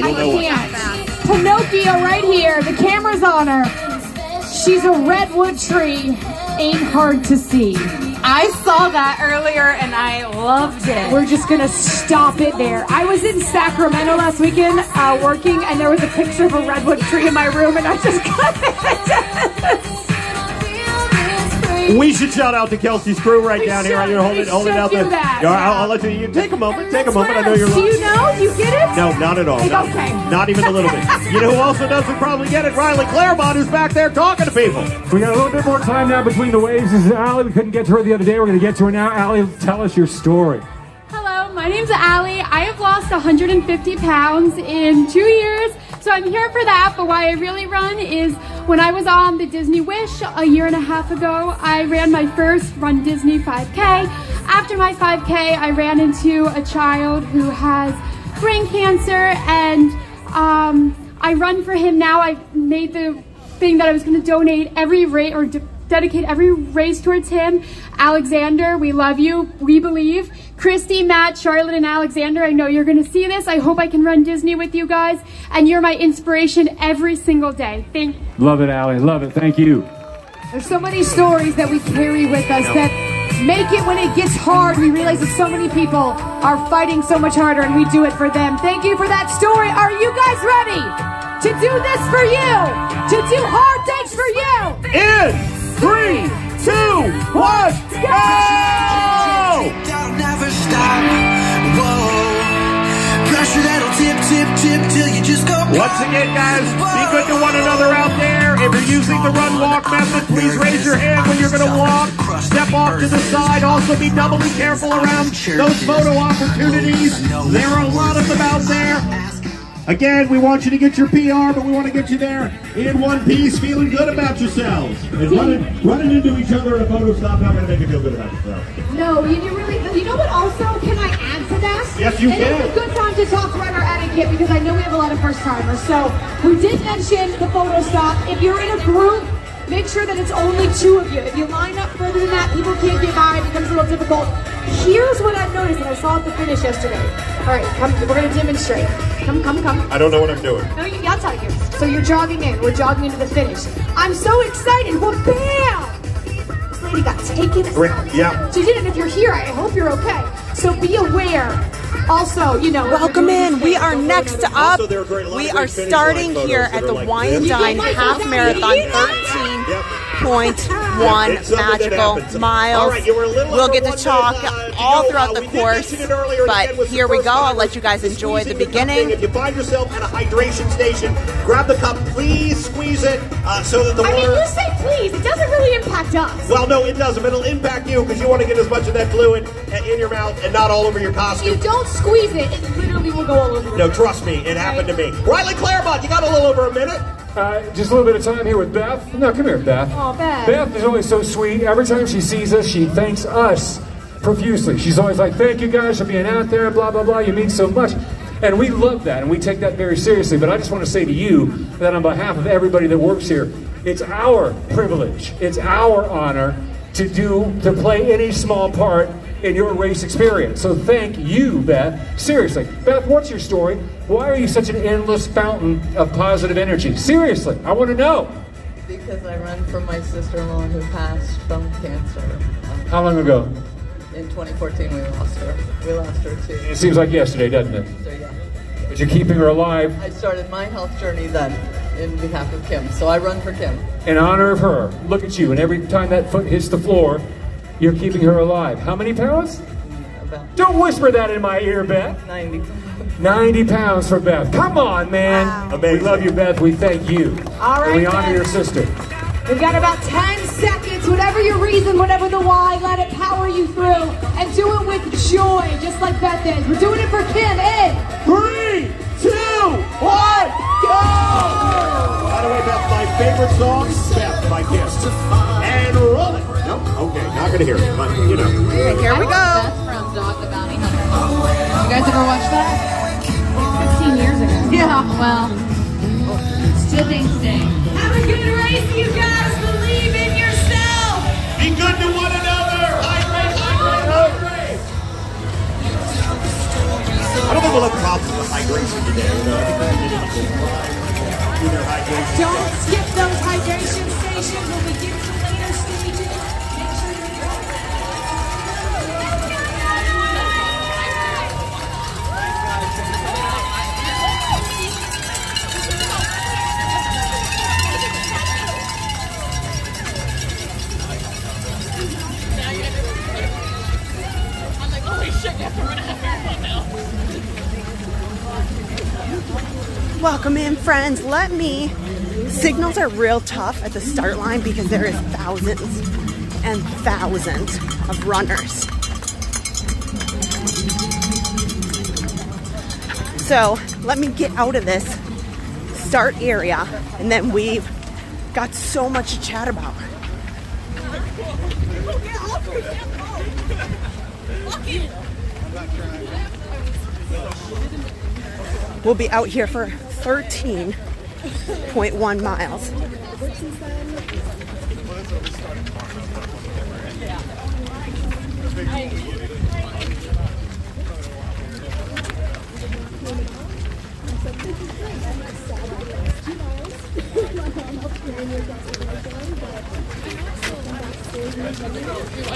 why. You'll know why. Pinocchio right here. The camera's on her. She's a redwood tree. Ain't hard to see. I saw that earlier and I loved it. We're just gonna stop it there. I was in Sacramento last weekend working, and there was a picture of a redwood tree in my room, and I just got it. We should shout out to Kelsey's crew right down here. Hold it out there. I'll let you take a moment. Take a moment. I know you're. Do you know? You get it? No, not at all. Okay. Not even a little bit. You know who also doesn't probably get it? Riley Claremont, who's back there talking to people. We got a little bit more time now between the waves. This is Allie. We couldn't get to her the other day. We're going to get to her now. Allie, tell us your story. Hello, my name's Allie. I have lost 150 pounds in 2 years, so I'm here for that. But why I really run is when I was on the Disney Wish a year and a half ago, I ran my first RunDisney 5K. After my 5K, I ran into a child who has brain cancer, and I run for him now. I made the thing that I was going to donate every race or dedicate every race towards him. Alexander, we love you. We believe. Christy, Matt, Charlotte, and Alexander, I know you're going to see this. I hope I can run Disney with you guys, and you're my inspiration every single day. Thank you. Love it, Allie. Love it. Thank you. There's so many stories that we carry with us that make it when it gets hard. We realize that so many people are fighting so much harder, and we do it for them. Thank you for that story. Are you guys ready to do this for you? To do hard things for you? In 3, 2, 1, go! Never stop. Whoa. Pressure that'll tip, tip, tip till you just go. Once again, guys, be good to one another out there. If you're using the run-walk method, please raise your hand when you're going to walk. Step off to the side. Also, be doubly careful around those photo opportunities. There are a lot of them out there. Again, we want you to get your PR, but we want to get you there in one piece, feeling good about yourselves. And running into each other in a photo stop, not going to make you feel good about yourself. No, you know what also, can I add to that? Yes, you can. It's a good time to talk about our etiquette, because I know we have a lot of first timers. So we did mention the photo stop. If you're in a group, make sure that it's only 2 of you. If you line up further than that, people can't get by, it becomes a little difficult. Here's what I've noticed, and I saw at the finish yesterday. All right, come, we're going to demonstrate. Come. I don't know what I'm doing. No, I'll tell you. So you're jogging in. We're jogging into the finish. I'm so excited. Well, bam! This lady got taken out. Yeah. She did, and if you're here, I hope you're okay. So be aware. Also, welcome in. We are next up. We are starting here at the Wine and Dine Half Marathon, 13.1 magical miles. We'll get to talk all throughout the course, but here we go. I'll let you guys enjoy the beginning. If you find yourself at a hydration station, grab the cup, please squeeze it so that the water... I mean, you say please. It doesn't really impact us. Well, no, it doesn't. It'll impact you because you want to get as much of that fluid in your mouth and not all over your costume. You don't squeeze it. It literally will go all over. No, trust me. It happened to me. Riley Claremont, you got a little over a minute. Just a little bit of time here with Beth. No, come here, Beth. Oh, Beth. Beth is always so sweet. Every time she sees us, she thanks us profusely. She's always like, thank you guys for being out there, blah, blah, blah. You mean so much. And we love that, and we take that very seriously. But I just want to say to you that on behalf of everybody that works here, it's our privilege, it's our honor to play any small part in your race experience. So thank you, Beth. Seriously. Beth, what's your story? Why are you such an endless fountain of positive energy? Seriously, I want to know. Because I run for my sister-in-law who passed from cancer. How long ago? In 2014 we lost her. We lost her too. It seems like yesterday, doesn't it? So, yeah. But you're keeping her alive. I started my health journey then in behalf of Kim. So I run for Kim. In honor of her. Look at you. And every time that foot hits the floor, you're keeping her alive. How many pounds? Don't whisper that in my ear, Beth. 90. 90 pounds for Beth. Come on, man. Wow. We love you, Beth. We thank you. All right, and we honor Beth. your sister. We've got about 10 seconds. Whatever your reason, whatever the why, let it power you through. And do it with joy, just like Beth did. We're doing it for Kim in 3, 2, 1, go! By the way, Beth, my favorite song, Beth by Kim. And roll it. No? Okay, not going to hear it, but you know. Okay, here we go. Beth from Dog the Bounty Hunter. You guys ever watch that? 15 years ago. Yeah, well, still things today. Have a good race, you guys. Believe in yourself. Be good to one another. Hydrate. I don't think we'll have problems with hydration today. I think we'll Don't skip those hydration stations when we get to later stages. Make sure you I'm like, holy shit, you have to run a half marathon now. Welcome in, friends. Signals are real tough at the start line because there is thousands and thousands of runners. So let me get out of this start area, and then we've got so much to chat about. We'll be out here for 13.1 miles.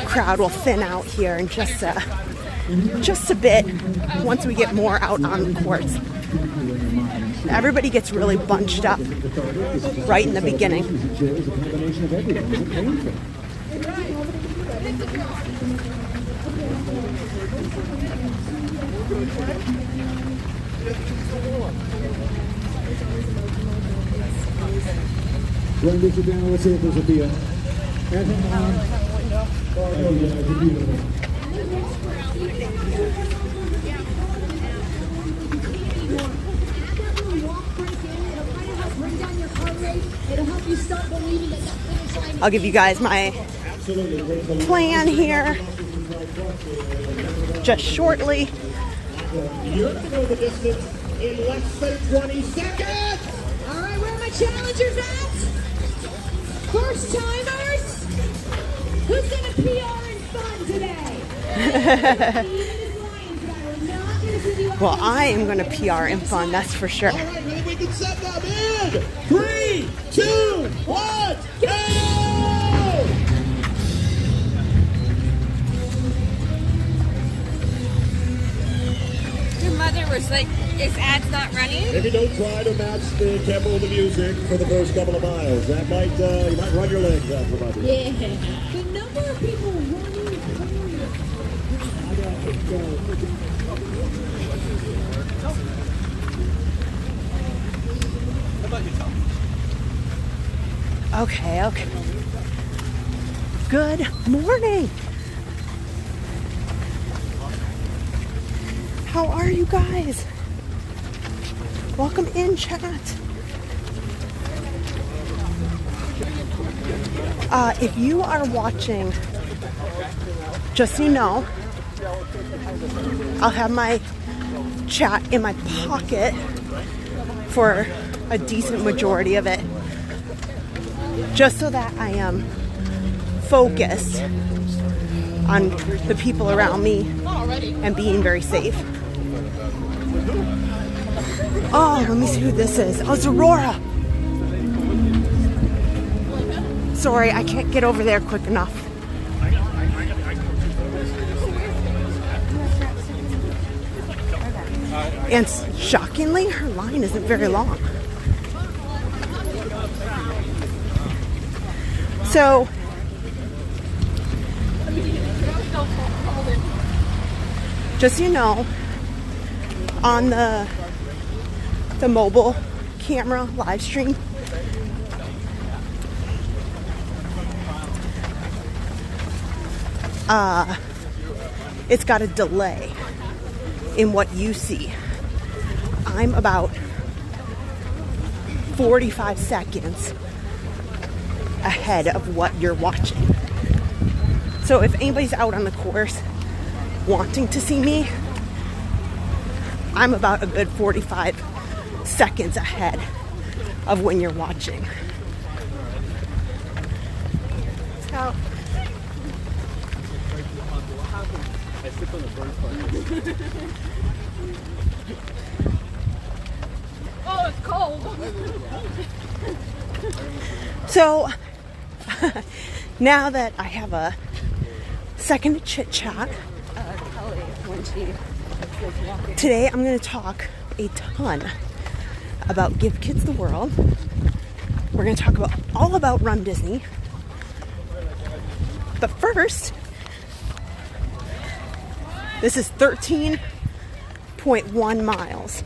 Crowd will thin out here in just a bit once we get more out on the course. Everybody gets really bunched up right in the beginning. Run this down. Let's see if there's a beer. I'll give you guys my plan here just shortly. You're going to go the distance in less than 20 seconds. All right, where are my challengers at? First timers? Who's going to PR and fun today? Well, I am going to PR and fun, that's for sure. All right, I think we can set them in. 3, 2, 1, go! Your mother was like, is ads not running? Maybe don't try to match the tempo of the music for the first couple of miles. That might, you might run your legs out from under. Yeah. The number of people running. Okay. Good morning. How are you guys? Welcome in, chat. If you are watching, just so you know, I'll have my chat in my pocket for a decent majority of it, just so that I am focused on the people around me and being very safe. Oh, let me see who this is. Oh, it's Aurora. Sorry, I can't get over there quick enough. And shockingly, her line isn't very long. So, just so you know, on the mobile camera live stream, it's got a delay in what you see. I'm about 45 seconds ahead of what you're watching. So if anybody's out on the course wanting to see me, I'm about a good 45 seconds ahead of when you're watching. So Oh, it's So now that I have a second to chit chat, today I'm going to talk a ton about Give Kids the World. We're going to talk about all about RunDisney. But first, this is 13.1 miles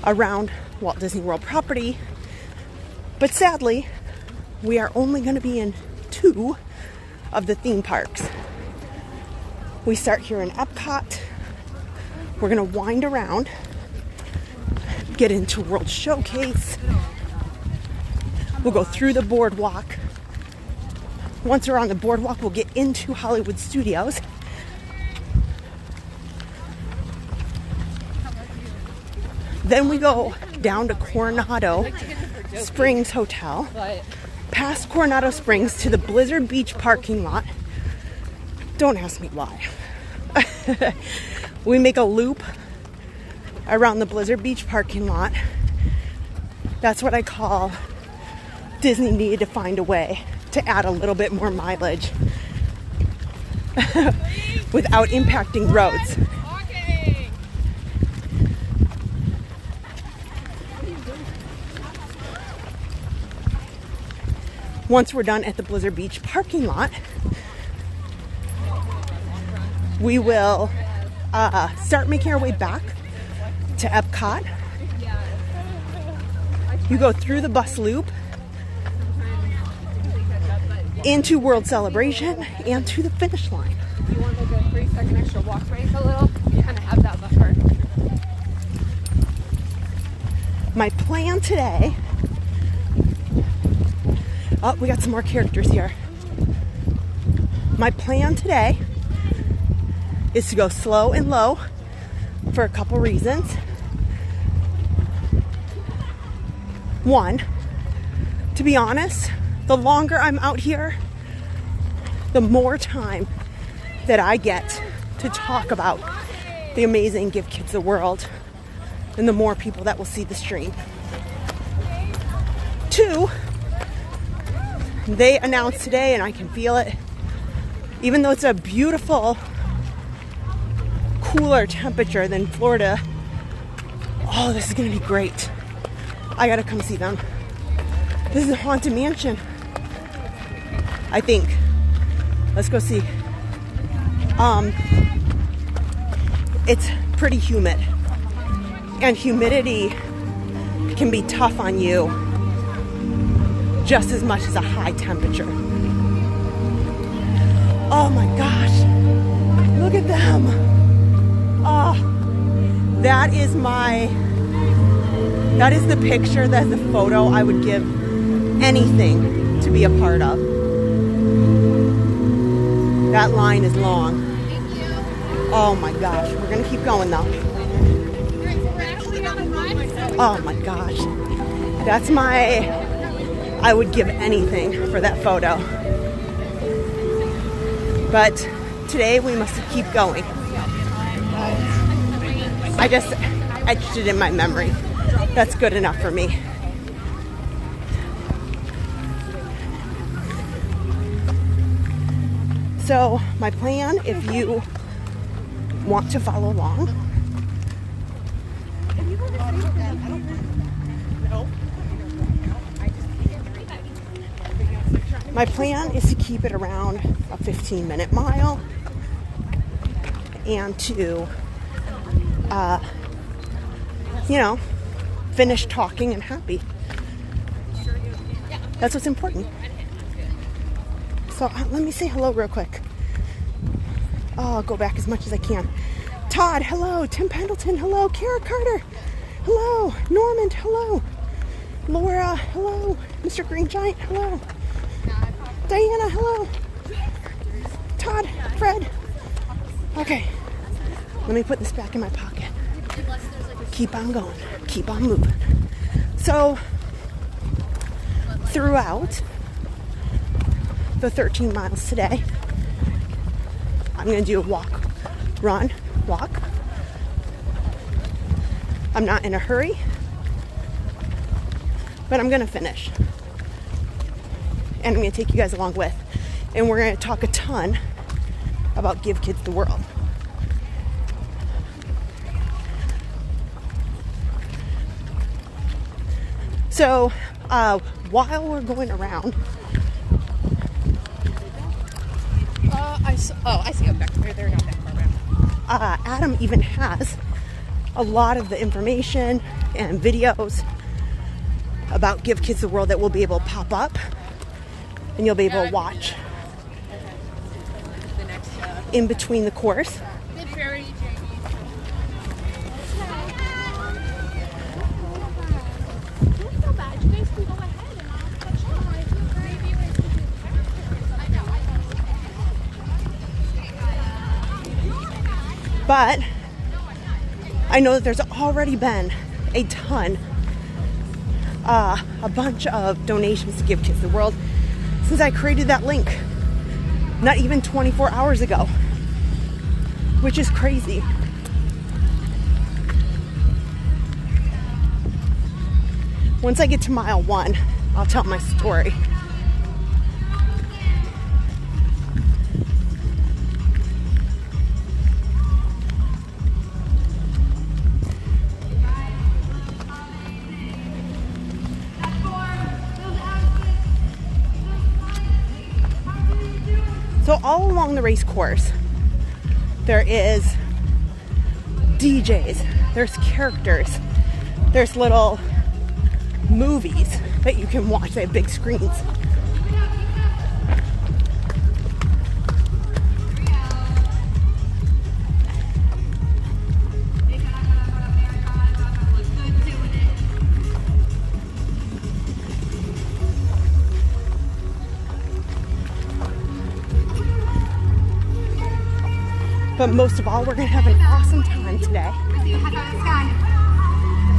around Walt Disney World property. But sadly, we are only going to be in 2 of the theme parks. We start here in Epcot. We're going to wind around, get into World Showcase. We'll go through the boardwalk. Once we're on the boardwalk, we'll get into Hollywood Studios. Then we go down to Coronado Springs Hotel, past Coronado Springs to the Blizzard Beach parking lot. Don't ask me why. We make a loop around the Blizzard Beach parking lot. That's what I call Disney needed to find a way to add a little bit more mileage without impacting roads. Once we're done at the Blizzard Beach parking lot, we will start making our way back to Epcot. You go through the bus loop into World Celebration and to the finish line. You want like a 3-second extra walk break a little? You kind of have that buffer. My plan today... Oh, we got some more characters here. My plan today is to go slow and low for a couple reasons. One, to be honest, the longer I'm out here, the more time that I get to talk about the amazing Give Kids the World, and the more people that will see the stream. Two, they announced today, and I can feel it, even though it's a beautiful, cooler temperature than Florida, oh, this is gonna be great. I gotta come see them. This is a Haunted Mansion, I think. Let's go see. It's pretty humid, and humidity can be tough on you just as much as a high temperature. Oh my gosh, look at them. Oh, that is the picture, that's the photo I would give anything to be a part of. That line is long. Oh my gosh, we're gonna keep going though. Oh my gosh, that's I would give anything for that photo. But today we must keep going. I just etched it in my memory. That's good enough for me. So my plan, if you want to follow along, my plan is to keep it around a 15-minute mile and to, finish talking and happy. That's what's important. So let me say hello real quick. Oh, I'll go back as much as I can. Todd, hello. Tim Pendleton, hello. Kara Carter, hello. Norman, hello. Laura, hello. Mr. Green Giant, hello. Diana, hello. Todd, Fred. Okay, let me put this back in my pocket. Keep on going. Keep on moving. So, throughout the 13 miles today, I'm going to do a walk, run, walk. I'm not in a hurry. but I'm gonna finish. And I'm gonna take you guys along with. And we're gonna talk a ton about Give Kids the World. So, while we're going around, I see them back there. They're not that far back. Adam even has a lot of the information and videos about Give Kids the World that will be able to pop up and you'll be able to watch in between the course. But I know that there's already been a ton, a bunch of donations to Give Kids the World since I created that link, not even 24 hours ago, which is crazy. Once I get to mile 1, I'll tell my story. So all along the race course, there is DJs, there's characters, there's little movies that you can watch. They have big screens. But most of all, we're going to have an awesome time today.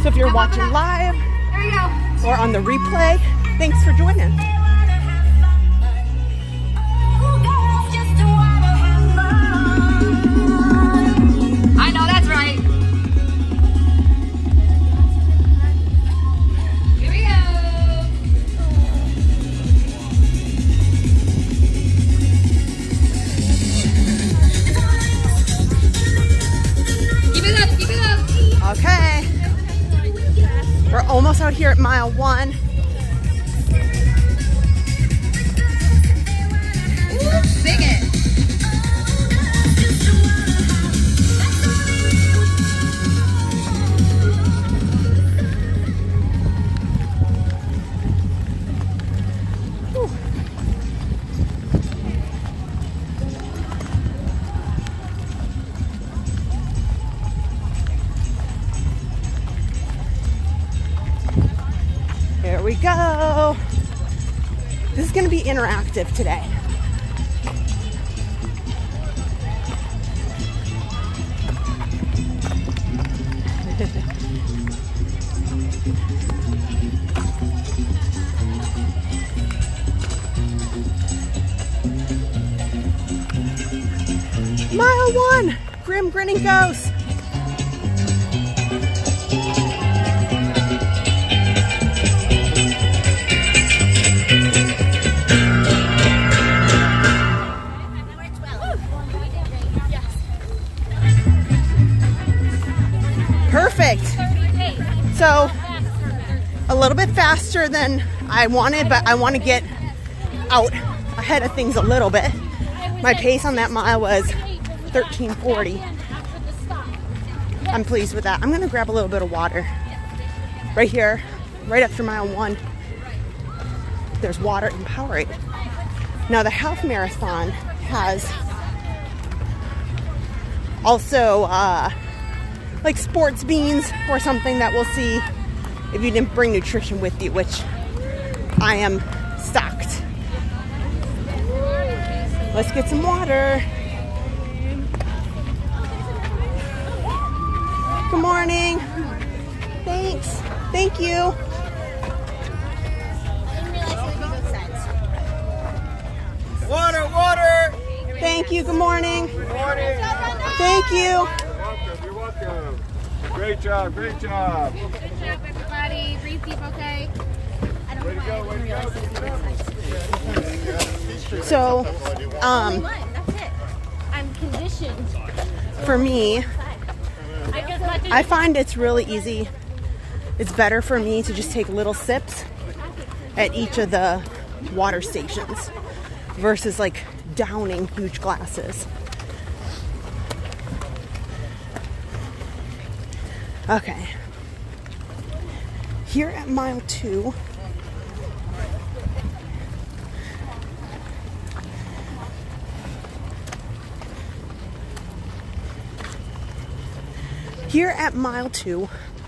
So if you're watching live or on the replay, thanks for joining. I know, that's right. Here we go. Keep it up. Okay. We're almost out here at mile 1. Sing it. There we go. This is going to be interactive today. Mile 1, Grim Grinning Ghost. Perfect. So a little bit faster than I wanted, but I want to get out ahead of things a little bit. My pace on that mile was 13:40. I'm pleased with that. I'm going to grab a little bit of water right here, right after mile 1. There's water and Powerade. Now the half marathon has also like sports beans or something that we'll see if you didn't bring nutrition with you, which I am stocked. Let's get some water. Good morning. Thanks. Thank you. Water, water. Thank you. Good morning. Good morning. Thank you. You're welcome. Great job, great job. Good job, everybody. Breathe deep, okay? So, That's it. I'm conditioned. for me, I find it's really easy. It's better for me to just take little sips at each of the water stations versus like downing huge glasses. Okay. Here at mile 2,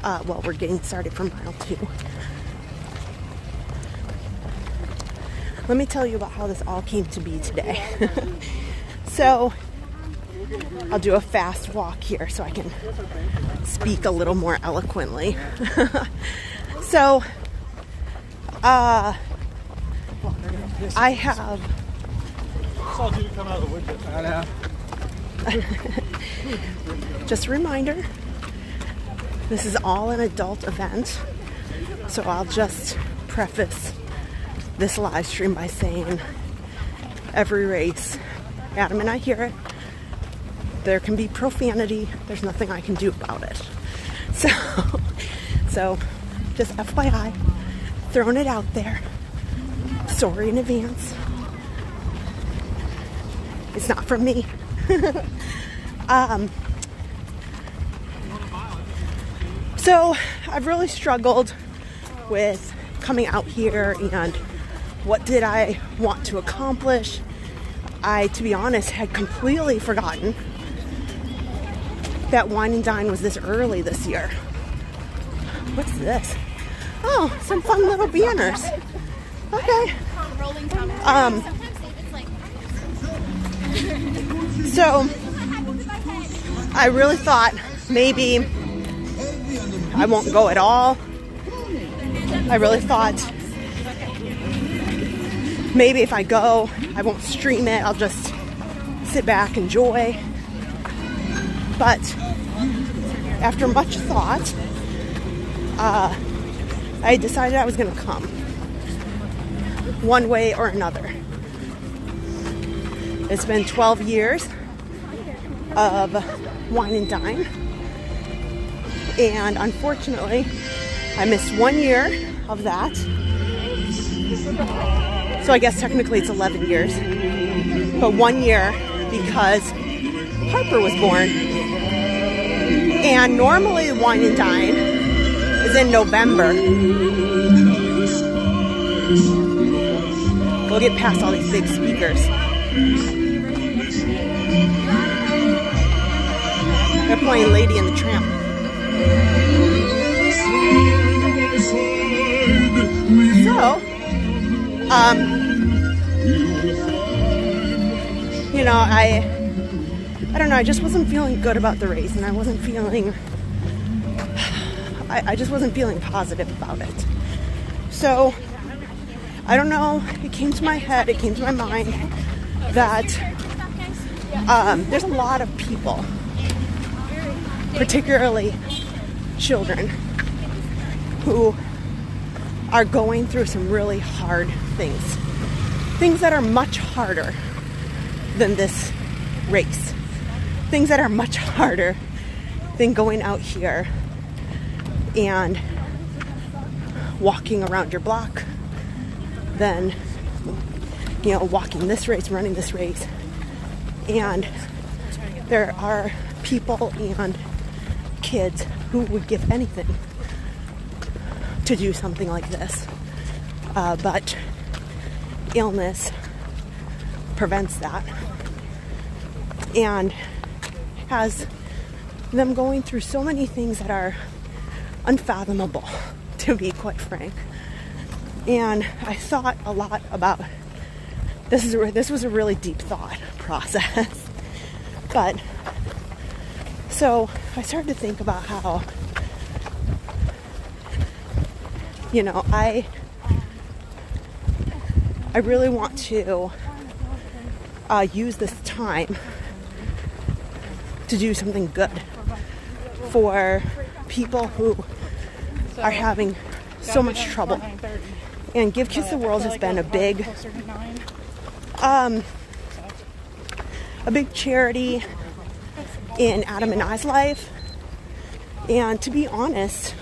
well, we're getting started from mile 2. Let me tell you about how this all came to be today. So, I'll do a fast walk here so I can speak a little more eloquently. So, I have... Just a reminder, this is all an adult event, so I'll just preface this live stream by saying every race, Adam and I hear it, there can be profanity, there's nothing I can do about it. So just FYI, throwing it out there, sorry in advance, it's not from me. So I've really struggled with coming out here and what did I want to accomplish. I, to be honest, had completely forgotten that Wine and Dine was this early this year. What's this? Oh, some fun little banners. Okay. So I really thought maybe I won't go at all. I really thought maybe if I go, I won't stream it. I'll just sit back, enjoy. But after much thought, I decided I was going to come one way or another. It's been 12 years of Wine and Dine, and unfortunately I missed 1 year of that, so I guess technically it's 11 years, but 1 year because Harper was born. And normally Wine and Dine is in November. We'll get past all these big speakers. They're playing Lady and the Tramp. So, you know, I don't know, I just wasn't feeling good about the race, and I wasn't feeling, I just wasn't feeling positive about it. So, I don't know, it came to my head, it came to my mind that there's a lot of people, particularly children, who are going through some really hard things that are much harder than this race, things that are much harder than going out here and walking around your block, than, you know, walking this race, running this race. And there are people and kids who would give anything to do something like this, but illness prevents that and has them going through so many things that are unfathomable, to be quite frank. And I thought a lot about this was a really deep thought process. But so I started to think about how, you know, I really want to use this time to do something good for people who are having so much trouble And Give Kids the World has been a big charity in Adam and I's life. And to be honest,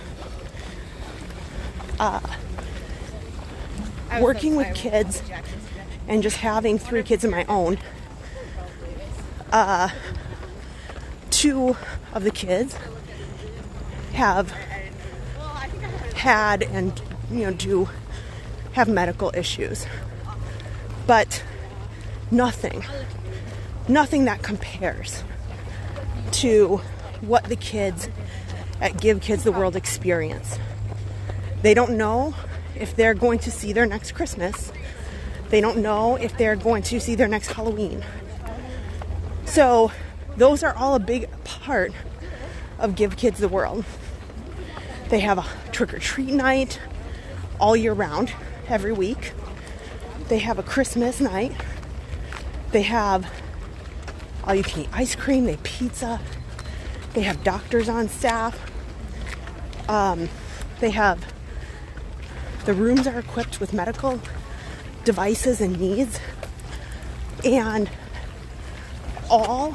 working with kids and just having 3 kids of my own, 2 of the kids have had and do have medical issues, but nothing that compares to what the kids at Give Kids the World experience. They don't know if they're going to see their next Christmas. They don't know if they're going to see their next Halloween. So those are all a big part of Give Kids the World. They have a trick-or-treat night all year round, every week. They have a Christmas night. They have all-you-can-eat ice cream. They have pizza. They have doctors on staff. The rooms are equipped with medical devices and needs, and all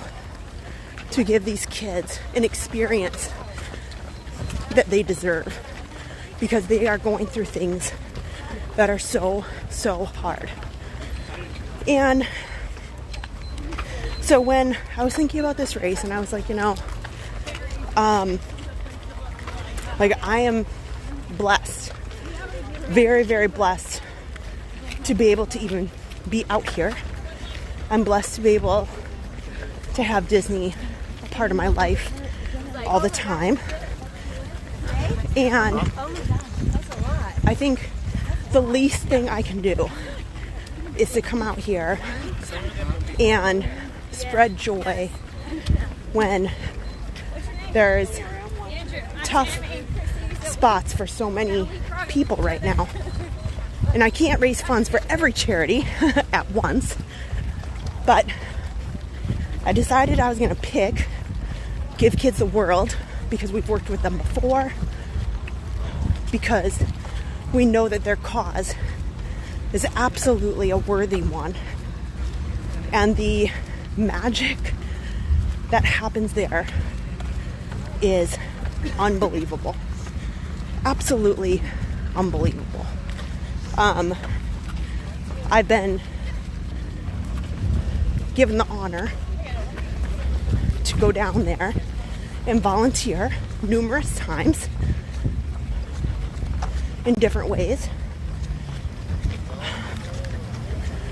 to give these kids an experience that they deserve, because they are going through things that are so hard. And so when I was thinking about this race, and I was like, I am blessed, very, very blessed to be able to even be out here. I'm blessed to be able to have Disney a part of my life all the time. And I think the least thing I can do is to come out here and spread joy when there's tough spots for so many people right now. And I can't raise funds for every charity at once, but I decided I was going to pick Give Kids the World because we've worked with them before, because we know that their cause is absolutely a worthy one, and the magic that happens there is unbelievable. Absolutely unbelievable. I've been given the honor to go down there and volunteer numerous times in different ways.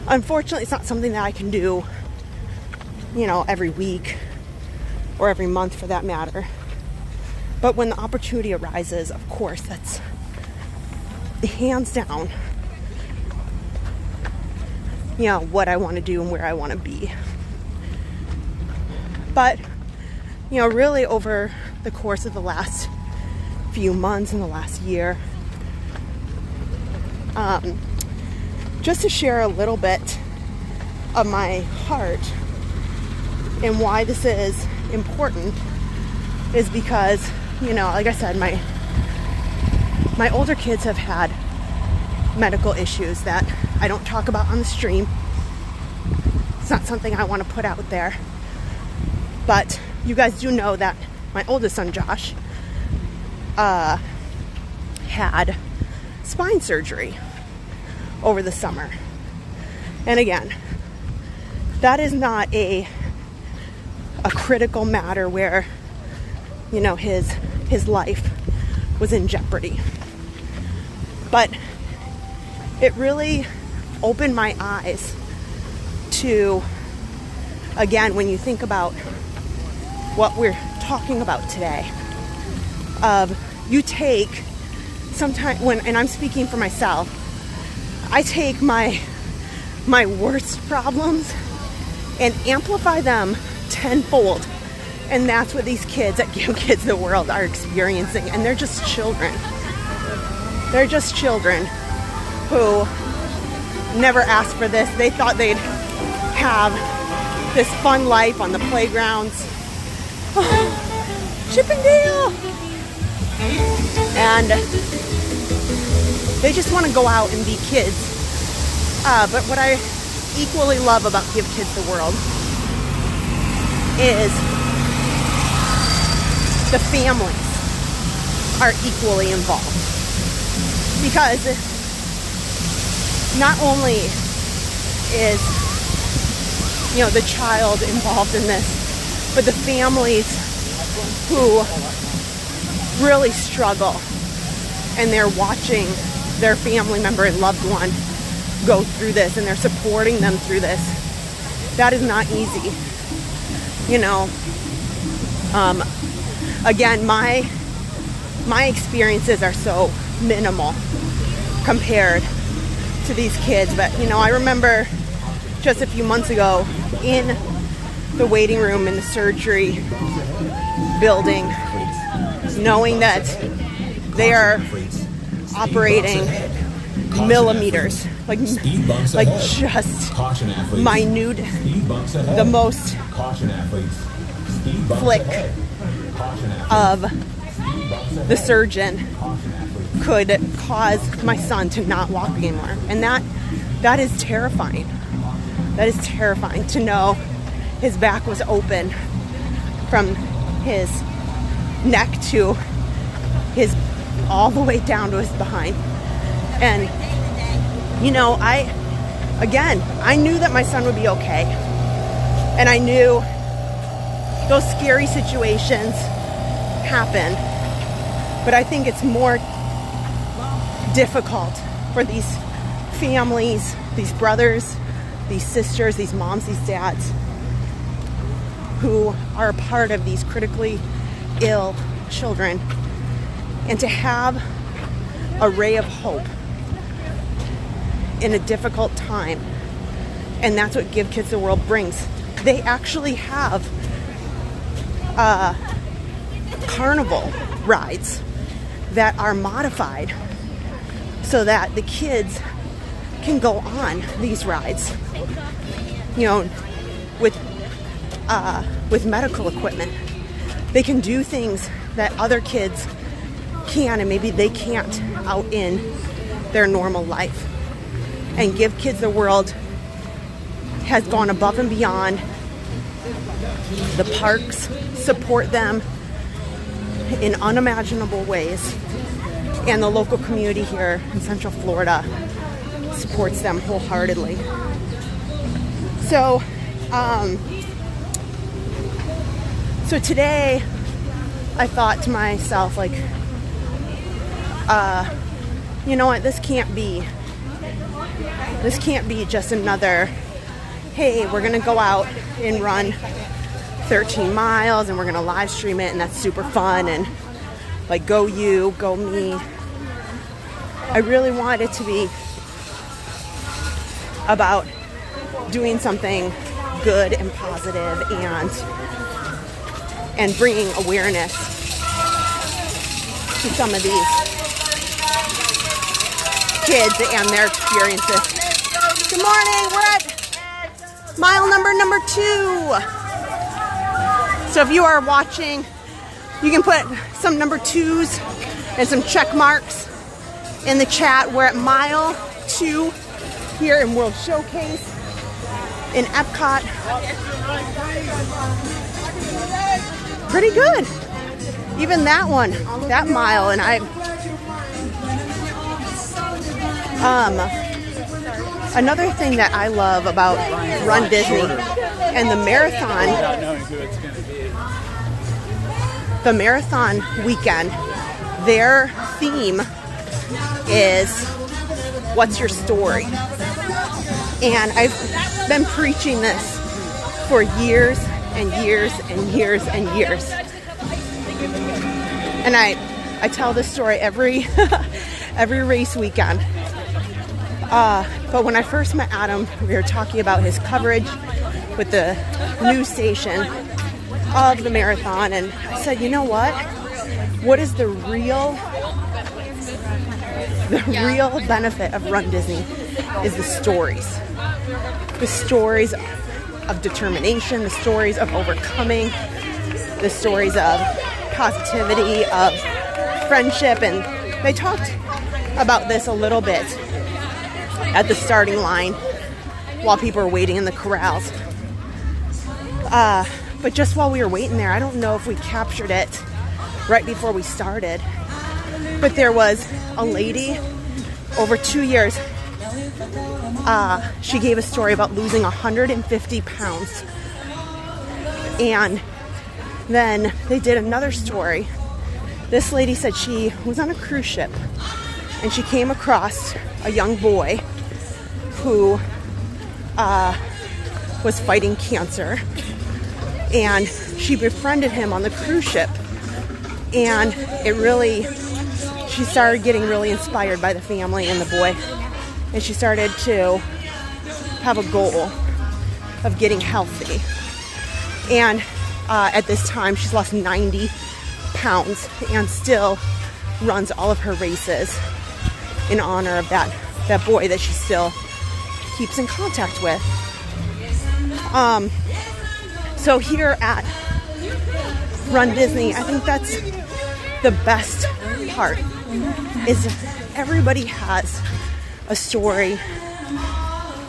Unfortunately, it's not something that I can do, every week or every month for that matter. But when the opportunity arises, of course, that's hands down, what I want to do and where I want to be. But, really over the course of the last few months and the last year, just to share a little bit of my heart and why this is important is because, like I said, my older kids have had medical issues that I don't talk about on the stream. It's not something I want to put out there. But you guys do know that my oldest son, Josh, had spine surgery over the summer. And again, that is not a critical matter where, his life was in jeopardy. But it really opened my eyes to, again, when you think about what we're talking about today, you take sometimes and I'm speaking for myself, I take my worst problems and amplify them tenfold. And that's what these kids at Give Kids the World are experiencing. And they're just children. They're just children who never asked for this. They thought they'd have this fun life on the playgrounds. Oh, Chip and Dale! And They just want to go out and be kids. But what I equally love about Give Kids the World is the families are equally involved. Because not only is, you know, the child involved in this, but the families who really struggle and they're watching their family member and loved one go through this and they're supporting them through this. That is not easy. You know, again, my experiences are so minimal compared to these kids, but you know, I remember just a few months ago in the waiting room in the surgery building, knowing that they are operating millimeters, like just minute, the most flick of the surgeon could cause my son to not walk anymore. And that is terrifying. That is terrifying to know his back was open from his neck to his all the way down to his behind. And you know, I knew that my son would be okay. And I knew those scary situations happen. But I think it's more difficult for these families, these brothers, these sisters, these moms, these dads who are a part of these critically ill children, and to have a ray of hope in a difficult time. And that's what Give Kids the World brings. They actually have carnival rides that are modified so that the kids can go on these rides, you know, with medical equipment. They can do things that other kids can and maybe they can't out in their normal life. And Give Kids the World has gone above and beyond. The parks support them in unimaginable ways, and the local community here in Central Florida supports them wholeheartedly. So today I thought to myself, like, you know what, this can't be just another, hey, we're gonna go out and run 13 miles and we're gonna live stream it and that's super fun and like go you, go me. I really want it to be about doing something good and positive and bringing awareness to some of these kids and their experiences. Good morning, we're at mile number 2. So if you are watching, you can put some number 2s and some check marks in the chat. We're at mile 2 here in World Showcase in Epcot. Pretty good. Even that one, that mile, and another thing that I love about RunDisney and the marathon weekend, their theme is what's your story? And I've been preaching this for years and years and years and years. And I tell this story every race weekend. But when I first met Adam, we were talking about his coverage with the news station of the marathon, and I said, you know what? What is the real benefit of RunDisney is the stories. The stories of determination, the stories of overcoming, the stories of positivity, of friendship. And they talked about this a little bit at the starting line while people were waiting in the corrals. But just while we were waiting there, I don't know if we captured it right before we started, but there was a lady over 2 years. She gave a story about losing 150 pounds. And then they did another story. This lady said she was on a cruise ship and she came across a young boy who was fighting cancer, and she befriended him on the cruise ship, and she started getting really inspired by the family and the boy, and she started to have a goal of getting healthy. And at this time she's lost 90 pounds and still runs all of her races in honor of that boy that she still keeps in contact with. So here at RunDisney, I think that's the best part, is everybody has a story.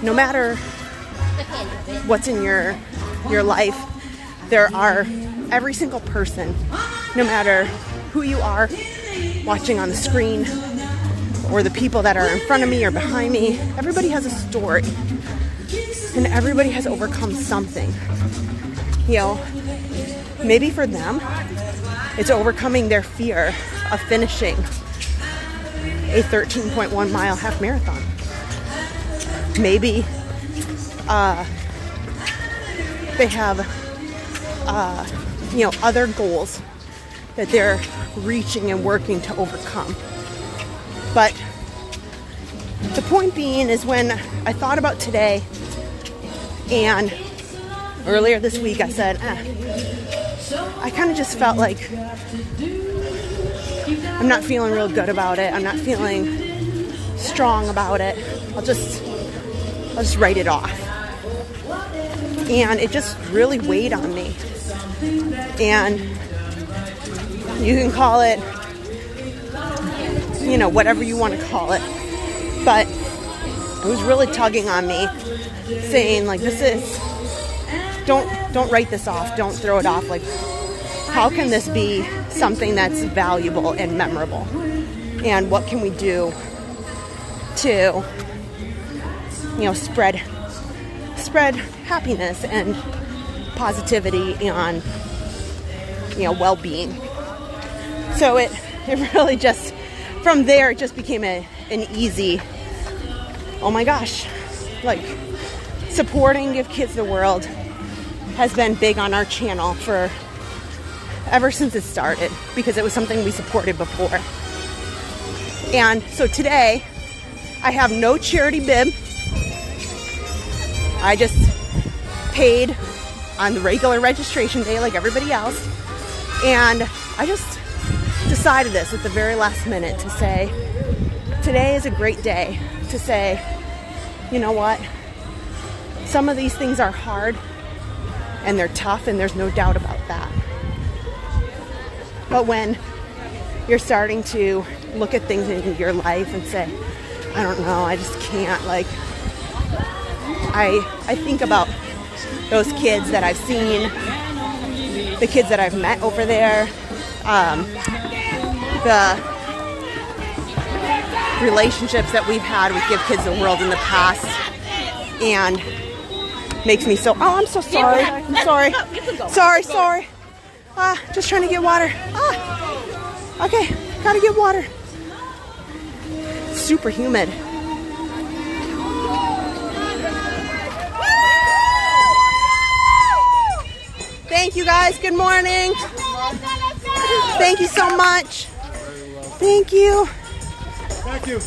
No matter what's in your life, there are every single person, no matter who you are watching on the screen or the people that are in front of me or behind me, everybody has a story and everybody has overcome something. You know, maybe for them it's overcoming their fear of finishing a 13.1 mile half marathon. Maybe they have other goals that they're reaching and working to overcome. But the point being is, when I thought about today, and earlier this week I said, I kind of just felt like I'm not feeling real good about it. I'm not feeling strong about it. I'll just write it off. And it just really weighed on me. And you can call it, whatever you want to call it. But it was really tugging on me, saying like, don't write this off. Don't throw it off. Like, how can this be something that's valuable and memorable? And what can we do to, spread happiness and positivity and, well-being? So it really just, from there, it just became an easy, oh my gosh, like, supporting Give Kids the World has been big on our channel ever since it started, because it was something we supported before. And so today I have no charity bib. I just paid on the regular registration day like everybody else, and I just decided this at the very last minute to say, today is a great day to say, you know what, some of these things are hard and they're tough, and there's no doubt about that. But when you're starting to look at things in your life and say, I don't know, I just can't, like, I think about those kids that I've seen, the kids that I've met over there, the relationships that we've had with Give Kids the World in the past, and makes me so, I'm so sorry. I'm sorry. Sorry. Just trying to get water. Okay, gotta get water. It's super humid. Thank you guys. Good morning. Thank you so much. Thank you. Thank you.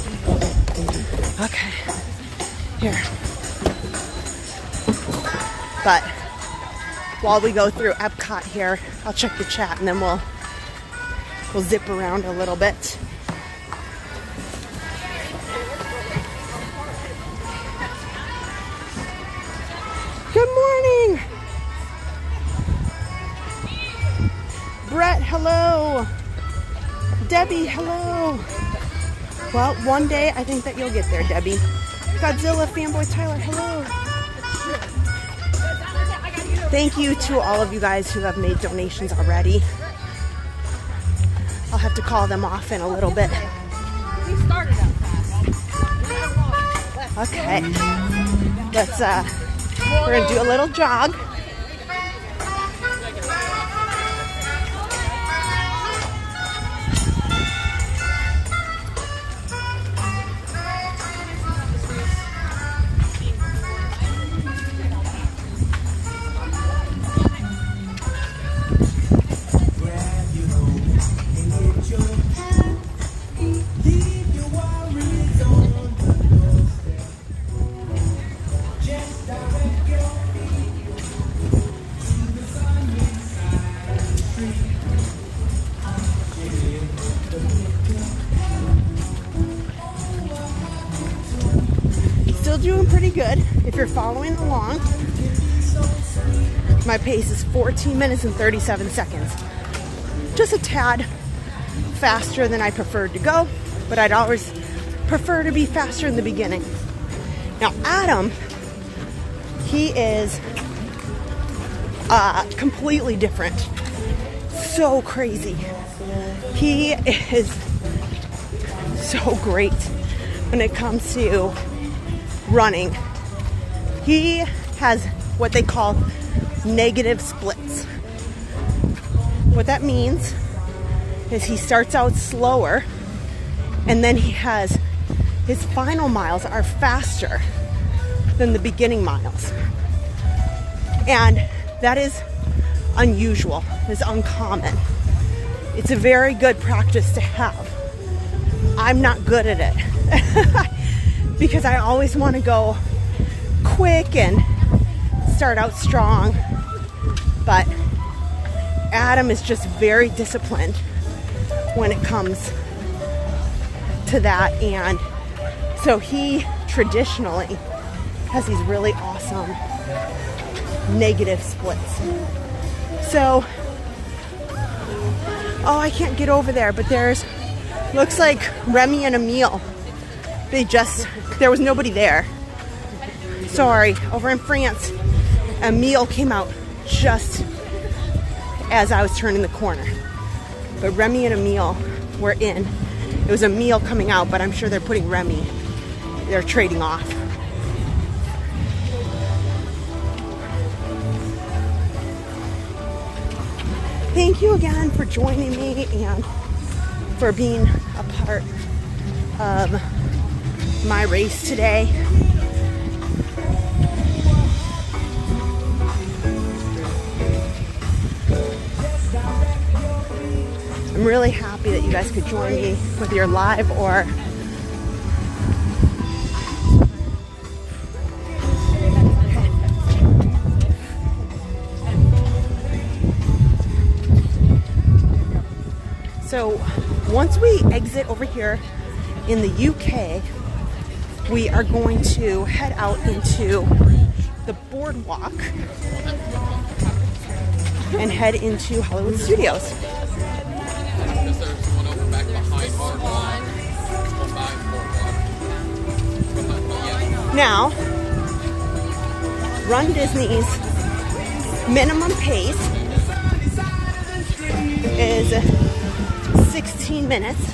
Okay. Here. But while we go through Epcot here, I'll check the chat and then we'll zip around a little bit. Good morning. Brett, hello. Debbie, hello. Well, one day I think that you'll get there, Debbie. Godzilla fanboy Tyler, hello. Thank you to all of you guys who have made donations already. I'll have to call them off in a little bit. Okay, let's we're gonna do a little jog. Doing pretty good. If you're following along, my pace is 14 minutes and 37 seconds. Just a tad faster than I preferred to go, but I'd always prefer to be faster in the beginning. Now, Adam, he is completely different. So crazy. He is so great when it comes to running. He has what they call negative splits. What that means is he starts out slower, and then he has his final miles are faster than the beginning miles. And that is unusual, is uncommon. It's a very good practice to have. I'm not good at it. Because I always want to go quick and start out strong. But Adam is just very disciplined when it comes to that. And so he traditionally has these really awesome negative splits. So, oh, I can't get over there, but there's, looks like Remy and Emile. There was nobody there. Sorry, over in France, Emile came out just as I was turning the corner. But Remy and Emile were in. It was Emile coming out, but I'm sure they're putting Remy. They're trading off. Thank you again for joining me and for being a part of my race today. I'm really happy that you guys could join me, whether you're live or so once we exit over here in the UK, we are going to head out into the boardwalk and head into Hollywood Studios. Now, RunDisney's minimum pace is 16 minutes,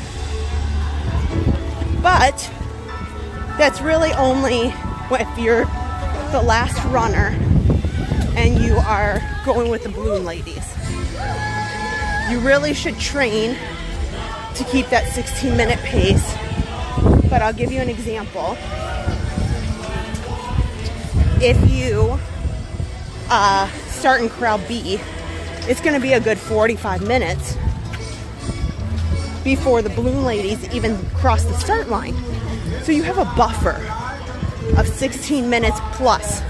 but that's really only if you're the last runner and you are going with the balloon ladies. You really should train to keep that 16-minute pace, but I'll give you an example. If you start in crowd B, it's going to be a good 45 minutes before the balloon ladies even cross the start line. So you have a buffer of 16 minutes plus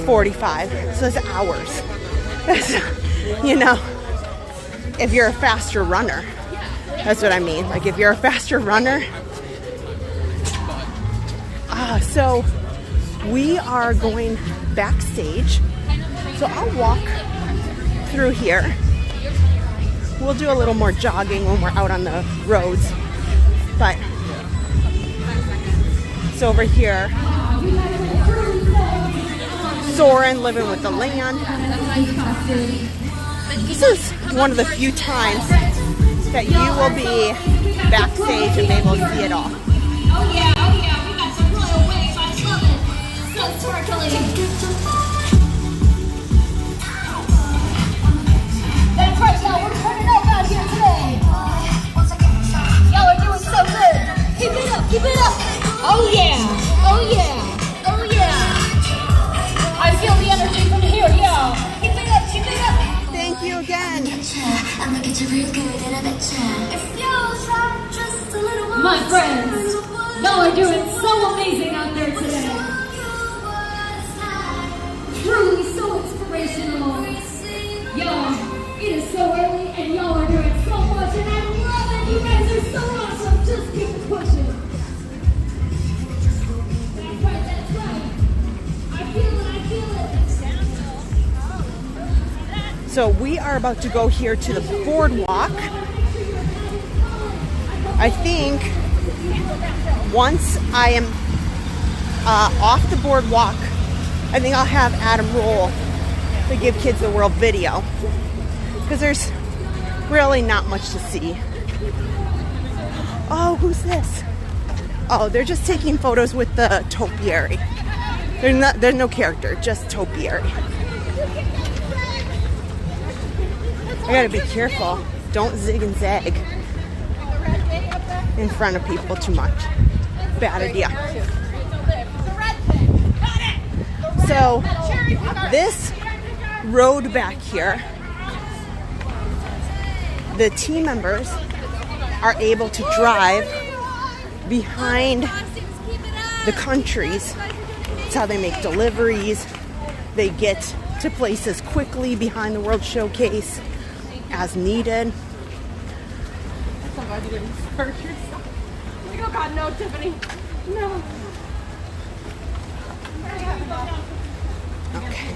45. So that's hours. That's, you know, if you're a faster runner. That's what I mean. Like if you're a faster runner. So we are going backstage. So I'll walk through here. We'll do a little more jogging when we're out on the roads. But kids over here. Soren living with the land. This is one of the few times that you will be backstage and be able to see it all. Oh yeah, we got some royal waves, I love it. So sparkly. That's right, y'all, we're turning up out here today. Y'all are doing so good. Keep it up, keep it up. Oh yeah, oh yeah, oh yeah. I feel the energy from here, y'all. Keep it up, keep it up. Thank you again. My friends, y'all are doing so amazing out there today. Truly so inspirational. Y'all, it is so early and y'all are doing so much and I love it. You guys are so awesome. Just keep pushing. That's right, that's right. I feel it, I feel it. So we are about to go here to the boardwalk. I think once I am off the boardwalk, I think I'll have Adam roll the Give Kids the World video, because there's really not much to see. Oh, who's this? Oh, they're just taking photos with the topiary. There's no character, just topiary. I gotta be careful. Don't zig and zag in front of people too much. Bad idea. So this road back here, the team members are able to drive behind the countries. That's how they make deliveries. They get to places quickly behind the World Showcase as needed. Somebody didn't hurt yourself. Like, oh God, no, Tiffany. No. Okay.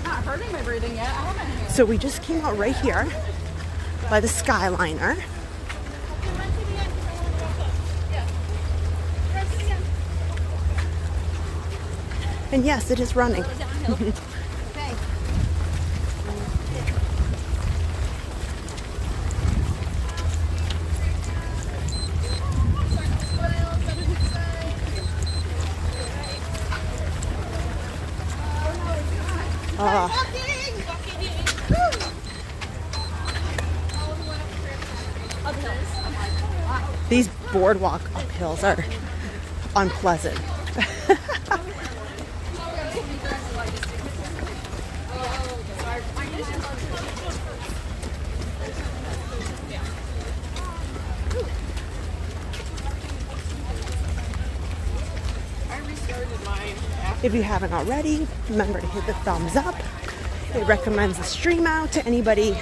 Not hurting my breathing yet. I haven't. So we just came out right here by the Skyliner. And yes, it is running. These boardwalk uphills are unpleasant. If you haven't already, remember to hit the thumbs up. It recommends the stream out to anybody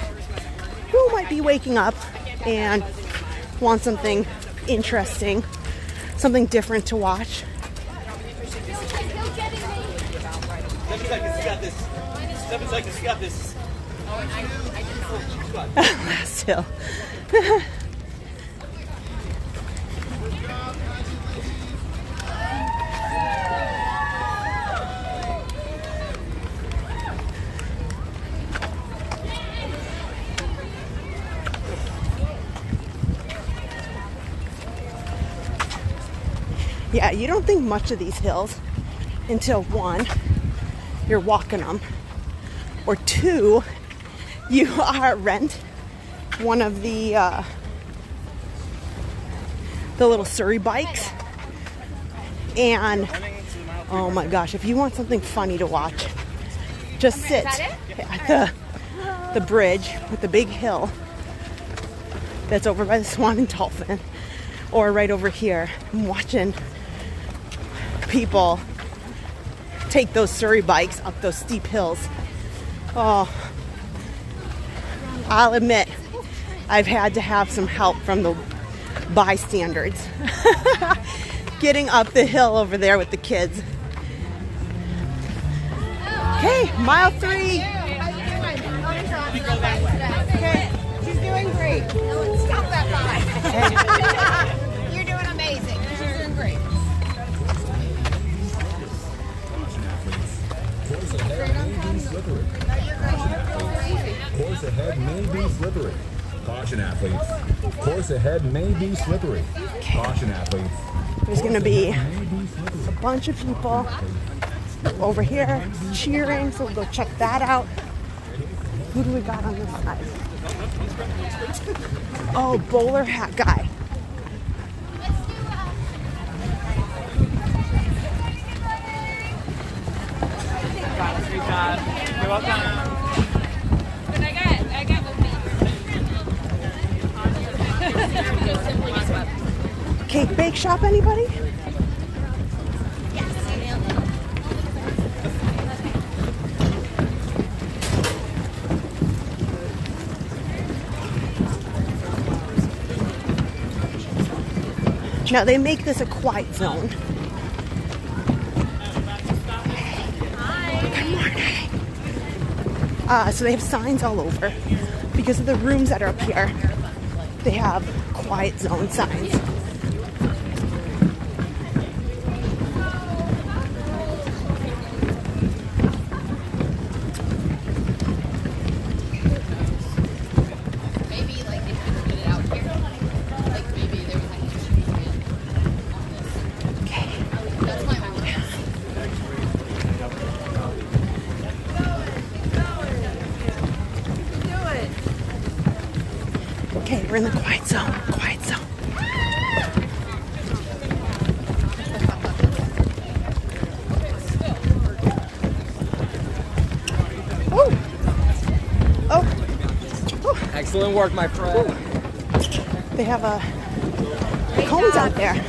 who might be waking up and want something interesting, something different to watch. 7 seconds, you got this. 7 seconds, you got this. Last hill. Yeah, you don't think much of these hills until one, you're walking them, or two, you are rent one of the little Surrey bikes, and oh my gosh, if you want something funny to watch, just sit at the bridge with the big hill that's over by the Swan and Dolphin, or right over here, and watching people take those Surrey bikes up those steep hills. Oh, I'll admit, I've had to have some help from the bystanders getting up the hill over there with the kids. Okay, mile 3. Okay, she's doing great. Stop that guy. You're doing amazing. athletes. Course ahead may be slippery. Caution, athletes. There's going to be a bunch of people over here cheering, so we'll go check that out. Who do we got on this side? Oh, bowler hat guy. You're welcome. But I got with me. Cake bake shop, anybody? Now they make this a quiet zone. Good morning. So they have signs all over. Because of the rooms that are up here, they have quiet zone signs. Okay, we're in the quiet zone. Quiet zone. Oh. Oh. Excellent work, my friend. They have cones out there.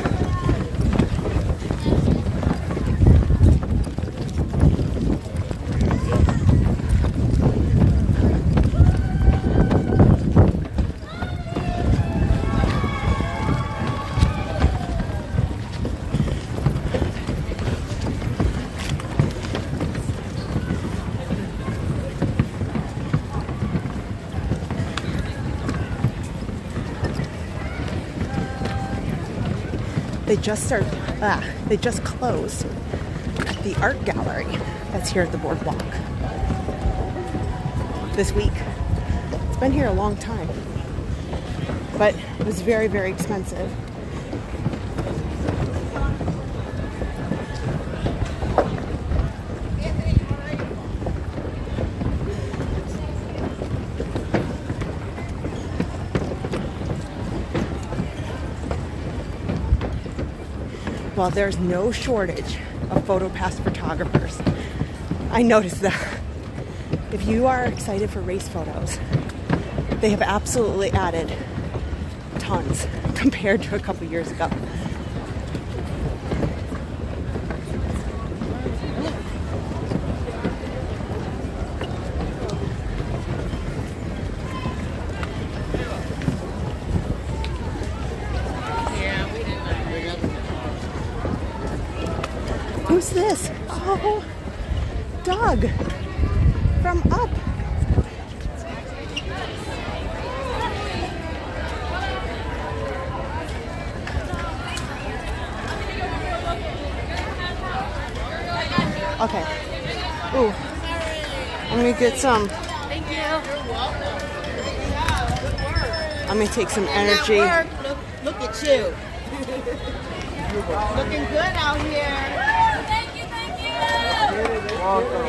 They just closed the art gallery that's here at the boardwalk this week. It's been here a long time, but it was very, very expensive. Well, there's no shortage of PhotoPass photographers. I noticed that. If you are excited for race photos, they have absolutely added tons compared to a couple years ago. Who's this? Oh, Doug from Up. Okay. Ooh. I'm gonna get some. Thank you. You're welcome. I'm gonna take some energy. Look at you. Looking good out here. Thank you, thank you. Welcome.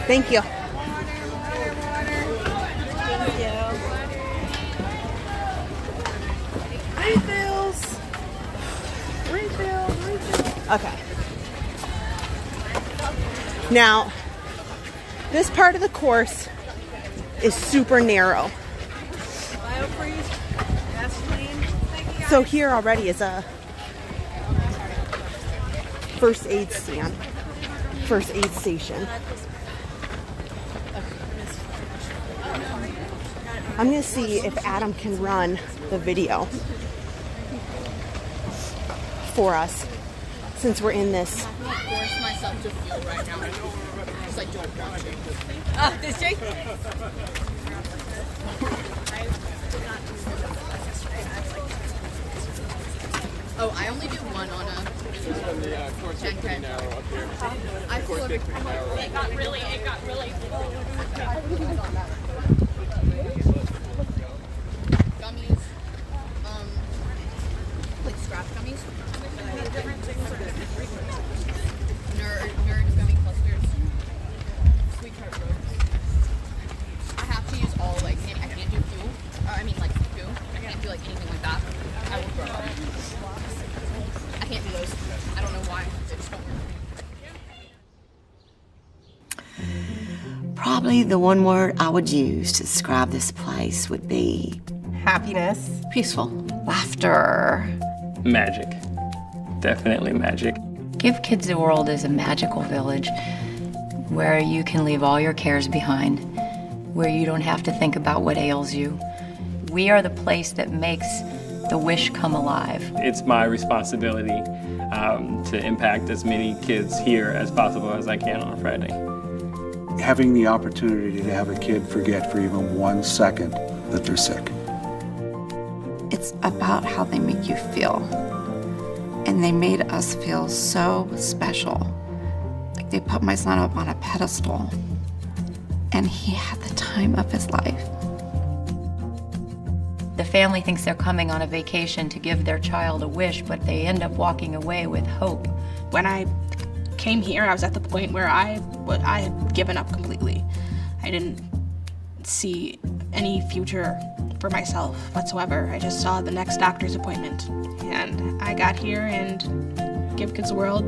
Thank you. Thank you. Refills. Refills. Okay. Now, this part of the course is super narrow. So here already is a first aid stand, first aid station. I'm gonna see if Adam can run the video for us since we're in this. I'm gonna force myself to feel right now because I don't want to. This Jake? Oh, I only do one on a 10K. I feel it got really gummies, like scratch gummies. Nerd gummy clusters. Sweet tart roads. I have to use all, like, I can't do poo. I mean, like, poo. I can't do, like, anything like that. I will throw up. I can't do those. I don't know why. They just don't work. Probably the one word I would use to describe this place would be happiness, peaceful, laughter, magic. Definitely magic. Give Kids the World is a magical village where you can leave all your cares behind, where you don't have to think about what ails you. We are the place that makes the wish come alive. It's my responsibility to impact as many kids here as possible as I can on a Friday. Having the opportunity to have a kid forget for even 1 second that they're sick. It's about how they make you feel. And they made us feel so special. Like they put my son up on a pedestal and he had the time of his life. The family thinks they're coming on a vacation to give their child a wish, but they end up walking away with hope. When I came here, I was at the point where I had given up completely. I didn't see any future for myself whatsoever. I just saw the next doctor's appointment. And I got here and Give Kids the World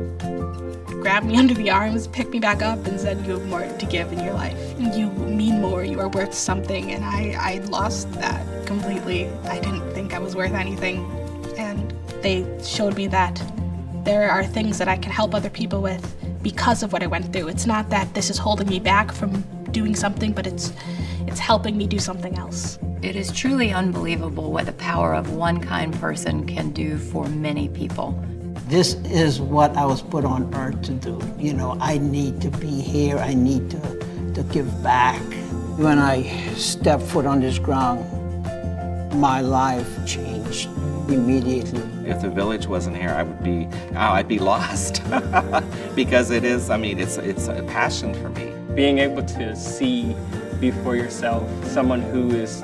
grabbed me under the arms, picked me back up and said, you have more to give in your life. You mean more, you are worth something. And I lost that completely. I didn't think I was worth anything. And they showed me that there are things that I can help other people with because of what I went through. It's not that this is holding me back from doing something, but it's helping me do something else. It is truly unbelievable what the power of one kind person can do for many people. This is what I was put on earth to do. You know, I need to be here. I need to give back. When I stepped foot on this ground, my life changed immediately. If the village wasn't here, I'd be lost. Because it is, I mean, it's a passion for me. Being able to see before yourself someone who is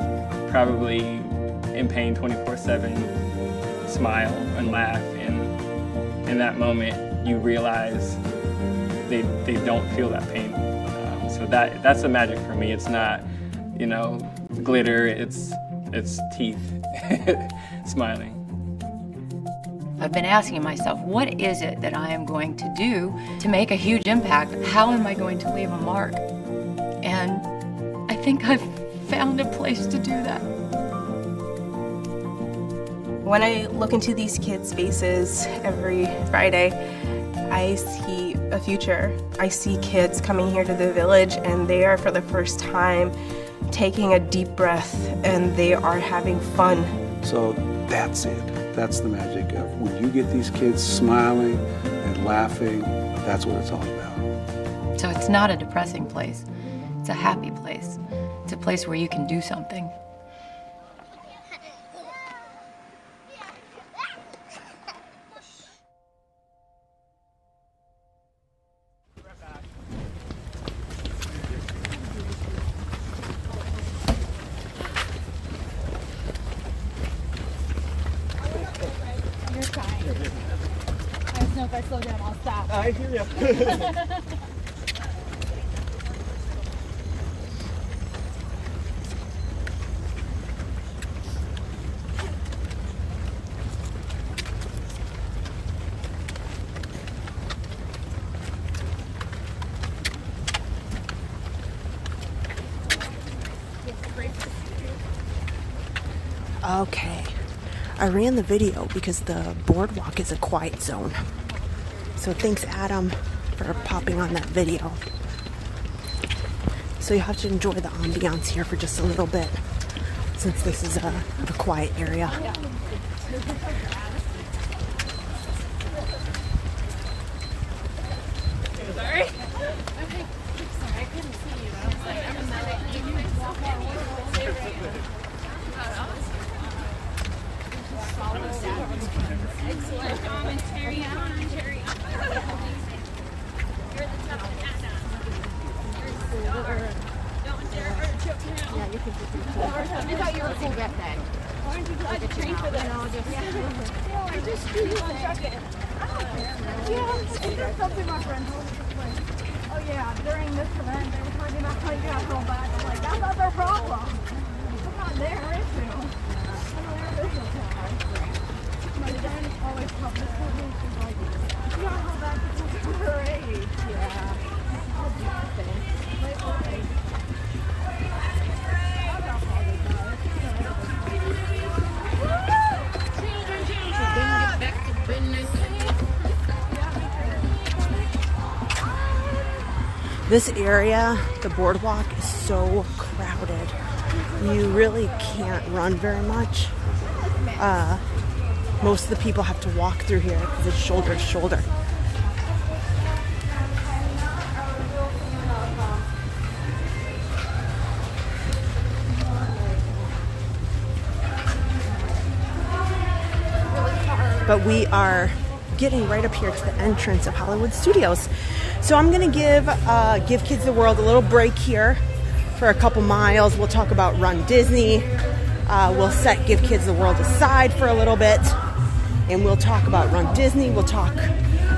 probably in pain 24/7, smile and laugh, and in that moment you realize they don't feel that pain. So that's the magic for me. It's not, you know, glitter, it's teeth smiling. I've been asking myself, what is it that I am going to do to make a huge impact? How am I going to leave a mark? And I think I've found a place to do that. When I look into these kids' faces every Friday, I see a future. I see kids coming here to the village and they are for the first time taking a deep breath and they are having fun. So that's it. That's the magic of when you get these kids smiling and laughing, that's what it's all about. So it's not a depressing place. It's a happy place. It's a place where you can do something. If I slow down, I'll stop. I hear you. Okay, I ran the video because the boardwalk is a quiet zone. So thanks, Adam, for popping on that video. So you have to enjoy the ambiance here for just a little bit, since this is a quiet area. Sorry. Sorry, I couldn't see you. I was like, I'm Yeah, you can just do it. I thought you were cool that day. Why don't you try to train for that? I just do you on second. I don't care. Yeah, there's something my friends told me. Oh yeah, during this event they were talking about how you got held back. I'm like, that's not their problem. I'm not their issue. I'm their business now. My friend always told me, she's like, you got held back because of her age. Yeah. I'll do the thing. Like, okay. This area, the boardwalk, is so crowded. You really can't run very much. Most of the people have to walk through here because it's shoulder to shoulder. But we are getting right up here to the entrance of Hollywood Studios. So I'm gonna give Kids the World a little break here for a couple miles. We'll talk about RunDisney. We'll set Give Kids the World aside for a little bit, and we'll talk about RunDisney. We'll talk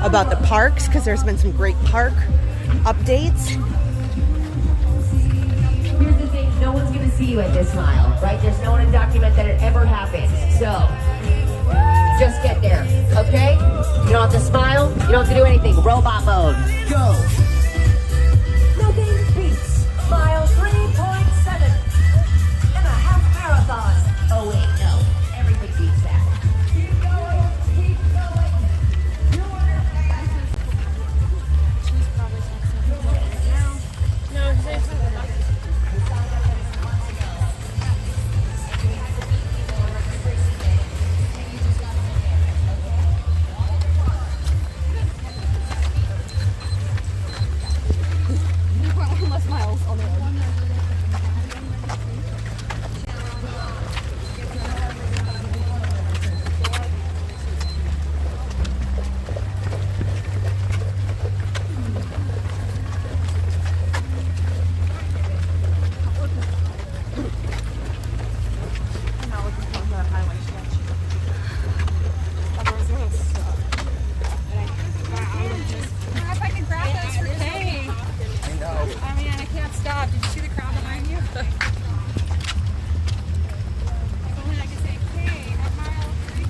about the parks because there's been some great park updates. Here's the thing, no one's gonna see you at this mile, right? There's no one to document that it ever happened. So just get there, okay? You don't have to smile, you don't have to do anything. Robot mode, go. Nothing beats mile 3.7 and a half marathon. Oh wait, no, everything beats that. Keep going, keep going. She's probably texting now. No, there's less miles on the road. If I can grab this for Kay. I mean, I can't stop. Did you see the crowd behind you? If only I could say, hey, at mile 3.85.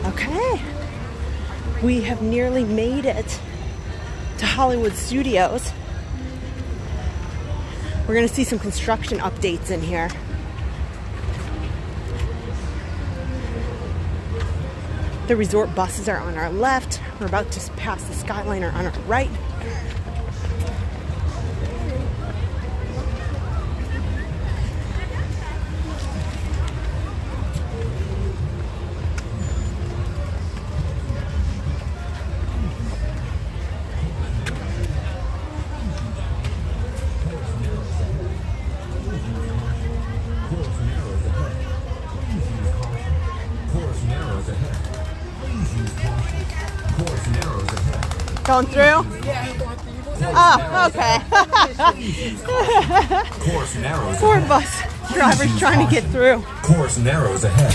Okay, we have nearly made it to Hollywood Studios. We're gonna see some construction updates in here. The resort buses are on our left. We're about to pass the Skyliner on our right. Going through? Yeah, I'm going through. Oh, okay. Course narrows Poor ahead. bus driver's trying to get through. Course narrows ahead.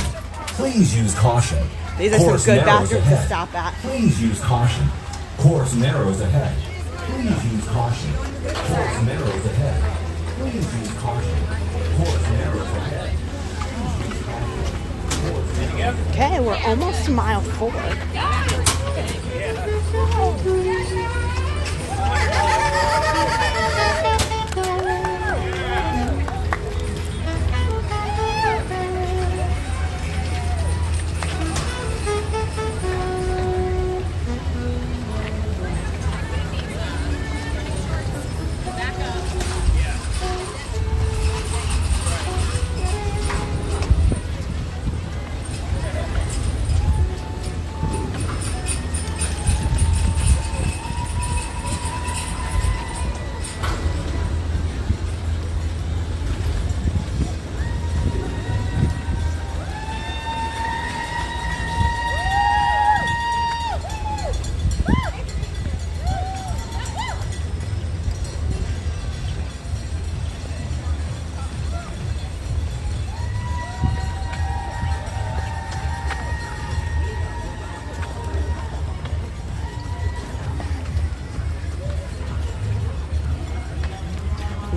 Please use caution. These are some Course good narrows bathrooms ahead. to stop at. Please use caution. Course narrows ahead. Please use caution. Course narrows ahead. Please use caution. Course narrows ahead. Okay, we're almost to mile 4.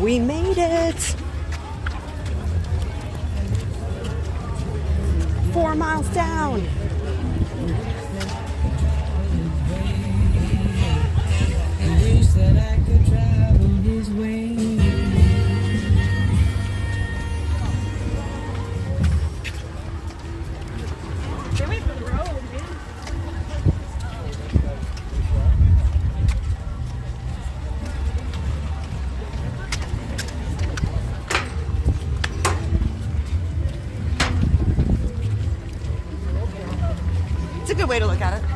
We made it. 4 miles down. It's a good way to look at it.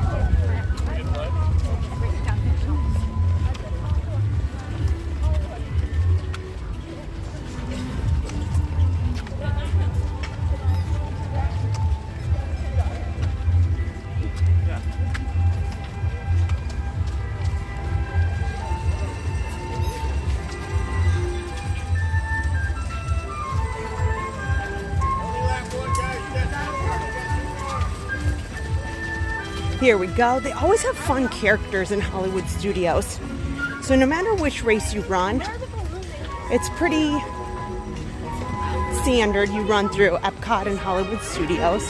Here we go. They always have fun characters in Hollywood studios. So no matter which race you run, it's pretty standard. You run through Epcot and Hollywood studios.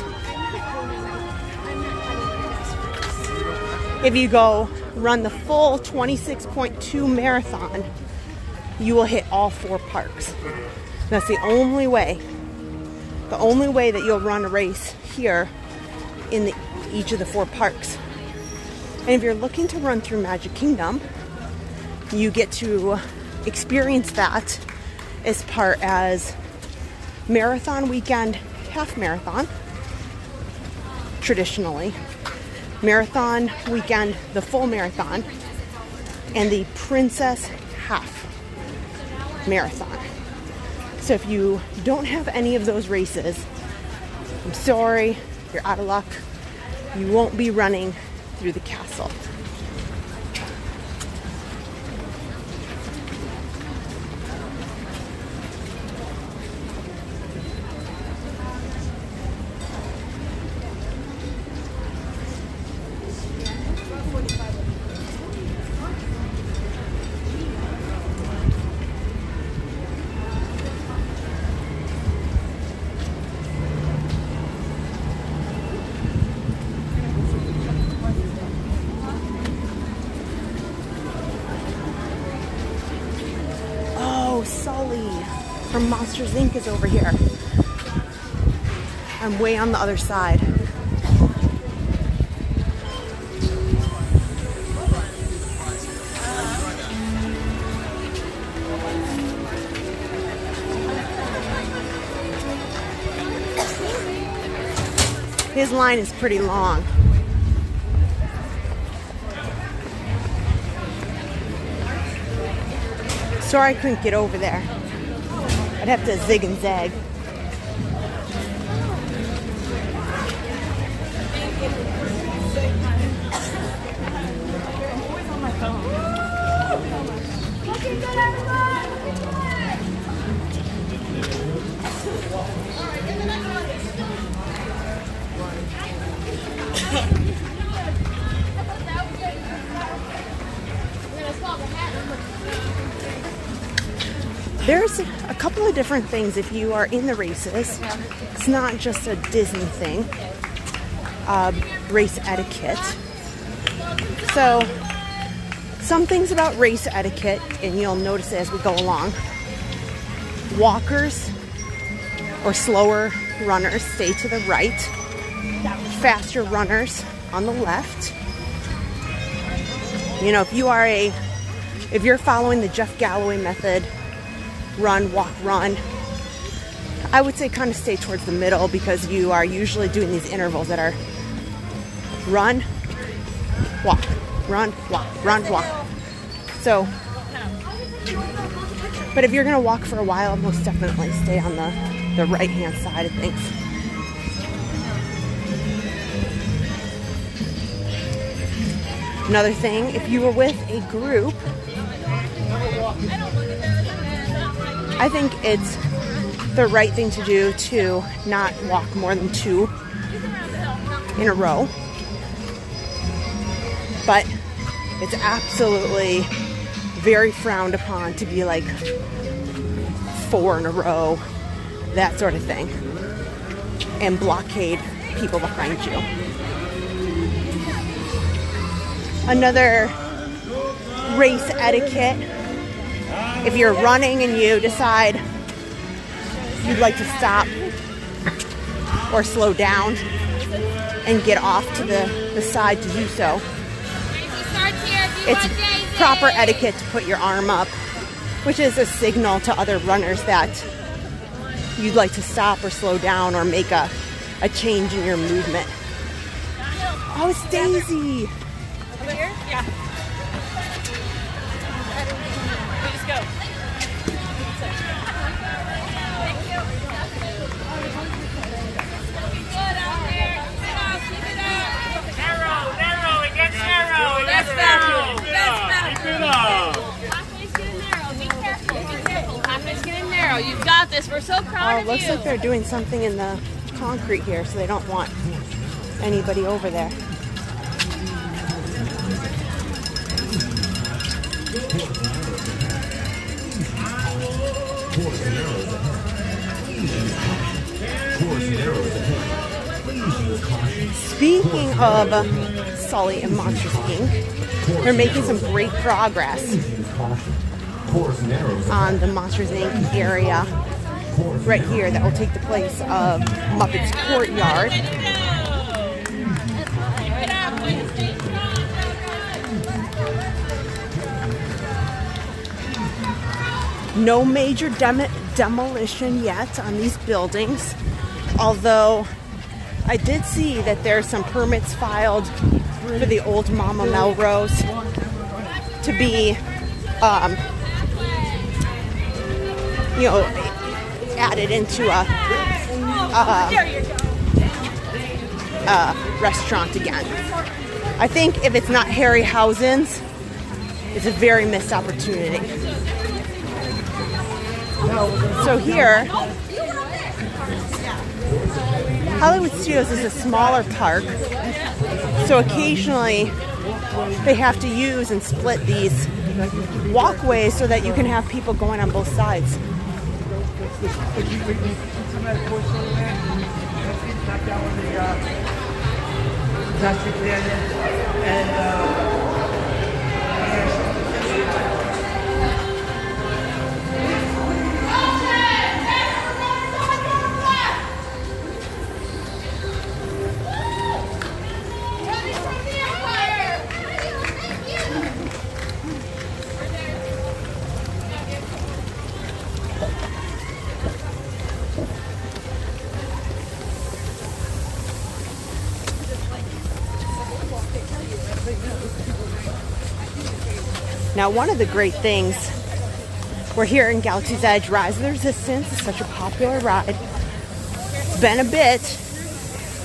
If you go run the full 26.2 marathon, you will hit all 4 parks. That's the only way. The only way that you'll run a race here in each of the 4 parks. And if you're looking to run through Magic Kingdom, you get to experience that as part as marathon weekend, half marathon, traditionally, marathon weekend, the full marathon, and the princess half marathon. So if you don't have any of those races, I'm sorry, you're out of luck. You won't be running through the castle. From Monsters Inc. is over here. I'm way on the other side. His line is pretty long. Sorry I couldn't get over there. I'd have to zig and zag. There's a couple of different things if you are in the races. It's not just a Disney thing. Race etiquette. So, some things about race etiquette, and you'll notice it as we go along. Walkers or slower runners stay to the right. Faster runners on the left. You know, if you're following the Jeff Galloway method, run, walk, run, I would say kind of stay towards the middle, because you are usually doing these intervals that are run, walk, run, walk, run, walk. So, but if you're going to walk for a while, most definitely stay on the right-hand side of things. Another thing, if you were with a group, I think it's the right thing to do to not walk more than 2 in a row. But it's absolutely very frowned upon to be like 4 in a row, that sort of thing, and blockade people behind you. Another race etiquette, if you're running and you decide you'd like to stop or slow down and get off to the side to do so, it's proper etiquette to put your arm up, which is a signal to other runners that you'd like to stop or slow down or make a change in your movement. Oh, it's Daisy. Over here? Yeah. We just go. Thank you. Good out there. Keep it up. Keep it up. Narrow. It gets narrow. That's better. That's Keep it up. Halfway's getting narrow. Be careful. Be careful. Halfway's getting narrow. You've got this. We're so proud of you. Looks like they're doing something in the concrete here, so they don't want anybody over there. Speaking of Sully and Monsters Inc., they're making some great progress on the Monsters Inc. area right here that will take the place of Muppets Courtyard. No major demolition yet on these buildings, although I did see that there's some permits filed for the old Mama Melrose to be, added into a restaurant again. I think if it's not Harryhausen's, it's a very missed opportunity. So here, Hollywood Studios is a smaller park, so occasionally they have to use and split these walkways so that you can have people going on both sides. Now, one of the great things, we're here in Galaxy's Edge. Rise of the Resistance is such a popular ride. It's been a bit,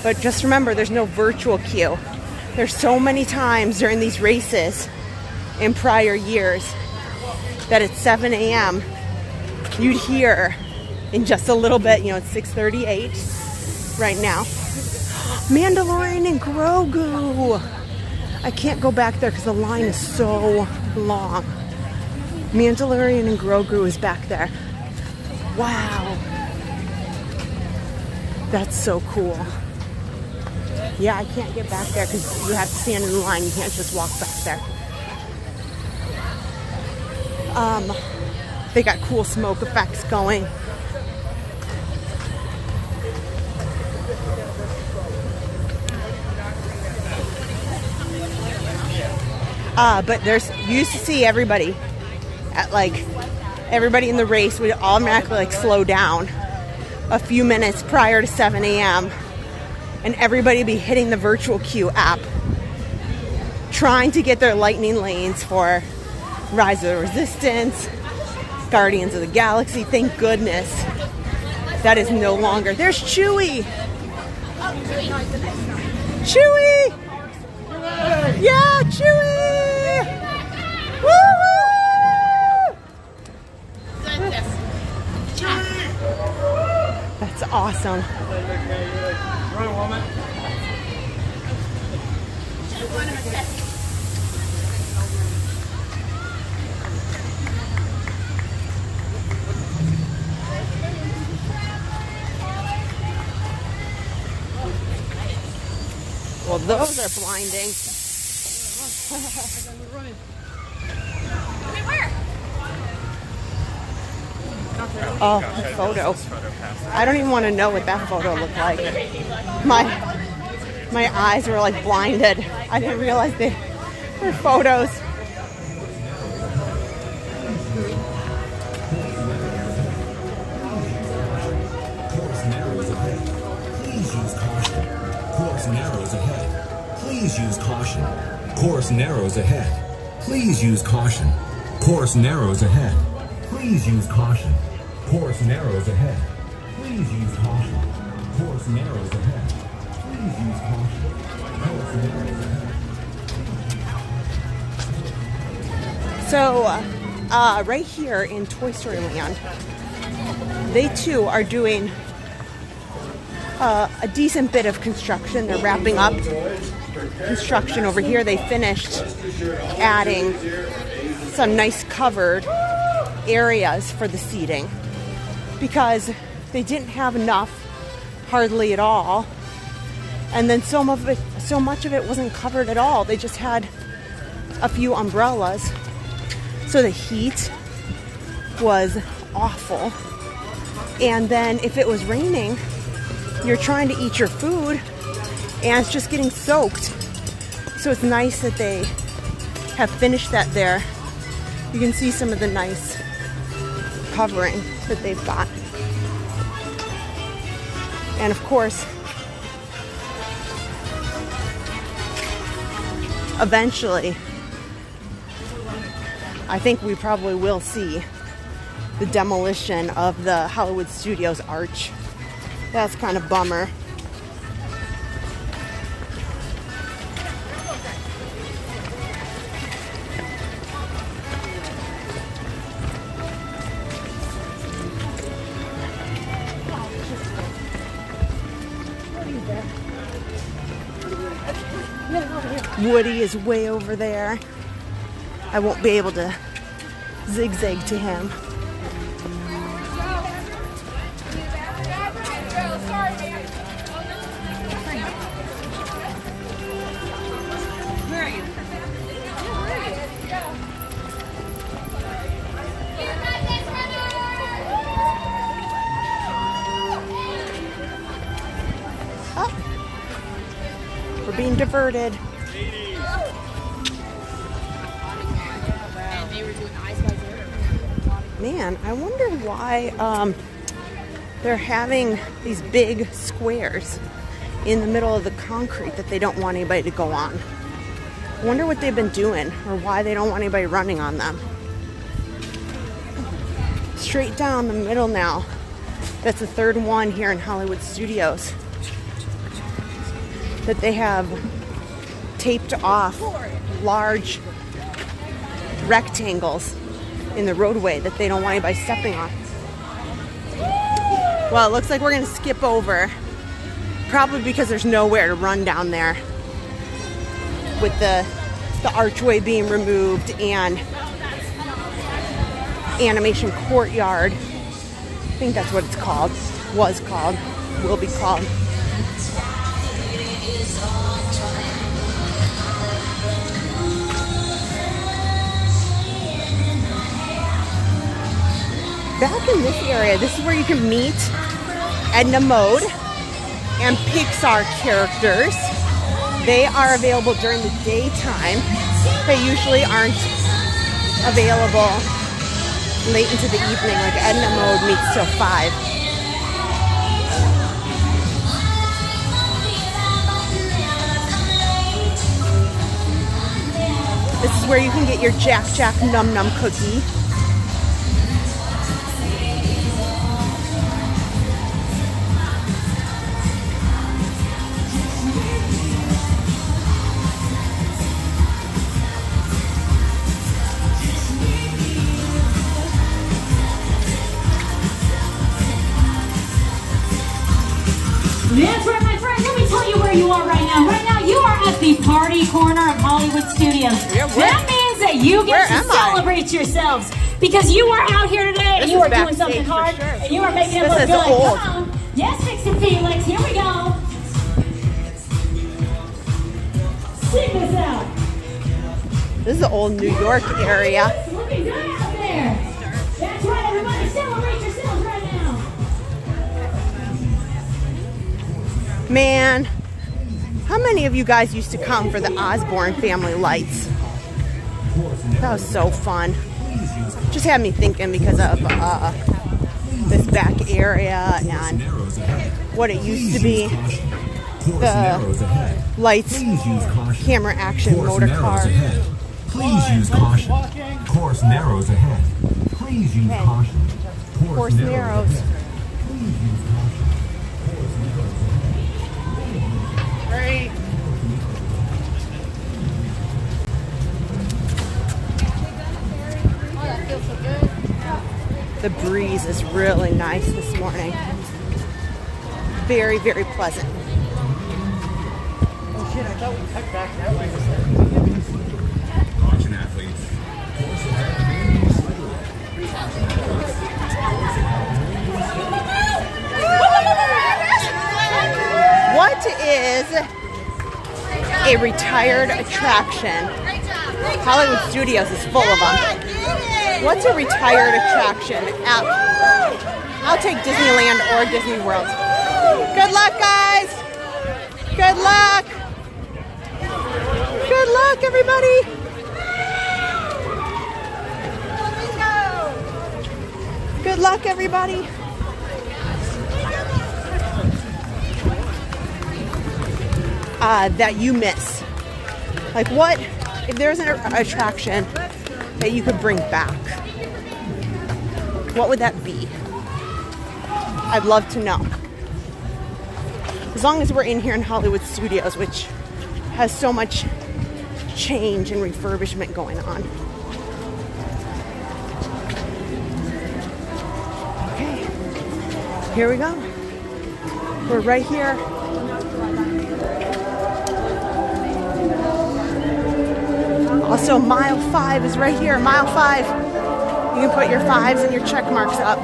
but just remember, there's no virtual queue. There's so many times during these races in prior years that at 7 a.m. you'd hear in just a little bit, it's 6:38 right now, Mandalorian and Grogu. I can't go back there because the line is so long. Mandalorian and Grogu is back there. Wow. That's so cool. Yeah, I can't get back there because you have to stand in the line. You can't just walk back there. They got cool smoke effects going. But you used to see everybody everybody in the race would automatically slow down a few minutes prior to 7 a.m. and everybody would be hitting the virtual queue app trying to get their lightning lanes for Rise of the Resistance, Guardians of the Galaxy. Thank goodness that is no longer. There's Chewie! Chewie! Yeah, Chewie! Woo! That's awesome. those are blinding. Oh, the photo. I don't even want to know what that photo looked like. My eyes were like blinded. I didn't realize they were photos. Course narrows ahead. Please use caution. Course narrows ahead. Please use caution. Course narrows ahead. Please use caution. Course narrows ahead. Please use caution. Course narrows ahead. Please use caution. Course narrows ahead. So, right here in Toy Story Land, they too are doing a decent bit of construction. They're wrapping up construction over here. They finished adding some nice covered areas for the seating because they didn't have enough, hardly at all. And then so much of it wasn't covered at all. They just had a few umbrellas. So the heat was awful. And then if it was raining, you're trying to eat your food and it's just getting soaked. So it's nice that they have finished that there. You can see some of the nice covering that they've got. And of course, eventually, I think we probably will see the demolition of the Hollywood Studios arch. That's kind of bummer. Woody is way over there. I won't be able to zigzag to him. Where are you? Oh, we're being diverted. Man, I wonder why they're having these big squares in the middle of the concrete that they don't want anybody to go on. I wonder what they've been doing or why they don't want anybody running on them. Straight down the middle now. That's the third one here in Hollywood Studios that they have taped off large rectangles in the roadway that they don't want anybody stepping on. Well, it looks like we're going to skip over, probably because there's nowhere to run down there with the archway being removed and Animation Courtyard. I think that's what it's called, was called, will be called. Back in this area, this is where you can meet Edna Mode and Pixar characters. They are available during the daytime. They usually aren't available late into the evening, like Edna Mode meets till 5. This is where you can get your Jack Jack Num Num cookie. That's right, my friends. Let me tell you where you are right now. Right now, you are at the party corner of Hollywood Studios. That means that you get to celebrate yourselves because you are out here today and you are doing something hard and you are making it look good. Come on. Yes, Dixie Felix. Here we go. Sing this out. This is the old New York area. Looking good out there. That's right, everybody. Celebrate yourselves right now. Man, how many of you guys used to come for the Osborne family lights? That was so fun. Just had me thinking because of this back area and what it used to be. The lights, camera action, motor car. Please use caution. Course narrows ahead. Please use caution. Course narrows. Great. Oh, that feels so good. The breeze is really nice this morning. Very, very pleasant. Oh shit, I thought we cut back that way. Caution athletes. What is a retired attraction? Hollywood Studios is full of them. What's a retired attraction? I'll take Disneyland or Disney World. Good luck, guys. Good luck. Good luck, everybody. Good luck, everybody. That you miss. Like what, if there's an attraction that you could bring back, what would that be? I'd love to know. As long as we're in here in Hollywood Studios, which has so much change and refurbishment going on. Okay, here we go. We're right here. Also, mile 5 is right here. Mile 5. You can put your 5s and your check marks up.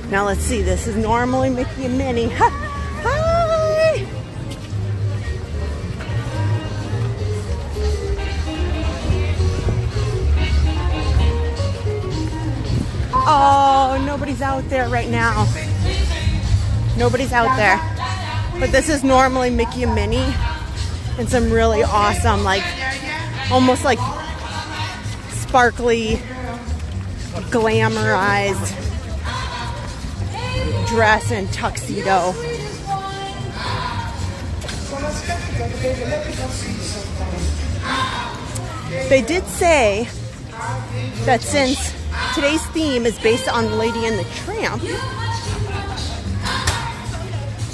Now let's see, this is normally Mickey and Minnie. Ha! Hi! Oh, nobody's out there right now. Nobody's out there. But this is normally Mickey and Minnie. And some really awesome, like, almost like sparkly, glamorized dress and tuxedo. They did say that since today's theme is based on Lady and the Tramp,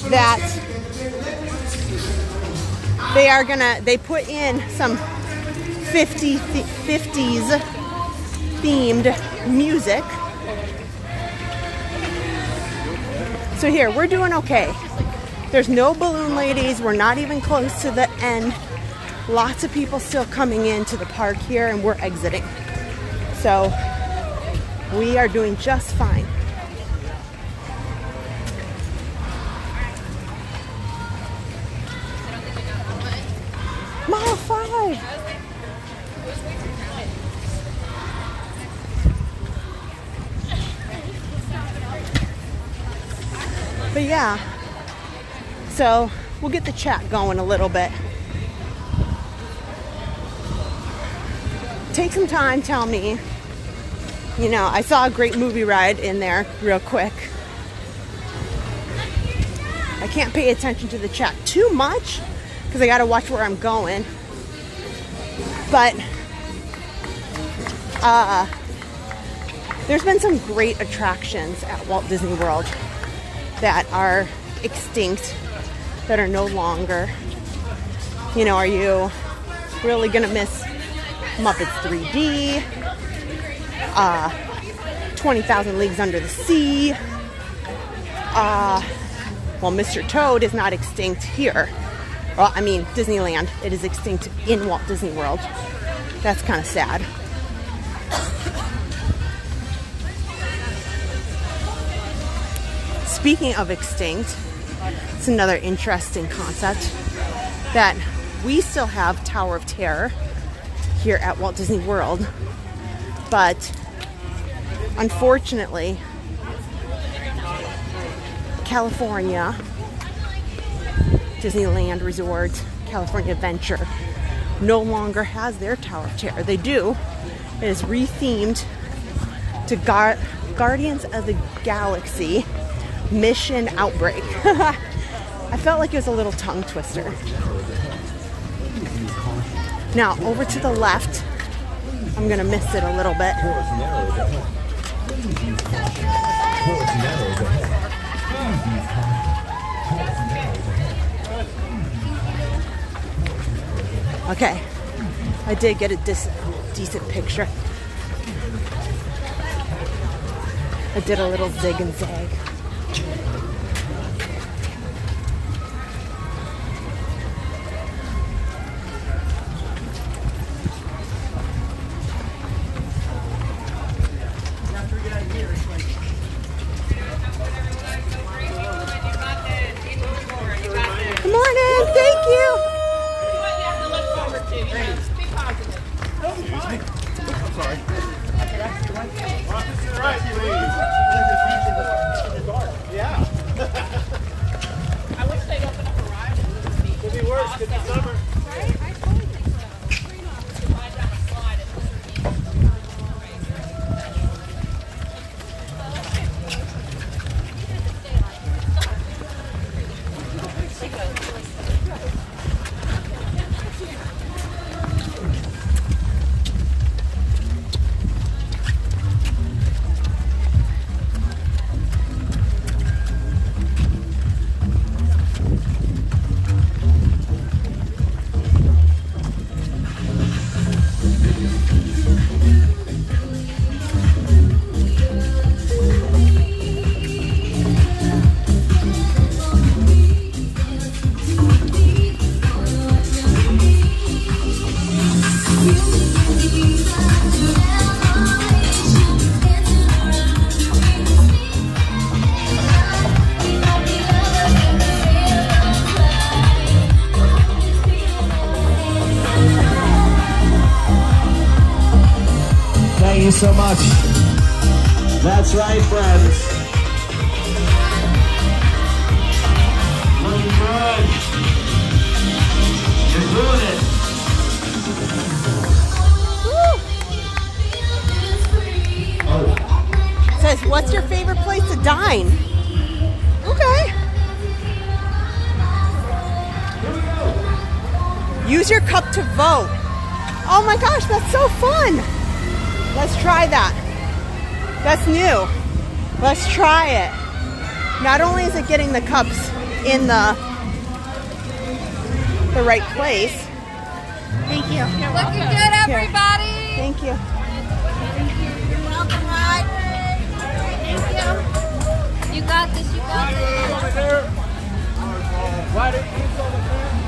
that they put in some 50s themed music. So here, we're doing okay. There's no balloon ladies. We're not even close to the end. Lots of people still coming into the park here, and we're exiting. So we are doing just fine. Mile 5. But yeah, so we'll get the chat going a little bit. Take some time, tell me. You know, I saw a great movie ride in there real quick. I can't pay attention to the chat too much because I gotta watch where I'm going. But There's been some great attractions at Walt Disney World that are extinct, that are no longer. You know, are you really gonna miss Muppets 3D, 20,000 Leagues Under the Sea? Well, Mr. Toad is not extinct here. Well, I mean, Disneyland, it is extinct in Walt Disney World. That's kind of sad. Speaking of extinct, it's another interesting concept that we still have Tower of Terror here at Walt Disney World, but unfortunately, California, Disneyland Resort, California Adventure, no longer has their Tower of Terror. They do. It is rethemed to Guardians of the Galaxy Mission Outbreak. I felt like it was a little tongue twister. Now, over to the left, I'm gonna miss it a little bit. Okay, I did get a decent picture. I did a little zig and zag. Good morning, thank you. I'm sorry. Yeah. I wish they'd open up a ride. Could be worse. Could be summer. Right? I totally think so. Ride down a slide Thank you so much. That's right, friends. Looking good. You're doing it. Oh. Says, what's your favorite place to dine? Okay. Use your cup to vote. Oh my gosh, that's so fun. Let's try that. That's new. Let's try it. Not only is it getting the cups in the right place. Thank you. You're looking good, everybody. Thank you. You're welcome, Rod. Thank you. You got this. You got this. Over there. Right over there.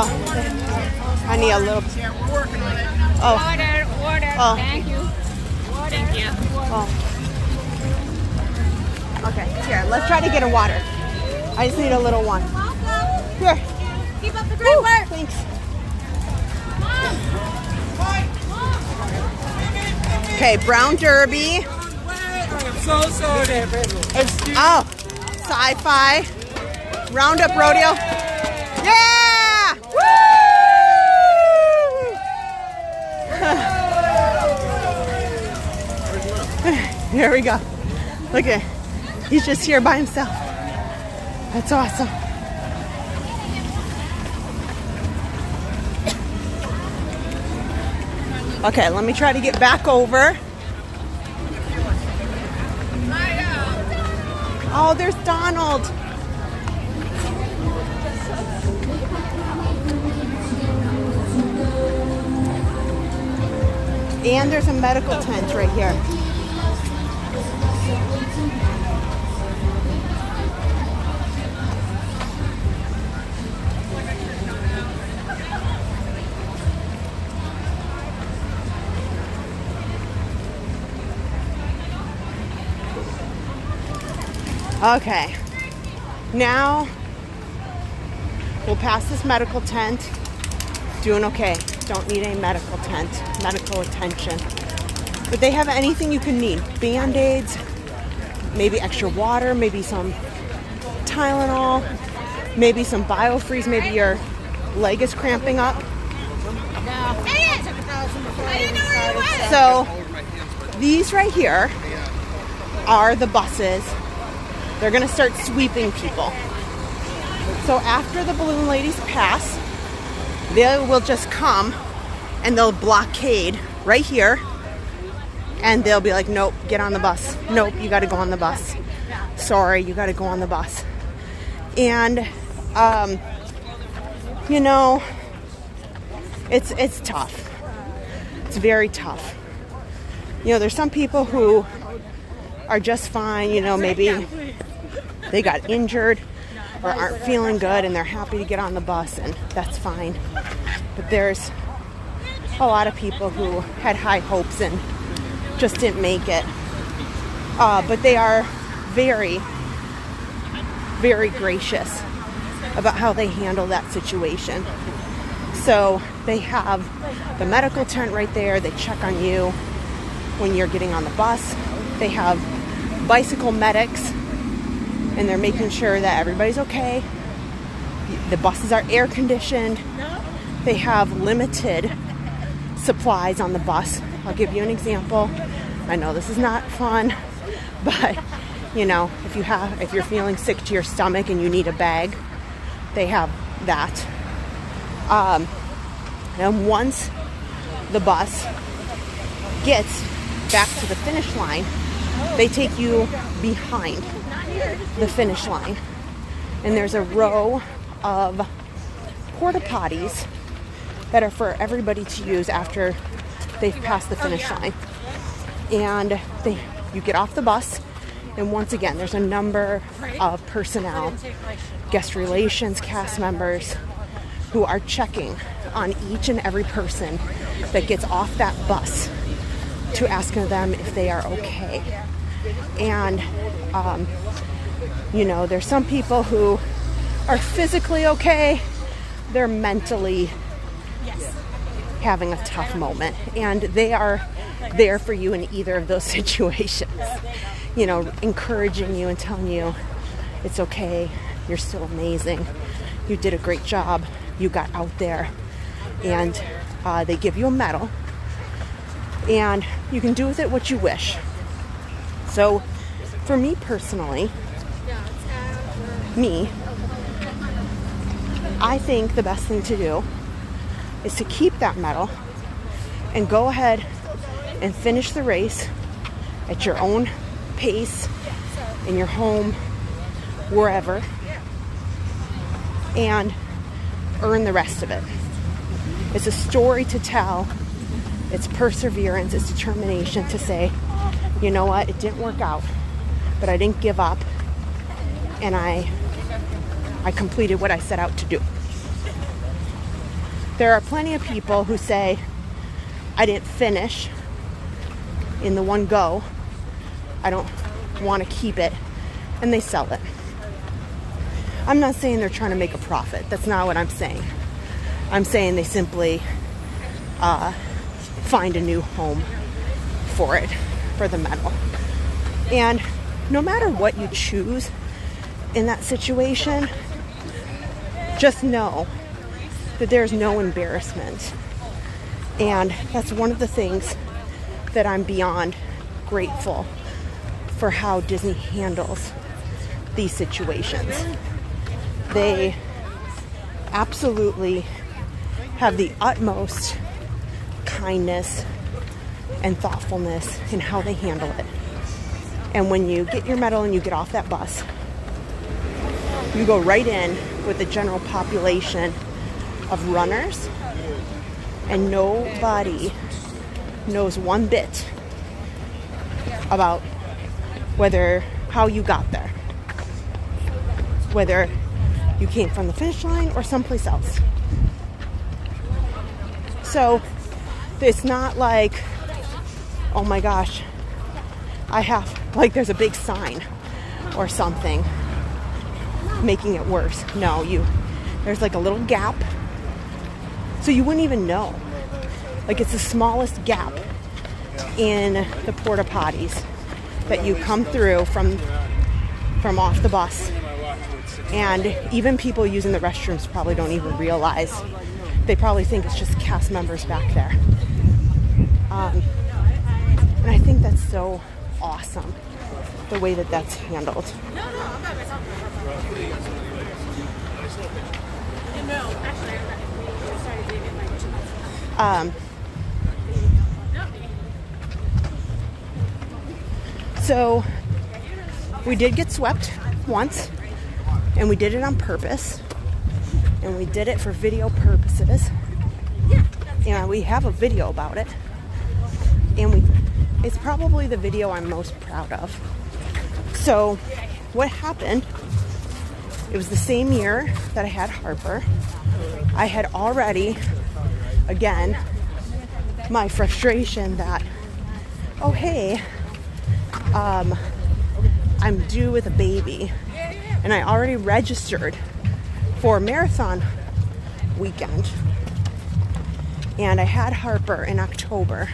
Oh, I need a little. Yeah, we're working on it. Oh. Order. Oh. Thank you. Thank you. Oh. Okay, here, let's try to get a water. I just need a little one. Here. Keep up the great work. Thanks. Okay, brown derby. I'm so sorry. Oh, sci-fi. Roundup rodeo. Yeah! Woo! Here we go. Look at, he's just here by himself. That's awesome. Okay, let me try to get back over. Oh, there's Donald. And there's a medical tent right here. Okay, now we'll pass this medical tent. Doing okay. Don't need a medical tent, medical attention. But they have anything you can need. Band-Aids, maybe extra water, maybe some Tylenol, maybe some Biofreeze, maybe your leg is cramping up. So these right here are the buses. They're gonna start sweeping people. So after the balloon ladies pass, they will just come and they'll blockade right here, and they'll be like, nope, get on the bus. Nope, you gotta go on the bus. Sorry, you gotta go on the bus. And you know, it's tough. It's very tough. You know, there's some people who are just fine, you know, maybe they got injured or aren't feeling good and they're happy to get on the bus, and that's fine. But there's a lot of people who had high hopes and just didn't make it. But they are very, very gracious about how they handle that situation. So they have the medical tent right there. They check on you when you're getting on the bus. They have bicycle medics, and they're making sure that everybody's okay. The buses are air conditioned. They have limited supplies on the bus. I'll give you an example. I know this is not fun, but you know, if you're feeling sick to your stomach and you need a bag, they have that. And once the bus gets back to the finish line, they take you behind the finish line, and there's a row of porta potties that are for everybody to use after they've passed the finish line. And you get off the bus, and once again, there's a number of personnel, guest relations, cast members, who are checking on each and every person that gets off that bus to ask them if they are okay. And you know, there's some people who are physically okay, they're mentally having a tough moment, and they are there for you in either of those situations, you know, encouraging you and telling you it's okay, you're still amazing, you did a great job, you got out there. And they give you a medal, and you can do with it what you wish. So for me personally, I think the best thing to do is to keep that medal and go ahead and finish the race at your own pace, in your home, wherever, and earn the rest of it. It's a story to tell. It's perseverance, it's determination to say, you know what, it didn't work out, but I didn't give up, and I completed what I set out to do. There are plenty of people who say, I didn't finish in the one go, I don't want to keep it, and they sell it. I'm not saying they're trying to make a profit. That's not what I'm saying. I'm saying they simply find a new home for it, for the medal. And no matter what you choose in that situation, just know that there's no embarrassment. And that's one of the things that I'm beyond grateful for, how Disney handles these situations. They absolutely have the utmost kindness and thoughtfulness in how they handle it. And when you get your medal and you get off that bus, you go right in with the general population of runners, and nobody knows one bit about how you got there, whether you came from the finish line or someplace else. So it's not like, oh my gosh, there's a big sign or something making it worse. No, there's like a little gap, so you wouldn't even know. Like, it's the smallest gap in the porta potties that you come through from off the bus. And even people using the restrooms probably don't even realize. They probably think it's just cast members back there. And I think that's so awesome, the way that that's handled. So we did get swept once, and we did it on purpose, and we did it for video purposes, and we have a video about it, and it's probably the video I'm most proud of. So what happened, it was the same year that I had Harper. I had already, again, my frustration that, oh hey, I'm due with a baby, and I already registered for a marathon weekend, and I had Harper in October,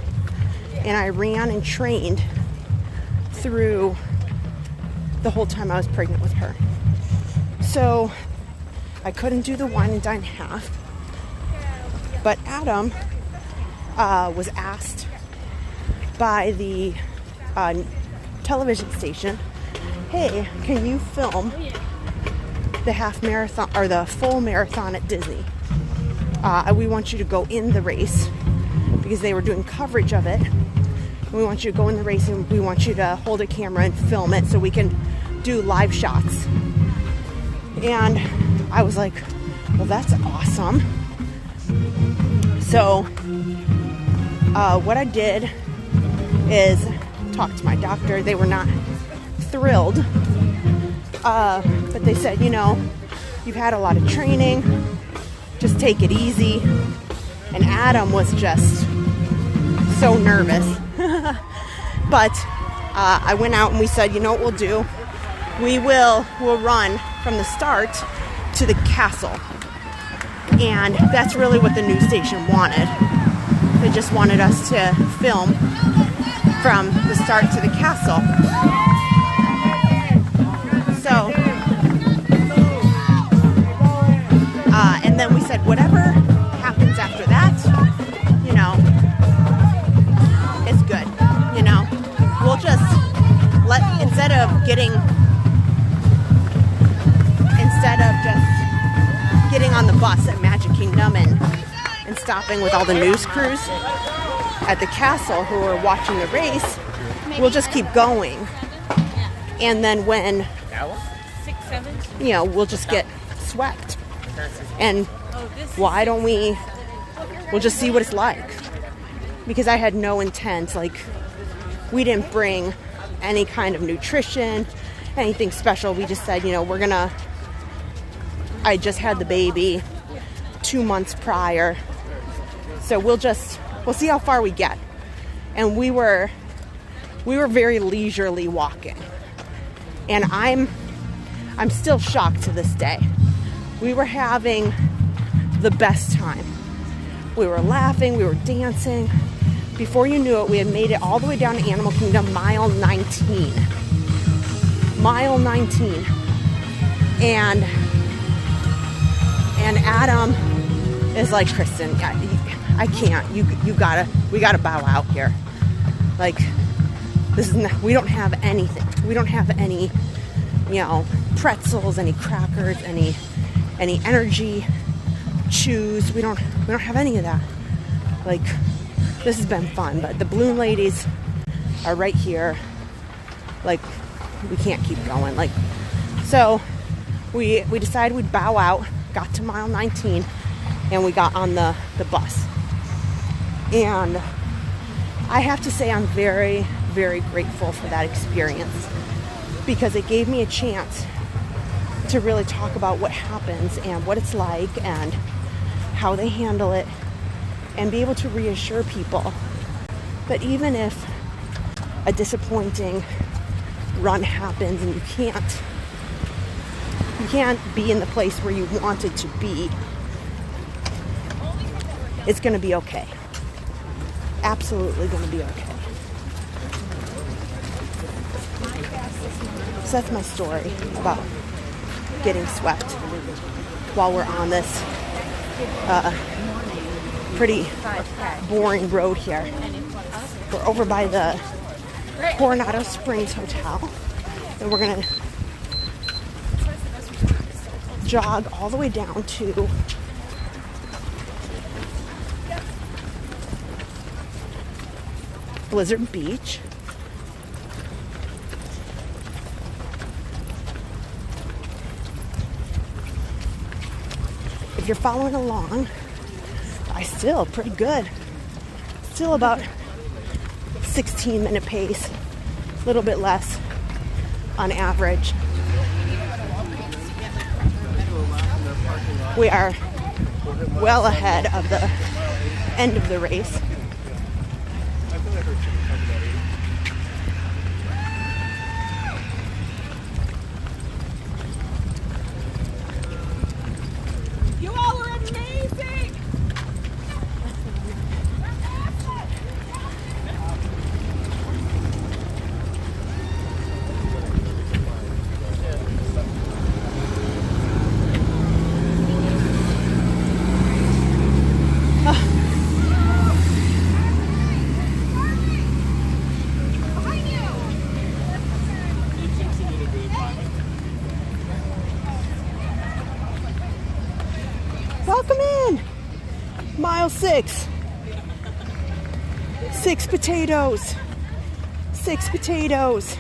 and I ran and trained through the whole time I was pregnant with her. So I couldn't do the wine and dine half, but Adam was asked by the television station, hey, can you film the half marathon or the full marathon at Disney? We want you to go in the race, because they were doing coverage of it. We want you to go in the race, and we want you to hold a camera and film it so we can do live shots. And I was like, well, that's awesome. So what I did is talk to my doctor. They were not thrilled, but they said, you've had a lot of training, just take it easy. And Adam was just so nervous. But I went out and we said, you know what we'll do? We'll run from the start to the castle. And that's really what the news station wanted. They just wanted us to film from the start to the castle. So, and then we said, whatever happens after that, it's good. We'll just instead of just getting on the bus at Magic Kingdom and stopping with all the news crews at the castle who are watching the race, we'll just keep going. And then when, we'll just get swept. And why don't we'll just see what it's like. Because I had no intent, we didn't bring any kind of nutrition, anything special. We just said, I just had the baby 2 months prior. So we'll see how far we get. And we were very leisurely walking. And I'm still shocked to this day. We were having the best time. We were laughing, we were dancing. Before you knew it, we had made it all the way down to Animal Kingdom, mile 19. Mile 19. And Adam is like, Kristen, I can't. We gotta bow out here. This is we don't have anything. We don't have any, pretzels, any crackers, any energy chews. We don't have any of that. this has been fun, but the balloon ladies are right here. Like, we can't keep going. Like, so we decided we'd bow out, got to mile 19, and we got on the bus. And I have to say I'm very, very grateful for that experience, because it gave me a chance to really talk about what happens and what it's like and how they handle it, and be able to reassure people that even if a disappointing run happens and you can't be in the place where you wanted to be, it's going to be okay. Absolutely going to be okay. So that's my story about getting swept while we're on this pretty boring road here. We're over by the Coronado Springs Hotel, and we're gonna jog all the way down to Blizzard Beach. If you're following along, still pretty good. Still about 16-minute pace, a little bit less on average. We are well ahead of the end of the race. You all are amazing! Welcome in. Mile 6. 6 potatoes. 6 potatoes.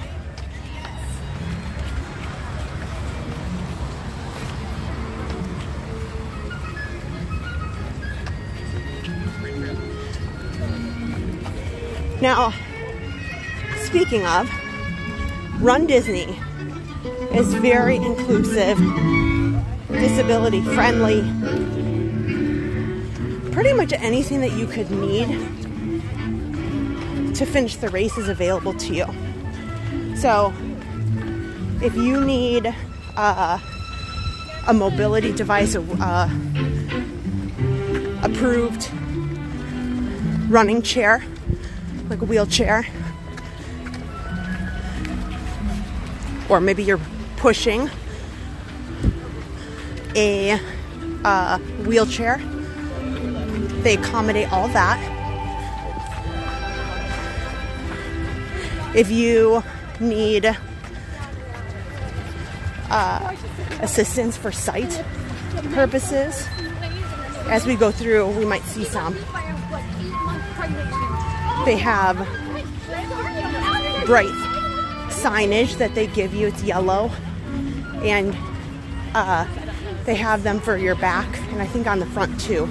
Now, speaking of, RunDisney is very inclusive, disability friendly. Pretty much anything that you could need to finish the race is available to you. So if you need a mobility device, approved running chair, like a wheelchair, or maybe you're pushing a wheelchair, they accommodate all that. If you need assistance for sight purposes, as we go through, we might see some. They have bright signage that they give you. It's yellow, and they have them for your back, and I think on the front too.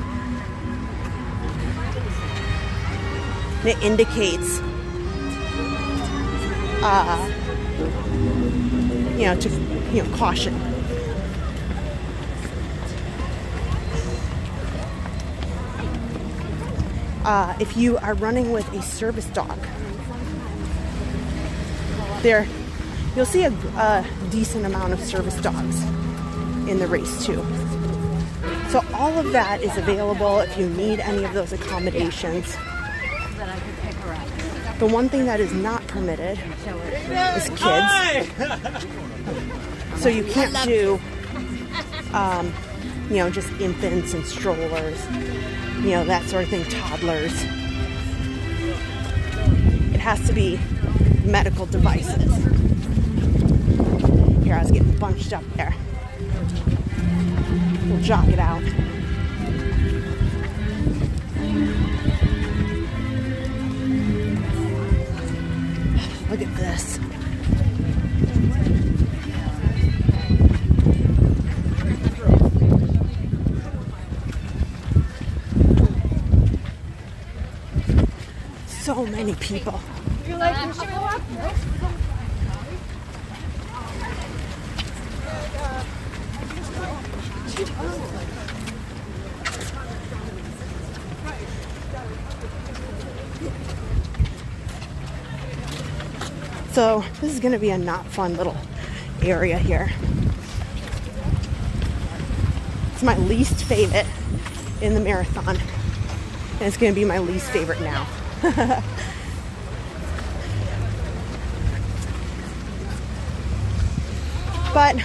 And it indicates, caution. If you are running with a service dog, you'll see a decent amount of service dogs in the race too. So all of that is available if you need any of those accommodations. The one thing that is not permitted is kids. So you can't do, just infants and strollers, that sort of thing, toddlers. It has to be medical devices. Here, I was getting bunched up there. We'll jog it out. Look at this. So many people. You like your show up? So this is going to be a not fun little area here. It's my least favorite in the marathon, and it's going to be my least favorite now. But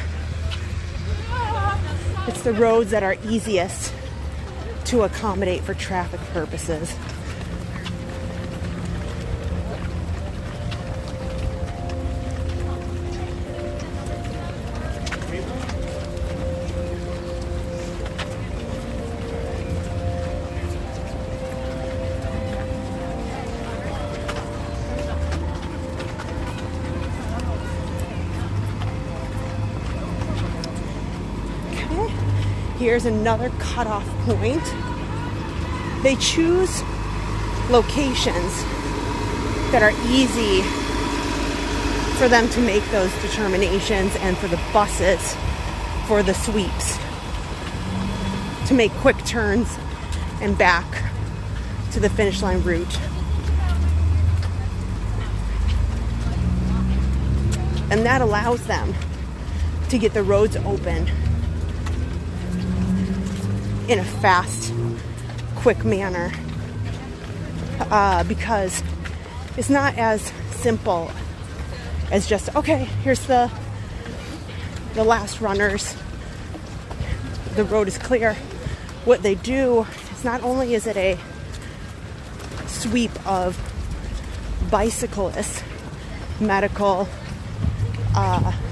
it's the roads that are easiest to accommodate for traffic purposes. Here's another cutoff point. They choose locations that are easy for them to make those determinations, and for the buses, for the sweeps, to make quick turns and back to the finish line route. And that allows them to get the roads open in a fast, quick manner, because it's not as simple as just, okay, here's the last runners, the road is clear. What they do is, not only is it a sweep of bicyclists, medical,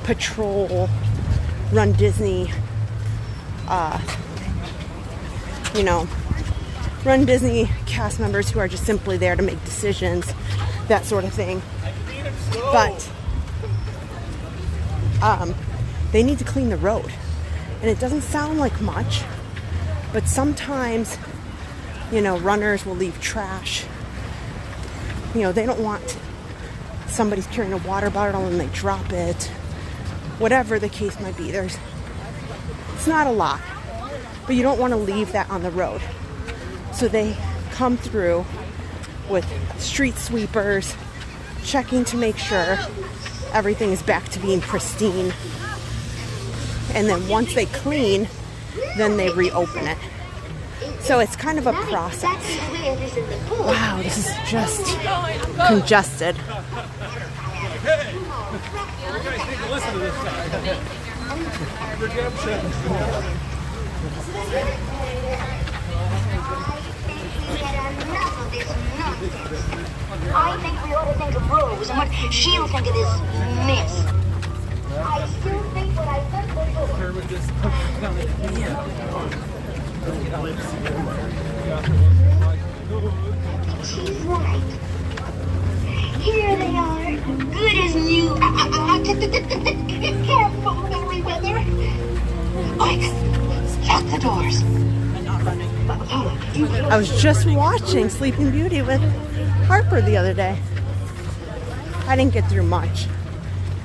patrol, RunDisney, RunDisney cast members who are just simply there to make decisions, that sort of thing. But they need to clean the road. And it doesn't sound like much, but sometimes, runners will leave trash. They don't want somebody's carrying a water bottle and they drop it. Whatever the case might be, it's not a lot. But you don't want to leave that on the road. So they come through with street sweepers, checking to make sure everything is back to being pristine. And then once they clean, then they reopen it. So it's kind of a process. Wow, this is just congested. I think we ought to think of Rose and what she'll think of this mess. I still think what I said before. She's right. Here they are, good as new. Careful, Merryweather. Quick, lock the doors. I was just watching Sleeping Beauty with Harper the other day. I didn't get through much,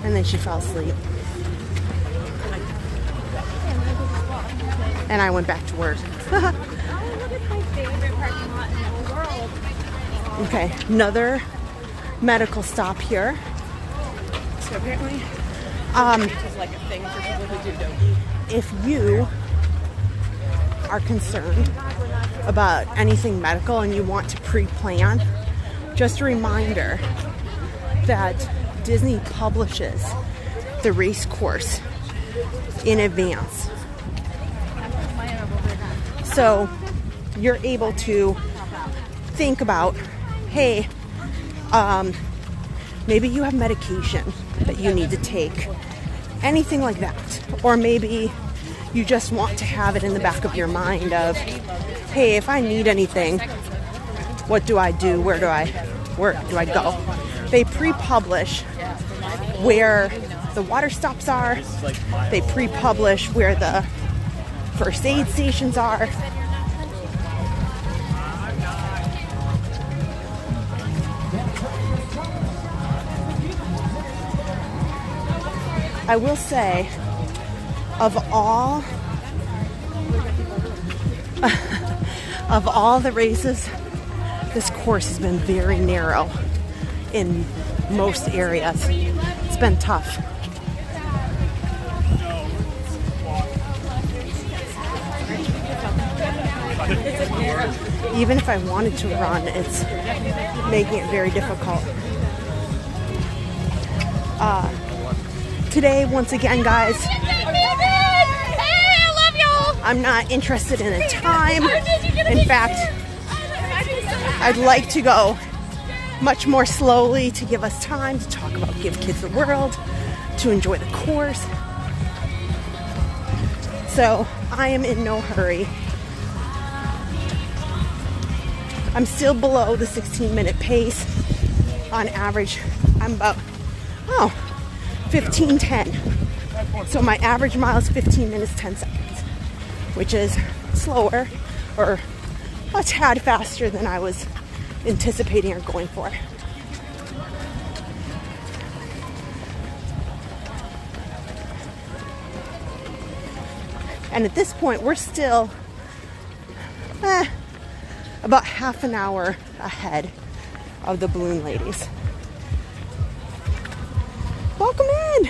and then she fell asleep. And I went back to work. Okay, another medical stop here. So apparently, is like a thing for people who do doggy. If you are concerned about anything medical and you want to pre-plan, just a reminder that Disney publishes the race course in advance. So you're able to think about, hey, maybe you have medication that you need to take, anything like that. Or maybe you just want to have it in the back of your mind of, hey, if I need anything, what do I do? Where do I go? they pre-publish where the water stops are. They pre-publish where the first aid stations are. I will say, of all the races, this course has been very narrow in most areas. It's been tough. Even if I wanted to run, it's making it very difficult. Today, once again, guys, I'm not interested in a time. In fact, I'd like to go much more slowly to give us time to talk about Give Kids the World, to enjoy the course. So I am in no hurry. I'm still below the 16-minute pace. On average, I'm about, 15:10. So my average mile is 15 minutes, 10 seconds, which is slower or a tad faster than I was anticipating or going for. And at this point, we're still about half an hour ahead of the balloon ladies. Welcome in!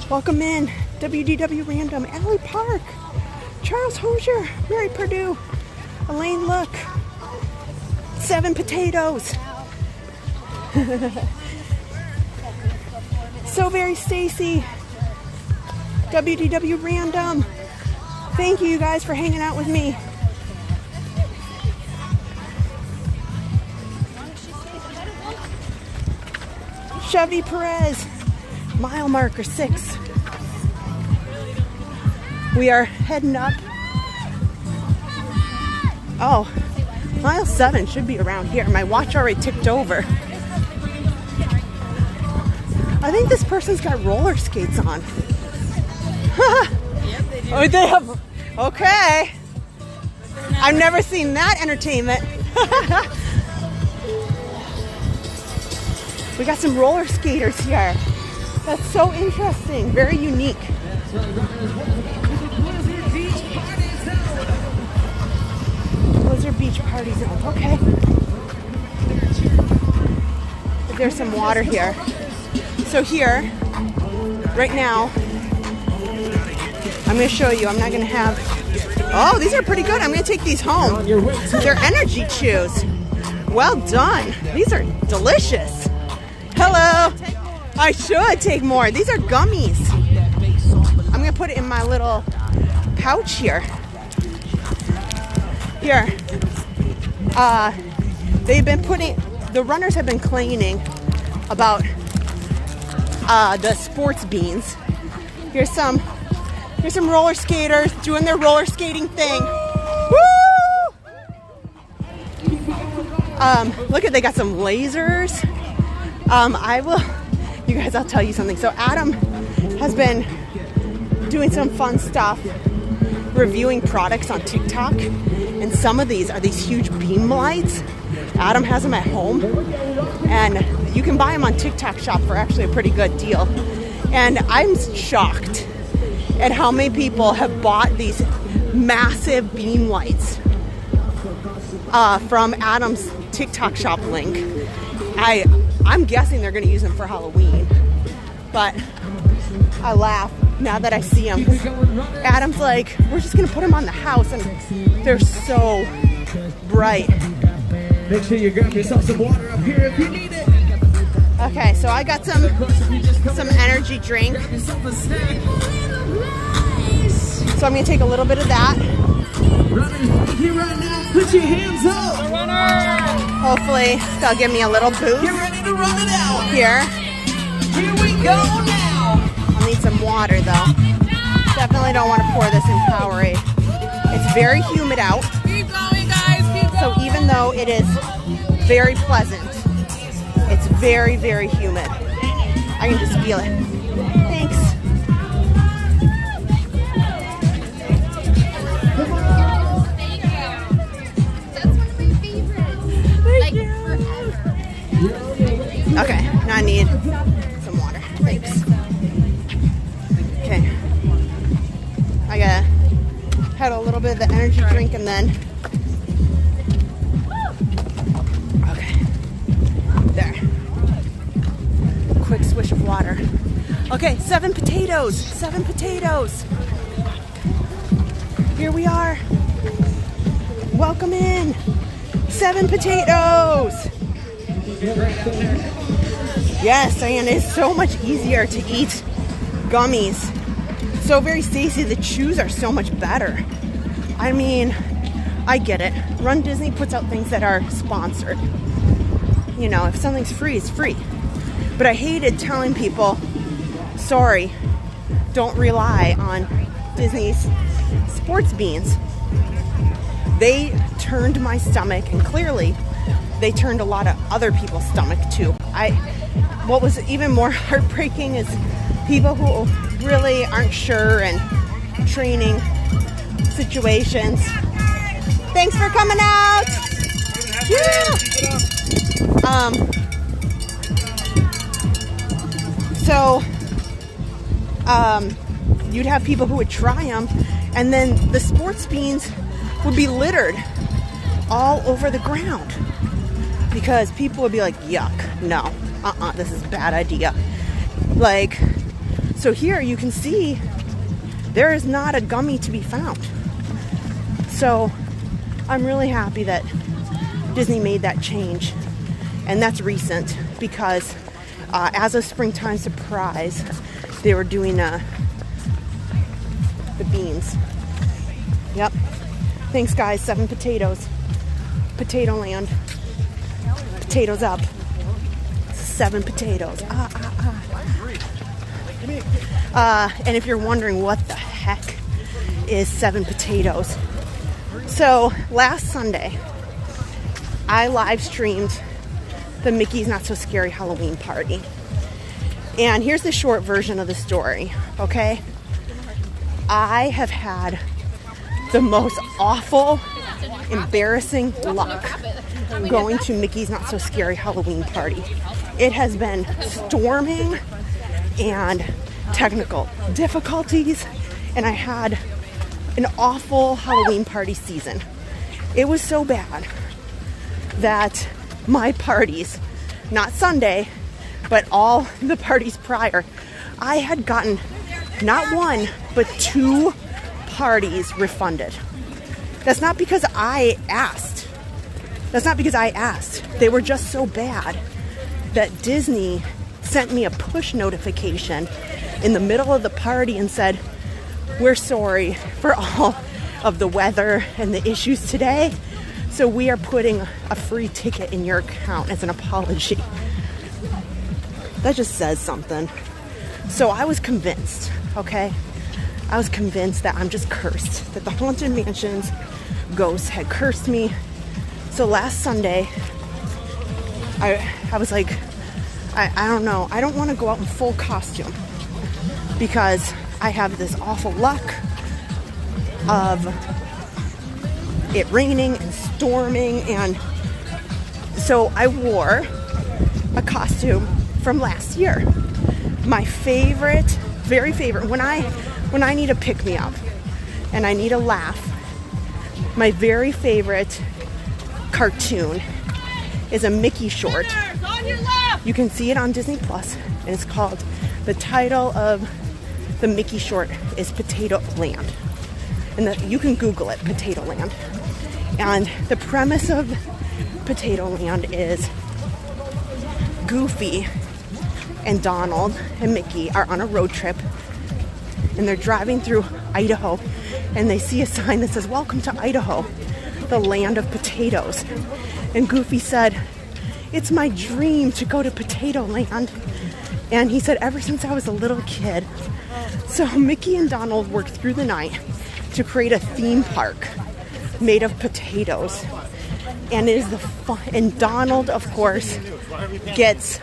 Welcome in, WDW Random, Allie Park, Charles Hosier, Mary Purdue, Elaine Look, 7 Potatoes, So Very Stacy, WDW Random. Thank you guys for hanging out with me. Chevy Perez, mile marker 6. We are heading up. Oh, mile 7 should be around here. My watch already ticked over. I think this person's got roller skates on. Oh, they have. Okay. I've never seen that entertainment. We got some roller skaters here. That's so interesting. Very unique. Blizzard Beach Party Zone. Okay. There's some water here. So here, right now, I'm going to show you. I'm not going to have... Oh, these are pretty good. I'm going to take these home. They're energy chews. Well done. These are delicious. Hello. I should take more. These are gummies. I'm going to put it in my little pouch here. Here. They've been putting... The runners have been complaining about the sports beans. Here's some roller skaters doing their roller skating thing. Woo! Look at, they got some lasers. You guys, I'll tell you something. So Adam has been doing some fun stuff, reviewing products on TikTok, and some of these are these huge beam lights. Adam has them at home, and you can buy them on TikTok Shop for actually a pretty good deal. And I'm shocked at how many people have bought these massive beam lights from Adam's TikTok Shop link. I'm guessing they're going to use them for Halloween, but I laugh now that I see them. Adam's like, we're just going to put them on the house, and they're so bright. Make sure you grab yourself some water up here if you need it. Okay, so I got some energy drink. So I'm going to take a little bit of that. Runners, here right now, put your hands up. The runner. Hopefully, they'll give me a little boost. Get ready to run it out. Here. Here we go. Go now. I'll need some water though. Definitely don't want to pour this in Powerade. It's very humid out. Keep going, guys. Keep going. So even though it is very pleasant, it's very, very humid. I can just feel it. Thanks. Okay, now I need some water. Thanks. Okay. I gotta had a little bit of the energy drink and then. Okay. There. Quick swish of water. Okay, 7 potatoes. 7 potatoes. Here we are. Welcome in. 7 potatoes. Yes, and it's so much easier to eat gummies. So very tasty. The chews are so much better. I mean, I get it. RunDisney puts out things that are sponsored. You know, if something's free, it's free. But I hated telling people, sorry, don't rely on Disney's sports beans. They turned my stomach, and clearly they turned a lot of other people's stomach too. What was even more heartbreaking is people who really aren't sure and training situations. Thanks for coming out. Yeah. You'd have people who would try them, and then the sports beans would be littered all over the ground because people would be like, yuck, no, this is a bad idea. Like, so here you can see there is not a gummy to be found. So I'm really happy that Disney made that change, and that's recent because as a springtime surprise, they were doing the beans. Yep. Thanks, guys. 7 potatoes. Potato land. Potatoes up. 7 potatoes. And if you're wondering what the heck is 7 potatoes. So last Sunday, I live streamed the Mickey's Not So Scary Halloween party. And here's the short version of the story, okay? I have had the most awful, embarrassing luck going to Mickey's Not So Scary Halloween party. It has been storming and technical difficulties, and I had an awful Halloween party season. It was so bad that my parties, not Sunday, but all the parties prior, I had gotten not 1, but 2 parties refunded. That's not because I asked. They were just so bad that Disney sent me a push notification in the middle of the party and said, we're sorry for all of the weather and the issues today, so we are putting a free ticket in your account as an apology. That just says something. So I was convinced, okay? I was convinced that I'm just cursed, that the Haunted Mansion's ghosts had cursed me. So last Sunday, I was like, I don't know. I don't want to go out in full costume because I have this awful luck of it raining and storming. And so I wore a costume from last year. My favorite, very favorite, when I need a pick-me-up and I need a laugh, my very favorite cartoon is a Mickey short. You can see it on Disney Plus, and it's called, the title of the Mickey short is Potato Land. And you can Google it, Potato Land. And the premise of Potato Land is Goofy and Donald and Mickey are on a road trip, and they're driving through Idaho, and they see a sign that says, "Welcome to Idaho, the land of potatoes." And Goofy said, "It's my dream to go to Potato Land." And he said, ever since I was a little kid. So Mickey and Donald worked through the night to create a theme park made of potatoes. And it is the fun. And Donald, of course, gets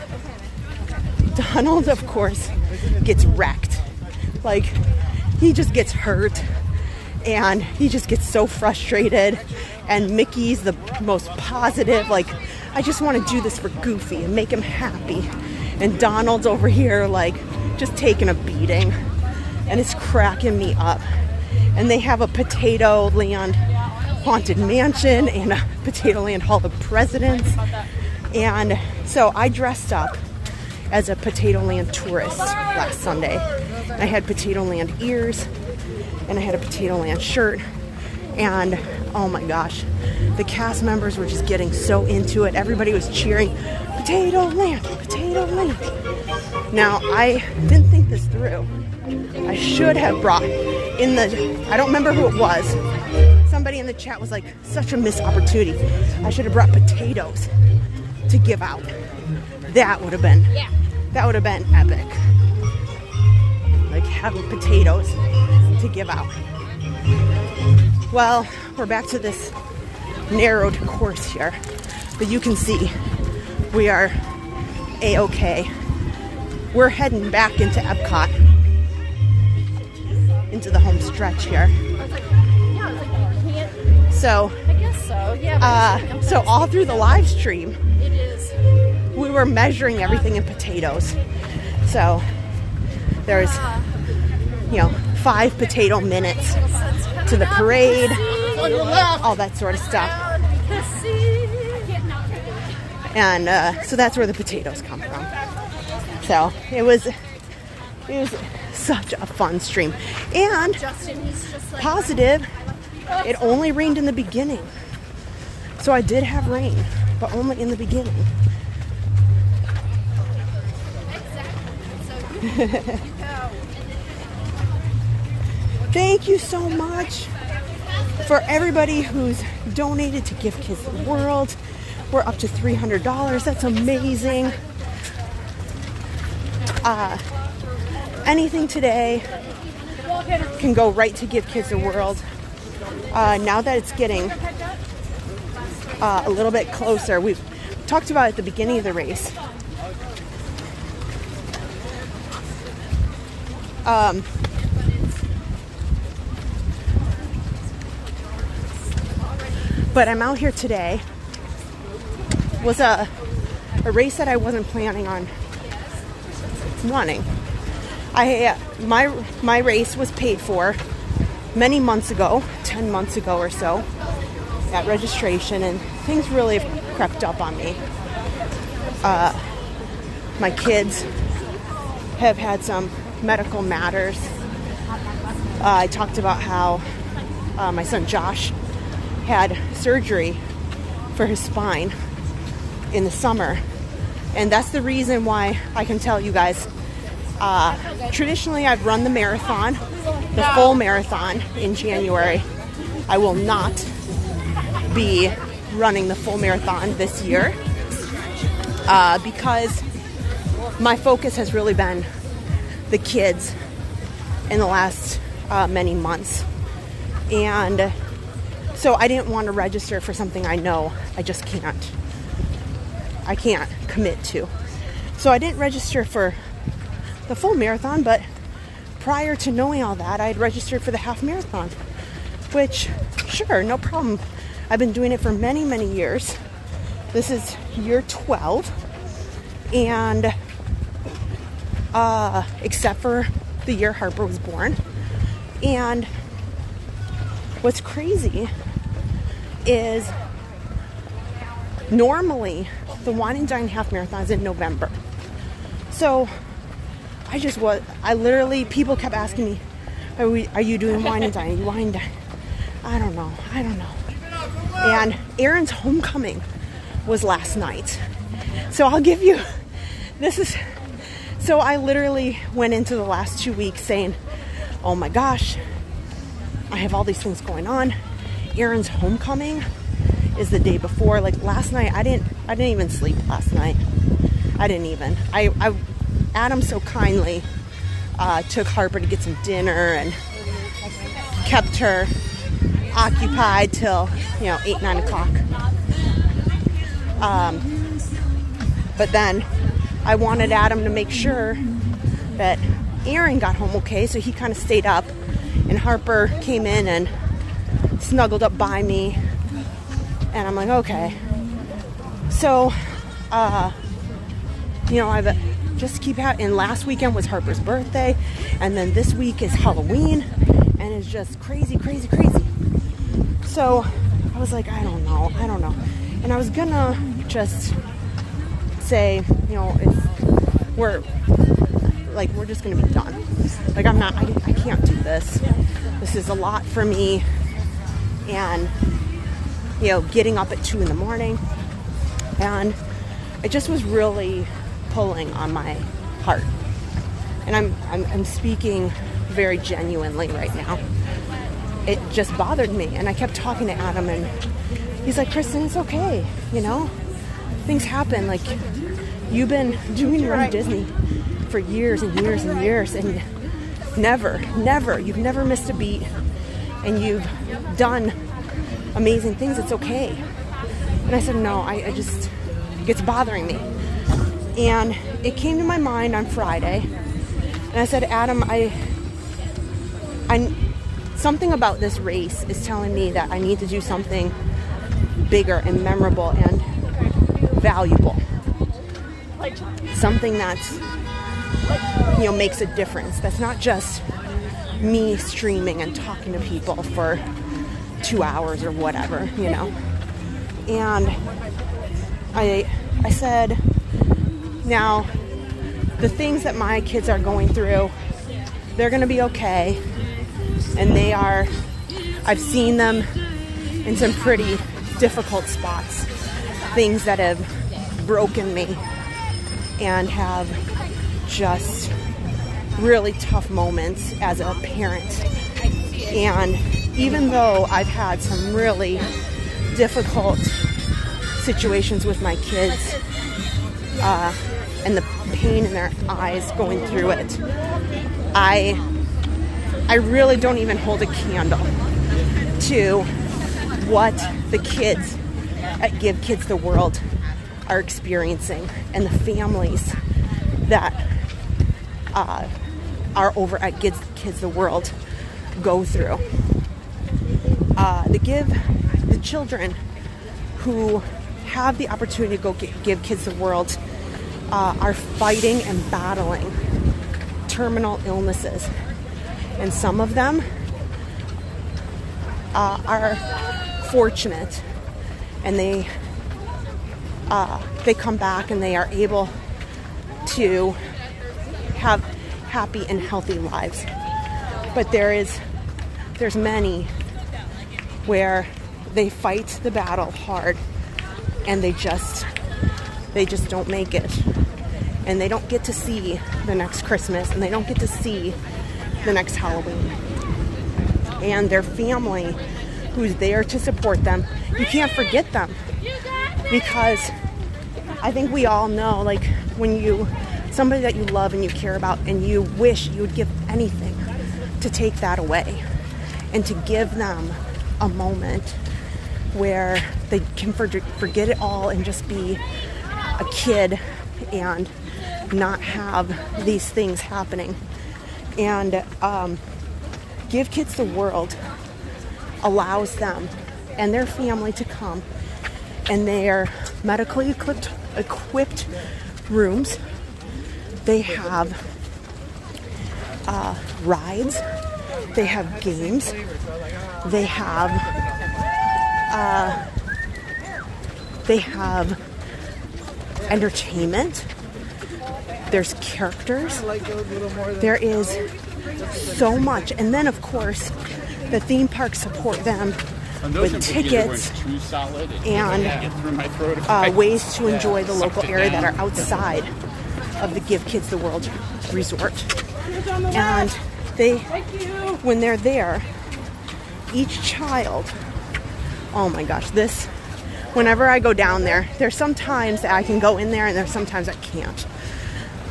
wrecked. Like, he just gets hurt. And he just gets so frustrated. And Mickey's the most positive. Like, I just want to do this for Goofy and make him happy. And Donald's over here, like, just taking a beating. And it's cracking me up. And they have a Potato Land Haunted Mansion and a Potato Land Hall of Presidents. And so I dressed up as a Potato Land tourist last Sunday. I had Potato Land ears and I had a Potato Land shirt. And oh my gosh, the cast members were just getting so into it. Everybody was cheering, Potato Land, Potato Land. Now, I didn't think this through. I should have brought in the, I don't remember who it was. Somebody in the chat was like, such a missed opportunity. I should have brought potatoes to give out. That would have been epic. Like having potatoes to give out. Well, we're back to this narrowed course here, but you can see we are A-okay. We're heading back into Epcot, into the home stretch here. So, I guess so. Yeah. So all through the live stream, It is. we were measuring everything in potatoes. So there's, 5 potato minutes to the parade, all that sort of stuff. And so that's where the potatoes come from. So it was such a fun stream. And positive, it only rained in the beginning. So I did have rain, but only in the beginning. Thank you so much for everybody who's donated to Give Kids the World. We're up to $300. That's amazing. Anything today can go right to Give Kids the World. Now that it's getting a little bit closer, we've talked about it at the beginning of the race. But I'm out here today. Was a race that I wasn't planning on running. My race was paid for many months ago, 10 months ago or so, at registration, and things really have crept up on me. My kids have had some medical matters. I talked about how my son Josh had surgery for his spine in the summer, and that's the reason why I can tell you guys, traditionally I've run the marathon, the full marathon in January. I will not be running the full marathon this year because my focus has really been the kids in the last many months, and so I didn't want to register for something I know I just can't commit to. So I didn't register for the full marathon, but prior to knowing all that, I had registered for the half marathon, which, sure, no problem. I've been doing it for many, many years. This is year 12, and except for the year Harper was born. And what's crazy is normally the Wine and Dine half marathon is in November. So I literally, people kept asking me, are you doing Wine and Dine? Are you Wine and Dine? I don't know. And Aaron's homecoming was last night. So I'll give you, so I literally went into the last 2 weeks saying, oh my gosh, I have all these things going on. Aaron's homecoming is the day before. Like last night, I didn't even sleep last night. I Adam so kindly took Harper to get some dinner and kept her occupied till 8, 9 o'clock. But then I wanted Adam to make sure that Aaron got home okay, so he kind of stayed up, and Harper came in and snuggled up by me, and I'm like, okay. So I've just keep having, and last weekend was Harper's birthday, and then this week is Halloween, and it's just crazy. So I was like, I don't know, and I was gonna just say, we're just gonna be done. Like, I can't do this. This is a lot for me, and getting up at 2 in the morning, and it just was really pulling on my heart. And I'm speaking very genuinely right now. It just bothered me, and I kept talking to Adam, and he's like, Kristen, it's okay, things happen. Like, you've been doing RunDisney for years and years and years, and you've never missed a beat, and you've done amazing things. It's okay. And I said, no, it gets bothering me. And it came to my mind on Friday, and I said, Adam, I something about this race is telling me that I need to do something bigger and memorable and valuable. Something that's, makes a difference. That's not just me streaming and talking to people for 2 hours or whatever, And I said, now, the things that my kids are going through, they're going to be okay. And I've seen them in some pretty difficult spots. Things that have broken me and have just really tough moments as a parent. And even though I've had some really difficult situations with my kids, and the pain in their eyes going through it, I really don't even hold a candle to what the kids at Give Kids the World are experiencing, and the families that are over at Give Kids the World go through. The children who have the opportunity to go Give Kids the World are fighting and battling terminal illnesses, and some of them are fortunate, and they come back and they are able to have happy and healthy lives. But there's many where they fight the battle hard, and they just don't make it, and they don't get to see the next Christmas, and they don't get to see the next Halloween. And their family who's there to support them, you can't forget them, because I think we all know, like, when somebody that you love and you care about, and you wish you would give anything to take that away and to give them a moment where they can forget it all and just be a kid and not have these things happening. And Give Kids the World allows them and their family to come, and their medically equipped rooms. They have rides, they have games, they have entertainment, there's characters, there is so much. And then, of course, the theme parks support them with tickets and ways to enjoy the local area that are outside of the Give Kids the World resort. And when they're there, each child, oh my gosh, whenever I go down there, there's some times that I can go in there and there's sometimes I can't.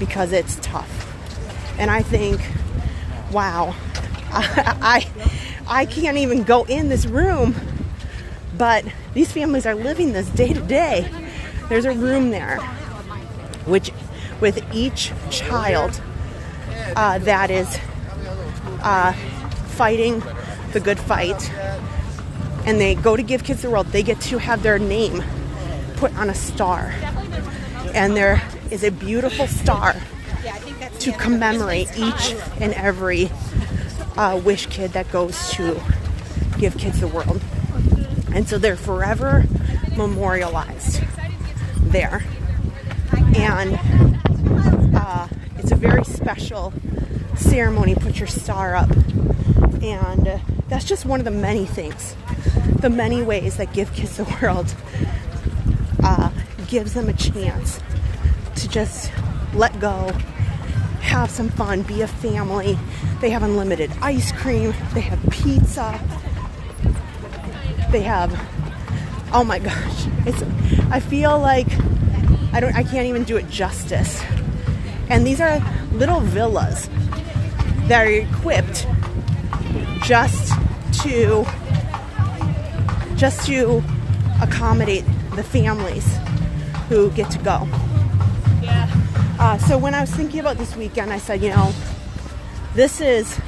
because it's tough. And I think, wow, I can't even go in this room, but these families are living this day to day. There's a room there, which with each child that is fighting the good fight, and they go to Give Kids the World, they get to have their name put on a star. And there is a beautiful star to commemorate each and every wish kid that goes to Give Kids the World. And so they're forever memorialized there. And it's a very special ceremony. Put your star up. And that's just one of the many things, the many ways that Give Kids the World gives them a chance to just let go, have some fun, be a family. They have unlimited ice cream, they have pizza, they have, oh my gosh, I feel like I can't even do it justice. And these are little villas that are equipped just to accommodate the families who get to go. So when I was thinking about this weekend, I said, you know, this is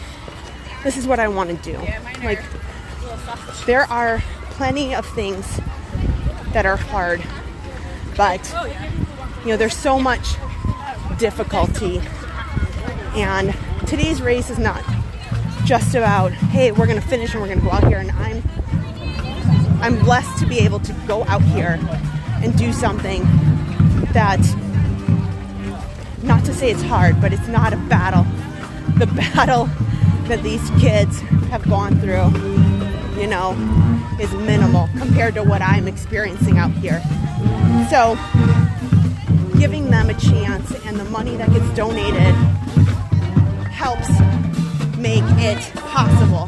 what I want to do. Like, there are plenty of things that are hard, but you know, there's so much difficulty, and today's race is not just about, hey, we're gonna finish and we're gonna go out here, and I'm blessed to be able to go out here and do something that, not to say it's hard, but it's not a battle. The battle that these kids have gone through, you know, is minimal compared to what I'm experiencing out here. So giving them a chance, and the money that gets donated helps make it possible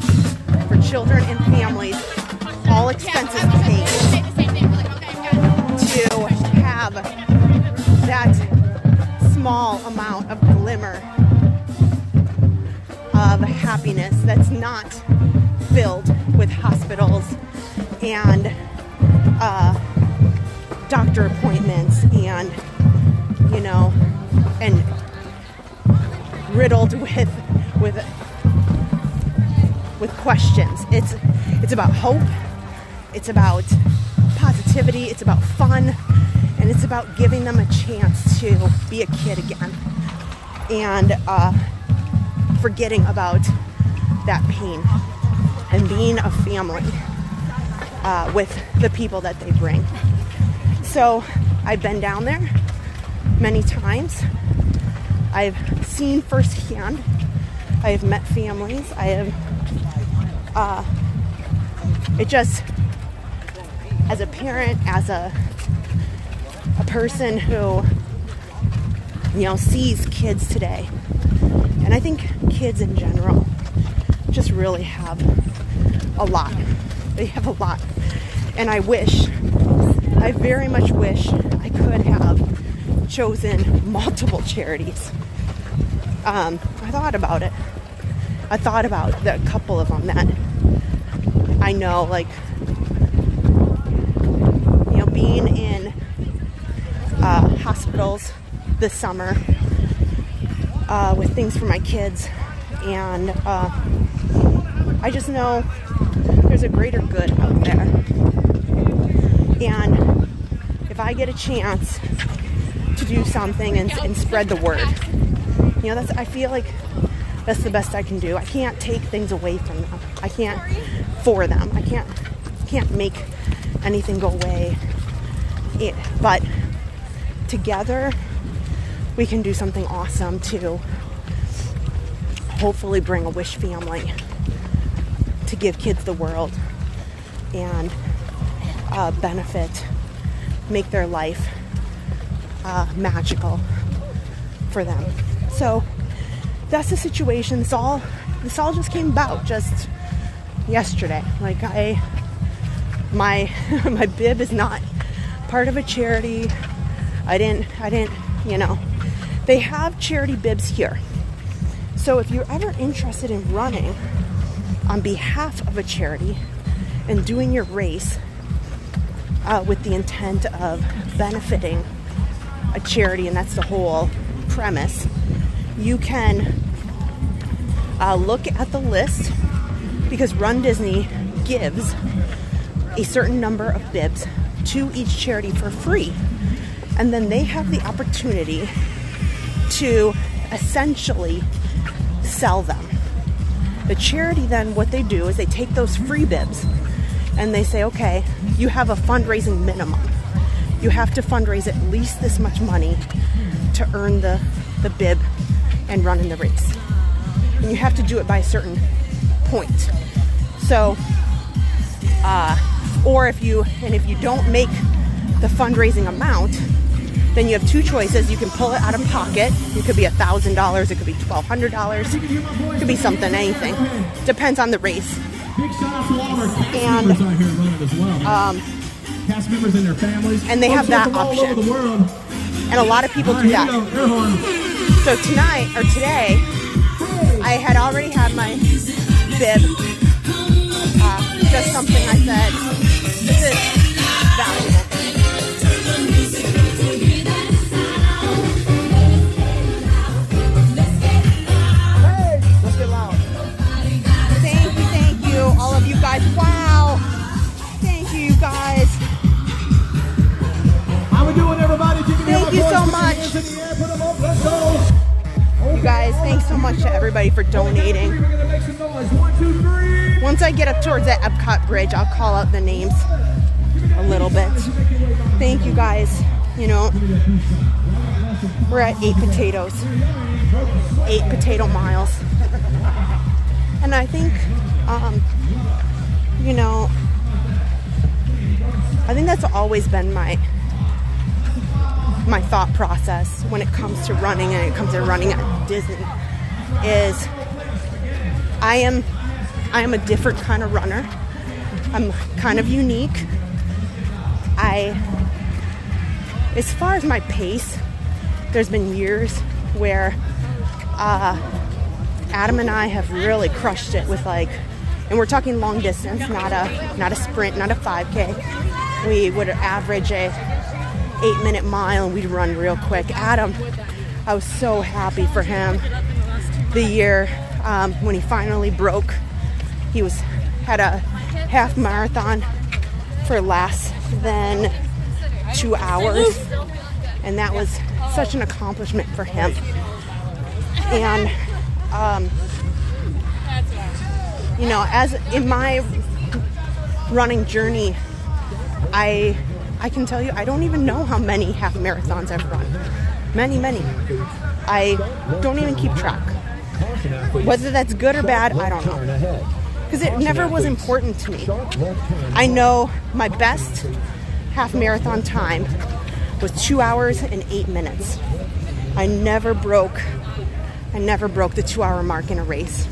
for children and families, all expenses paid, to have that small amount of glimmer of happiness that's not filled with hospitals and doctor appointments and, you know, and riddled with questions. It's about hope, it's about positivity, it's about fun, and it's about giving them a chance to be a kid again, and forgetting about that pain and being a family with the people that they bring. So I've been down there many times. I've seen firsthand. I have met families. I have it just, as a parent, as a person who, you know, sees kids today, and I think kids in general just really have a lot. They have a lot. And I very much wish I could have chosen multiple charities. I thought about it. I thought about the couple of them that I know, like, you know, being in hospitals this summer with things for my kids, and I just know there's a greater good out there, and if I get a chance to do something and spread the word, you know, I feel like that's the best I can do. I can't take things away from them. I can't for them. I can't make anything go away. But together we can do something awesome to hopefully bring a wish family to Give Kids the World and benefit, make their life magical for them. So that's the situation. This all just came about just yesterday. Like, my bib is not part of a charity. I didn't, you know, They have charity bibs here. So if you're ever interested in running on behalf of a charity and doing your race with the intent of benefiting a charity, and that's the whole premise, you can look at the list, because RunDisney gives a certain number of bibs to each charity for free, and then they have the opportunity to essentially sell them. The charity then, what they do is they take those free bibs and they say, okay, you have a fundraising minimum. You have to fundraise at least this much money to earn the bib and run in the race. And you have to do it by a certain point. So, or if you don't make the fundraising amount, then you have two choices. You can pull it out of pocket. It could be $1,000. It could be $1,200. It could be something, anything. Depends on the race. Big shout out to all of our cast members out here running as well. Cast members and their families. And they have that option. All over the world. And a lot of people do that. So today, I had already had my bib. Just something I said, this is valuable. Thank you, all of you guys. Wow. Thank you, you guys. How we doing, everybody? Thank you so much. You guys, thanks so much to everybody for donating. Once I get up towards that Epcot bridge, I'll call out the names a little bit. Thank you guys. You know, we're at 8 potatoes. 8 potato miles. And I think, you know, I think that's always been my thought process when it comes to running, and it comes to running at Disney, is I am a different kind of runner. I'm kind of unique. As far as my pace, there's been years where Adam and I have really crushed it with, like, and we're talking long distance, not a sprint, not a 5K. We would average a 8-minute mile and we'd run real quick. Adam, I was so happy for him the year when he finally broke. He had a half marathon for less than 2 hours, and that was such an accomplishment for him. And you know, as in my running journey, I can tell you, I don't even know how many half marathons I've run. Many. I don't even keep track. Whether that's good or bad, I don't know. Because it never was important to me. I know my best half marathon time was 2 hours and 8 minutes. I never broke the 2-hour mark in a race.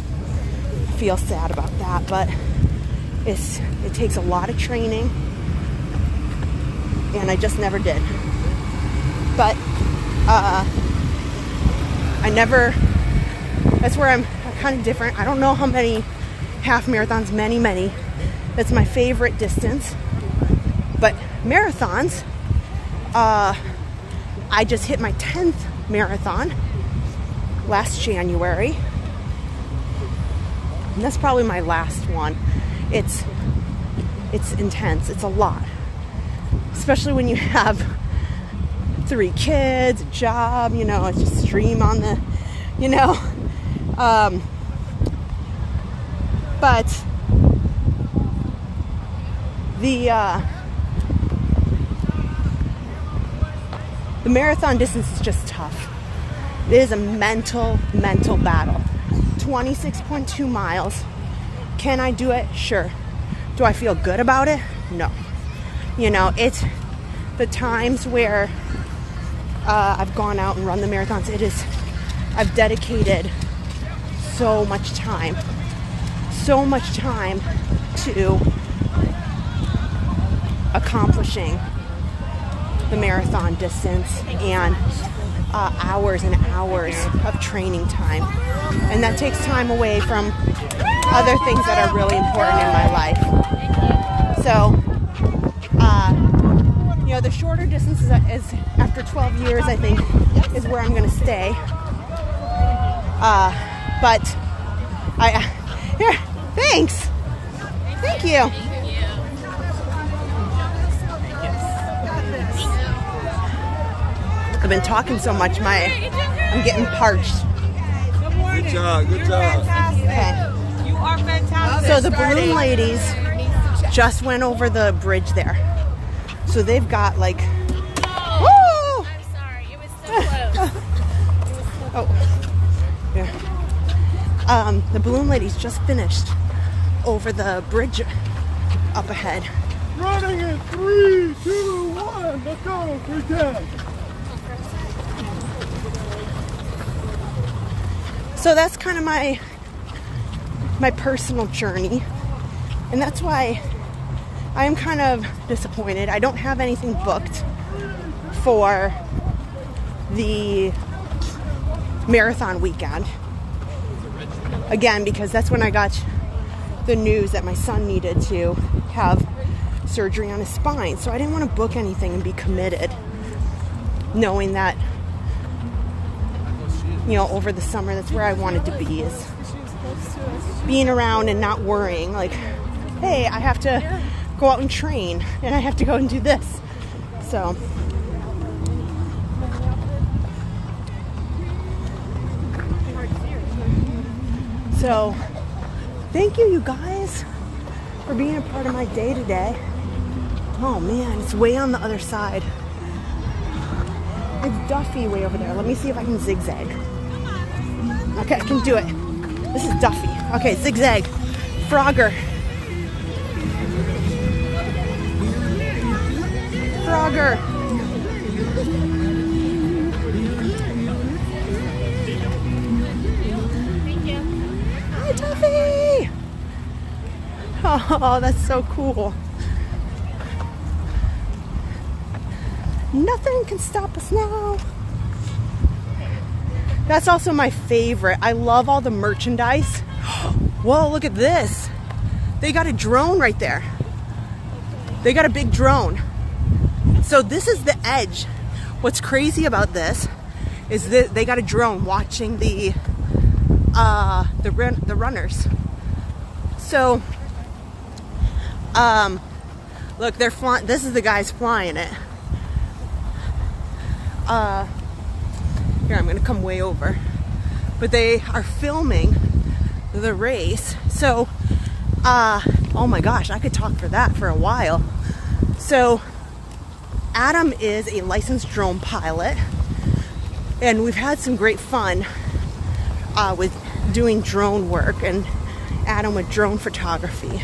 I feel sad about that, but it takes a lot of training, and I just never did. But that's where I'm kind of different. I don't know how many half marathons, many. That's my favorite distance. But marathons, I just hit my 10th marathon last January. And that's probably my last one. It's intense. It's a lot. Especially when you have 3 kids, a job, you know, it's just stream on the, you know. But the marathon distance is just tough. It is a mental battle. 26.2 miles. Can I do it? Sure. Do I feel good about it? No. You know, it's the times where I've gone out and run the marathons. I've dedicated so much time to accomplishing the marathon distance, and hours and hours of training time. And that takes time away from other things that are really important in my life. So, you know, the shorter distances is after 12 years, I think, is where I'm going to stay. But here, thanks. Thank you. I've been talking so much, I'm getting parched. Good job, good job. Okay. You are fantastic. So the balloon ladies just went over the bridge there. So they've got like, woo! I'm sorry, it was so close. Oh, yeah. The balloon ladies just finished over the bridge up ahead. Running in 3, 2, 1. Let's go. 310. So that's kind of my personal journey, and that's why I am kind of disappointed. I don't have anything booked for the marathon weekend. Again, because that's when I got the news that my son needed to have surgery on his spine. So I didn't want to book anything and be committed, knowing that, you know, over the summer, that's where I wanted to be, is being around and not worrying, like, hey, I have to go out and train, and I have to go and do this. So thank you guys for being a part of my day today. Oh man, it's way on the other side. It's Duffy way over there. Let me see if I can zigzag. Okay, I can do it. This is Duffy. Okay, zigzag. Frogger. Frogger. Thank you. Hi, Duffy. Oh, that's so cool. Nothing can stop us now. That's also my favorite. I love all the merchandise. Whoa, look at this. They got a drone right there. They got a big drone. So this is the edge. What's crazy about this is that they got a drone watching the runners. So, look, they're flying. This is the guys flying it. Here, I'm gonna come way over. But they are filming the race. So, oh my gosh, I could talk for that for a while. So, Adam is a licensed drone pilot, and we've had some great fun with doing drone work, and Adam with drone photography.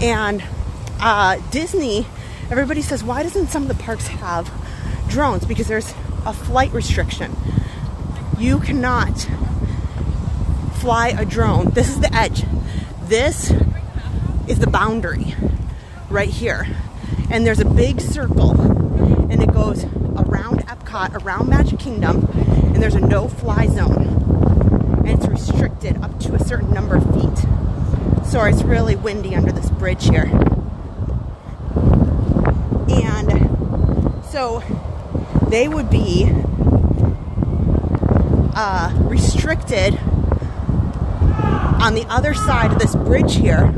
And Disney, everybody says, why doesn't some of the parks have drones? Because there's a flight restriction. You cannot fly a drone. This is the edge. This is the boundary right here. And there's a big circle, and it goes around Epcot, around Magic Kingdom, and there's a no-fly zone. And it's restricted up to a certain number of feet. Sorry, it's really windy under this bridge here. And so they would be restricted on the other side of this bridge here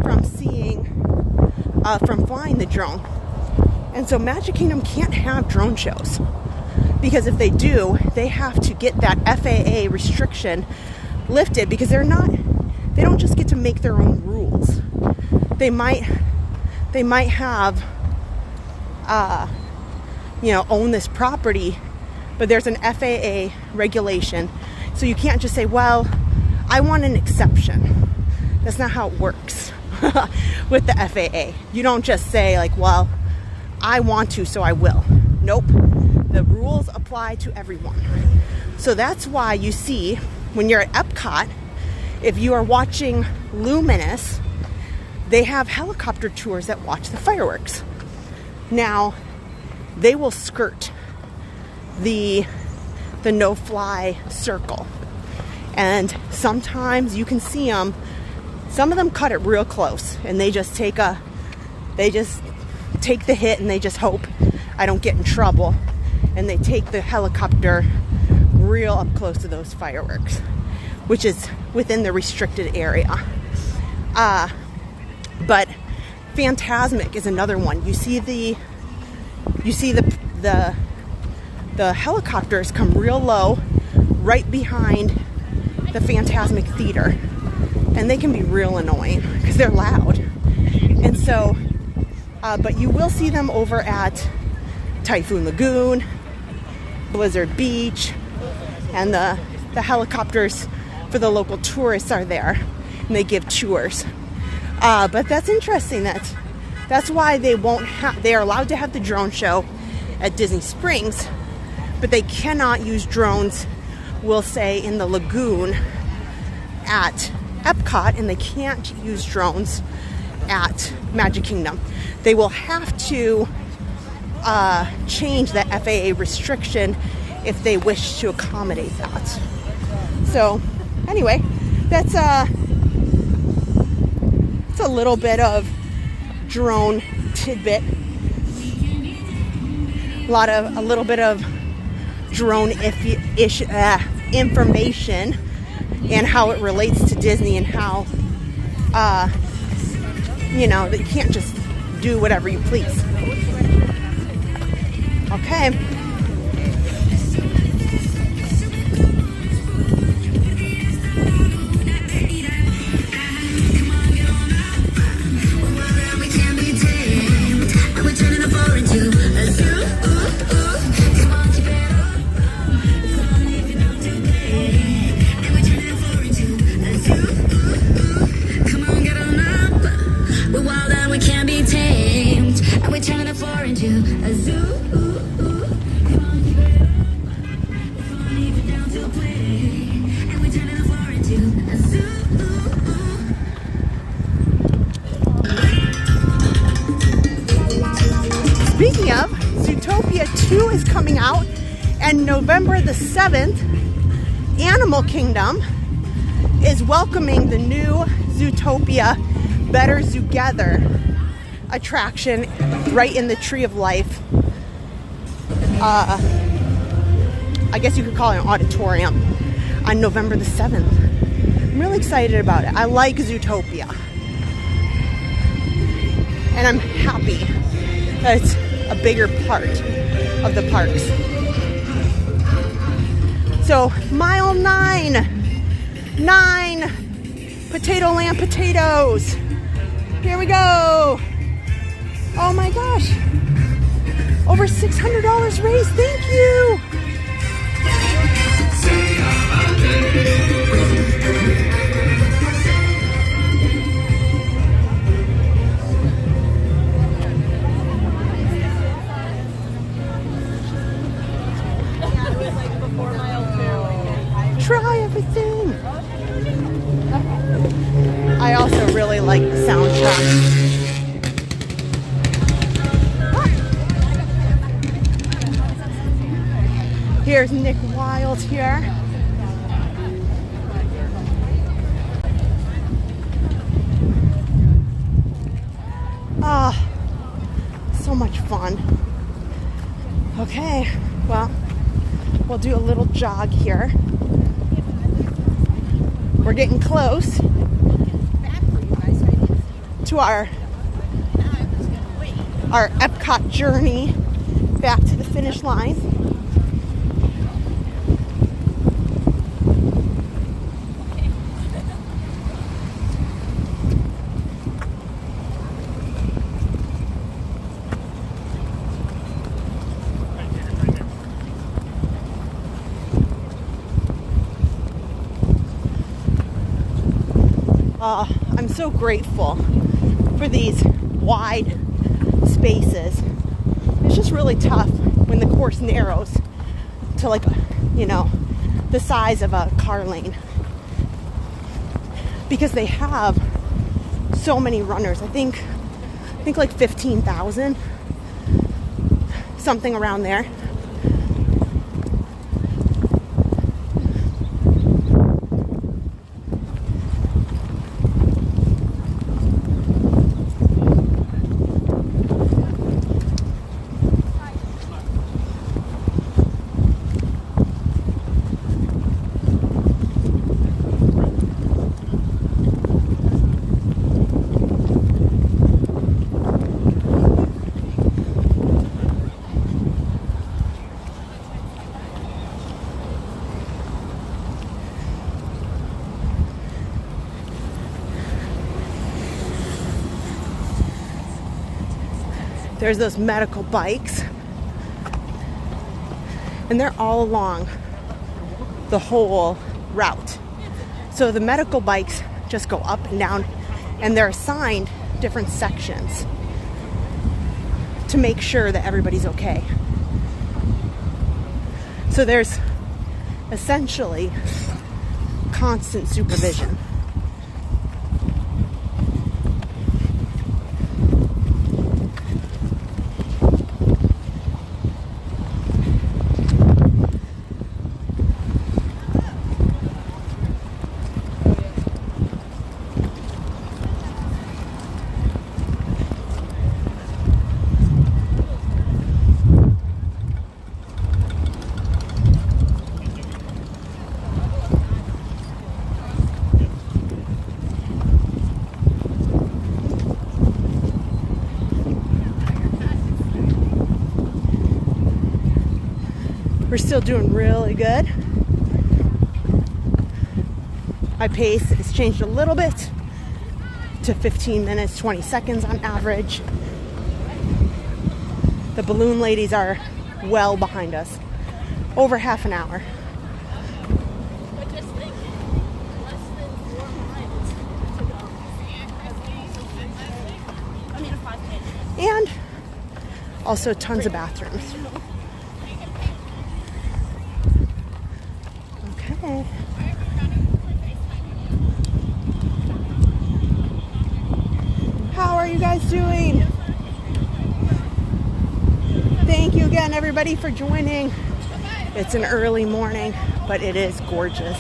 from seeing, from flying the drone. And so Magic Kingdom can't have drone shows, because if they do, they have to get that FAA restriction lifted, because they don't just get to make their own rules. They might have, own this property, but there's an FAA regulation. So you can't just say, well, I want an exception. That's not how it works with the FAA. You don't just say like, well, I want to, so I will. Nope. The rules apply to everyone. So that's why you see when you're at Epcot, if you are watching Luminous, they have helicopter tours that watch the fireworks. Now, they will skirt the no-fly circle. And sometimes you can see them, some of them cut it real close, and they just take the hit and they just hope I don't get in trouble. And they take the helicopter real up close to those fireworks, which is within the restricted area. But Phantasmic is another one. You see the helicopters come real low right behind the Phantasmic theater, and they can be real annoying because they're loud. And so but you will see them over at Typhoon Lagoon, Blizzard Beach, and the helicopters for the local tourists are there, and they give tours. But that's interesting. That's why they are allowed to have the drone show at Disney Springs, but they cannot use drones, we'll say, in the lagoon at Epcot, and they can't use drones at Magic Kingdom. They will have to change the FAA restriction if they wish to accommodate that. So anyway, that's it's a little bit of drone tidbit. A little bit of drone-ish information and how it relates to Disney, and how that you can't just do whatever you please. Okay. Speaking of, Zootopia 2 is coming out, and November the 7th, Animal Kingdom is welcoming the new Zootopia Better Together attraction right in the Tree of Life. I guess you could call it an auditorium on November the 7th. I'm really excited about it. I like Zootopia. And I'm happy that it's a bigger part of the parks. So, mile 9 Potato Land potatoes. Here we go. Oh my gosh. Over $600 raised. Thank you. Try everything. I also really like the soundtrack. Here's Nick Wilde here. Ah, so much fun. Okay, well, we'll do a little jog here. We're getting close to our Epcot journey back to the finish line. I'm so grateful for these wide spaces. It's just really tough when the course narrows to, like, the size of a car lane, because they have so many runners. I think like 15,000, something around there. there's those medical bikes, and they're all along the whole route. So the medical bikes just go up and down, and they're assigned different sections to make sure that everybody's okay. So there's essentially constant supervision. We're still doing really good. My pace has changed a little bit to 15 minutes, 20 seconds on average. The balloon ladies are well behind us, over half an hour. And also tons of bathrooms. Okay. How are you guys doing? Thank you again, everybody, for joining. It's an early morning, but it is gorgeous.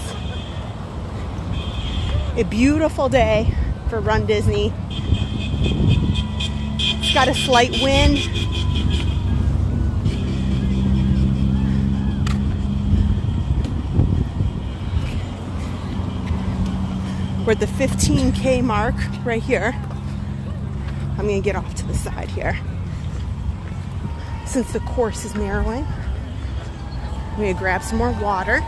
A beautiful day for RunDisney. It's got a slight wind. We're at the 15K mark right here. I'm gonna get off to the side here. Since the course is narrowing, I'm gonna grab some more water.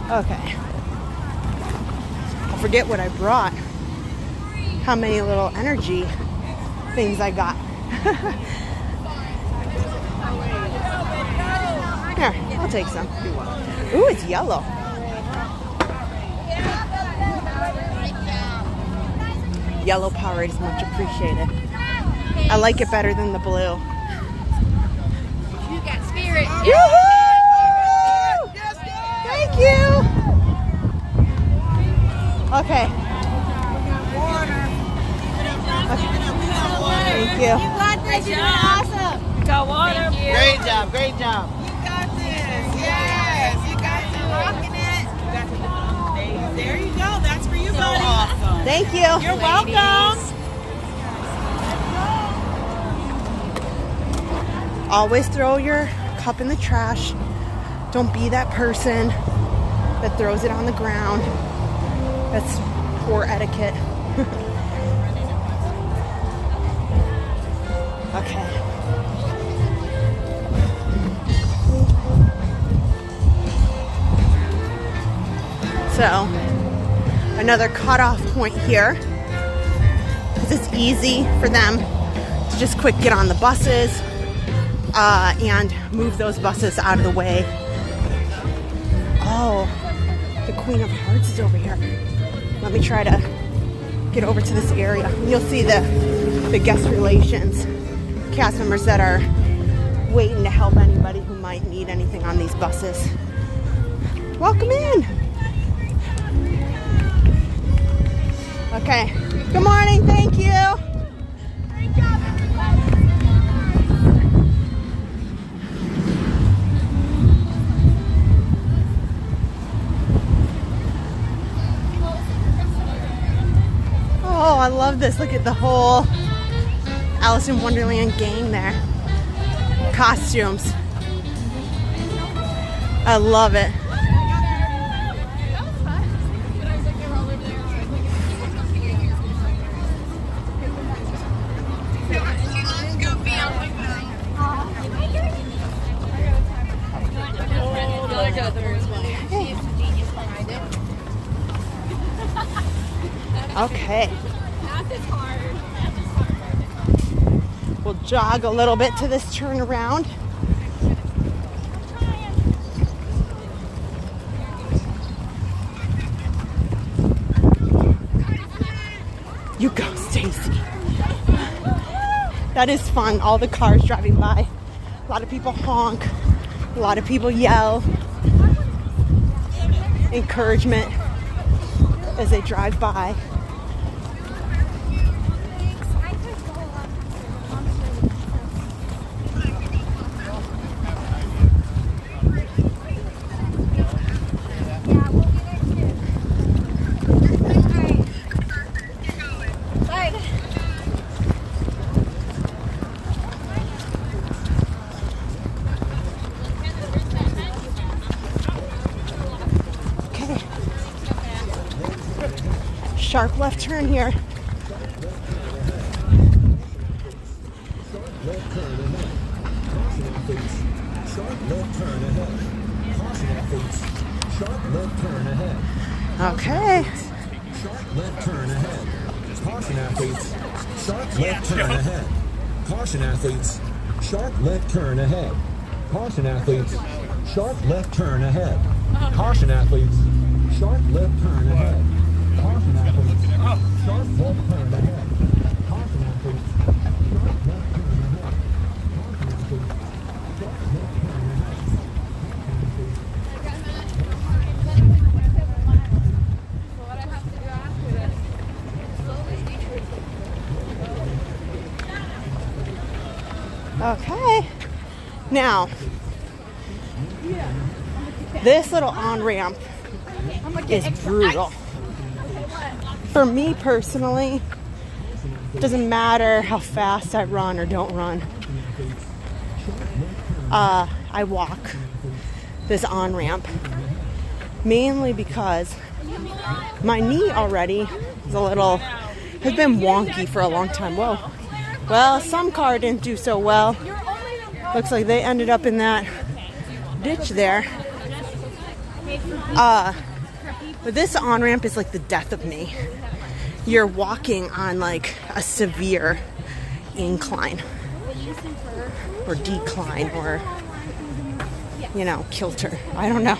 Okay. I forget what I brought. How many little energy things I got. Here, I'll take some. Ooh, it's yellow. Yellow Powerade is much appreciated. I like it better than the blue. You got spirit. Woohoo! Thank you. Okay. Thank you. You got this. You're awesome. Got water. Great job. Great job. Yes, you got to rocking it. There you go. That's for you, so buddy. Awesome. Thank you. You're welcome. Always throw your cup in the trash. Don't be that person that throws it on the ground. That's poor etiquette. Okay. So, another cutoff point here, because it's easy for them to just quick get on the buses and move those buses out of the way. Oh, the Queen of Hearts is over here. Let me try to get over to this area. You'll see the guest relations cast members that are waiting to help anybody who might need anything on these buses. Welcome in. Okay. Good morning. Thank you. Great job, everybody. Oh, I love this. Look at the whole Alice in Wonderland gang there. Costumes. I love it. Okay. We'll jog a little bit to this turnaround. You go, Stacy. That is fun. All the cars driving by. A lot of people honk. A lot of people yell. Encouragement as they drive by. Sharp left turn here. Okay. Sharp left turn ahead. Caution athletes. Sharp left turn ahead. Caution athletes. Sharp left turn ahead. Caution athletes. Sharp left turn ahead. Caution athletes. Sharp left turn ahead. Caution athletes. Sharp left turn ahead. Caution athletes. Sharp left turn ahead. Caution athletes. Sharp left turn ahead. Okay. Now, this little on-ramp is brutal. For me personally, it doesn't matter how fast I run or don't run. I walk this on-ramp mainly because my knee already is has been wonky for a long time. Whoa. Well, some car didn't do so well. Looks like they ended up in that ditch there. But this on-ramp is like the death of me. You're walking on like a severe incline or decline or, kilter. I don't know.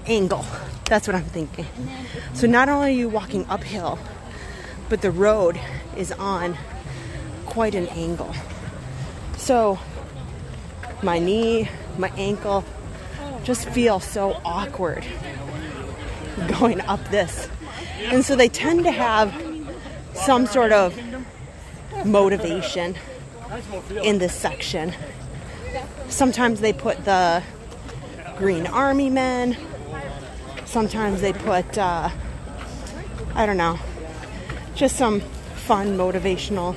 Angle. That's what I'm thinking. So not only are you walking uphill, but the road is on quite an angle. So my knee, my ankle just feel so awkward going up this. And so they tend to have some sort of motivation in this section. Sometimes they put the Green Army men. Sometimes they put, I don't know, just some fun motivational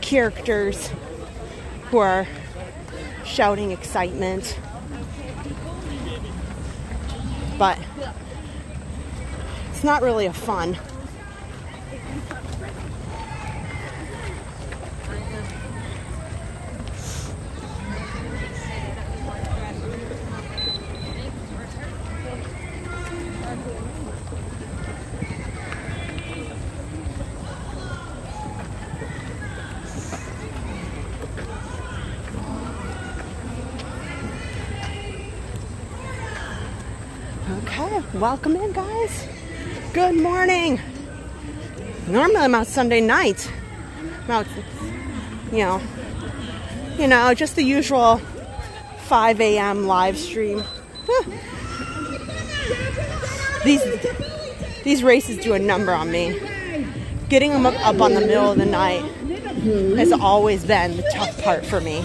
characters who are shouting excitement. But it's not really a fun. Okay, welcome in, guys. Good morning. Normally I'm out Sunday night. I'm out, just the usual 5 a.m. live stream. These races do a number on me. Getting them up on the middle of the night has always been the tough part for me.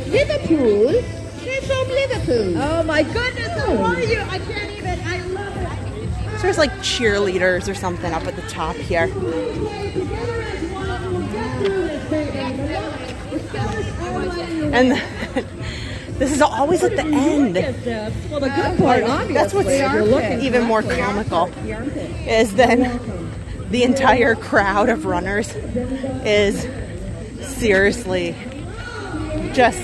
Liverpool? They're from Liverpool. Oh my goodness, how are you? I can't even, I love it. So there's like cheerleaders or something up at the top here. And this is always at the end. Well, the good part, obviously, that's what's even more comical, is then the entire crowd of runners is seriously just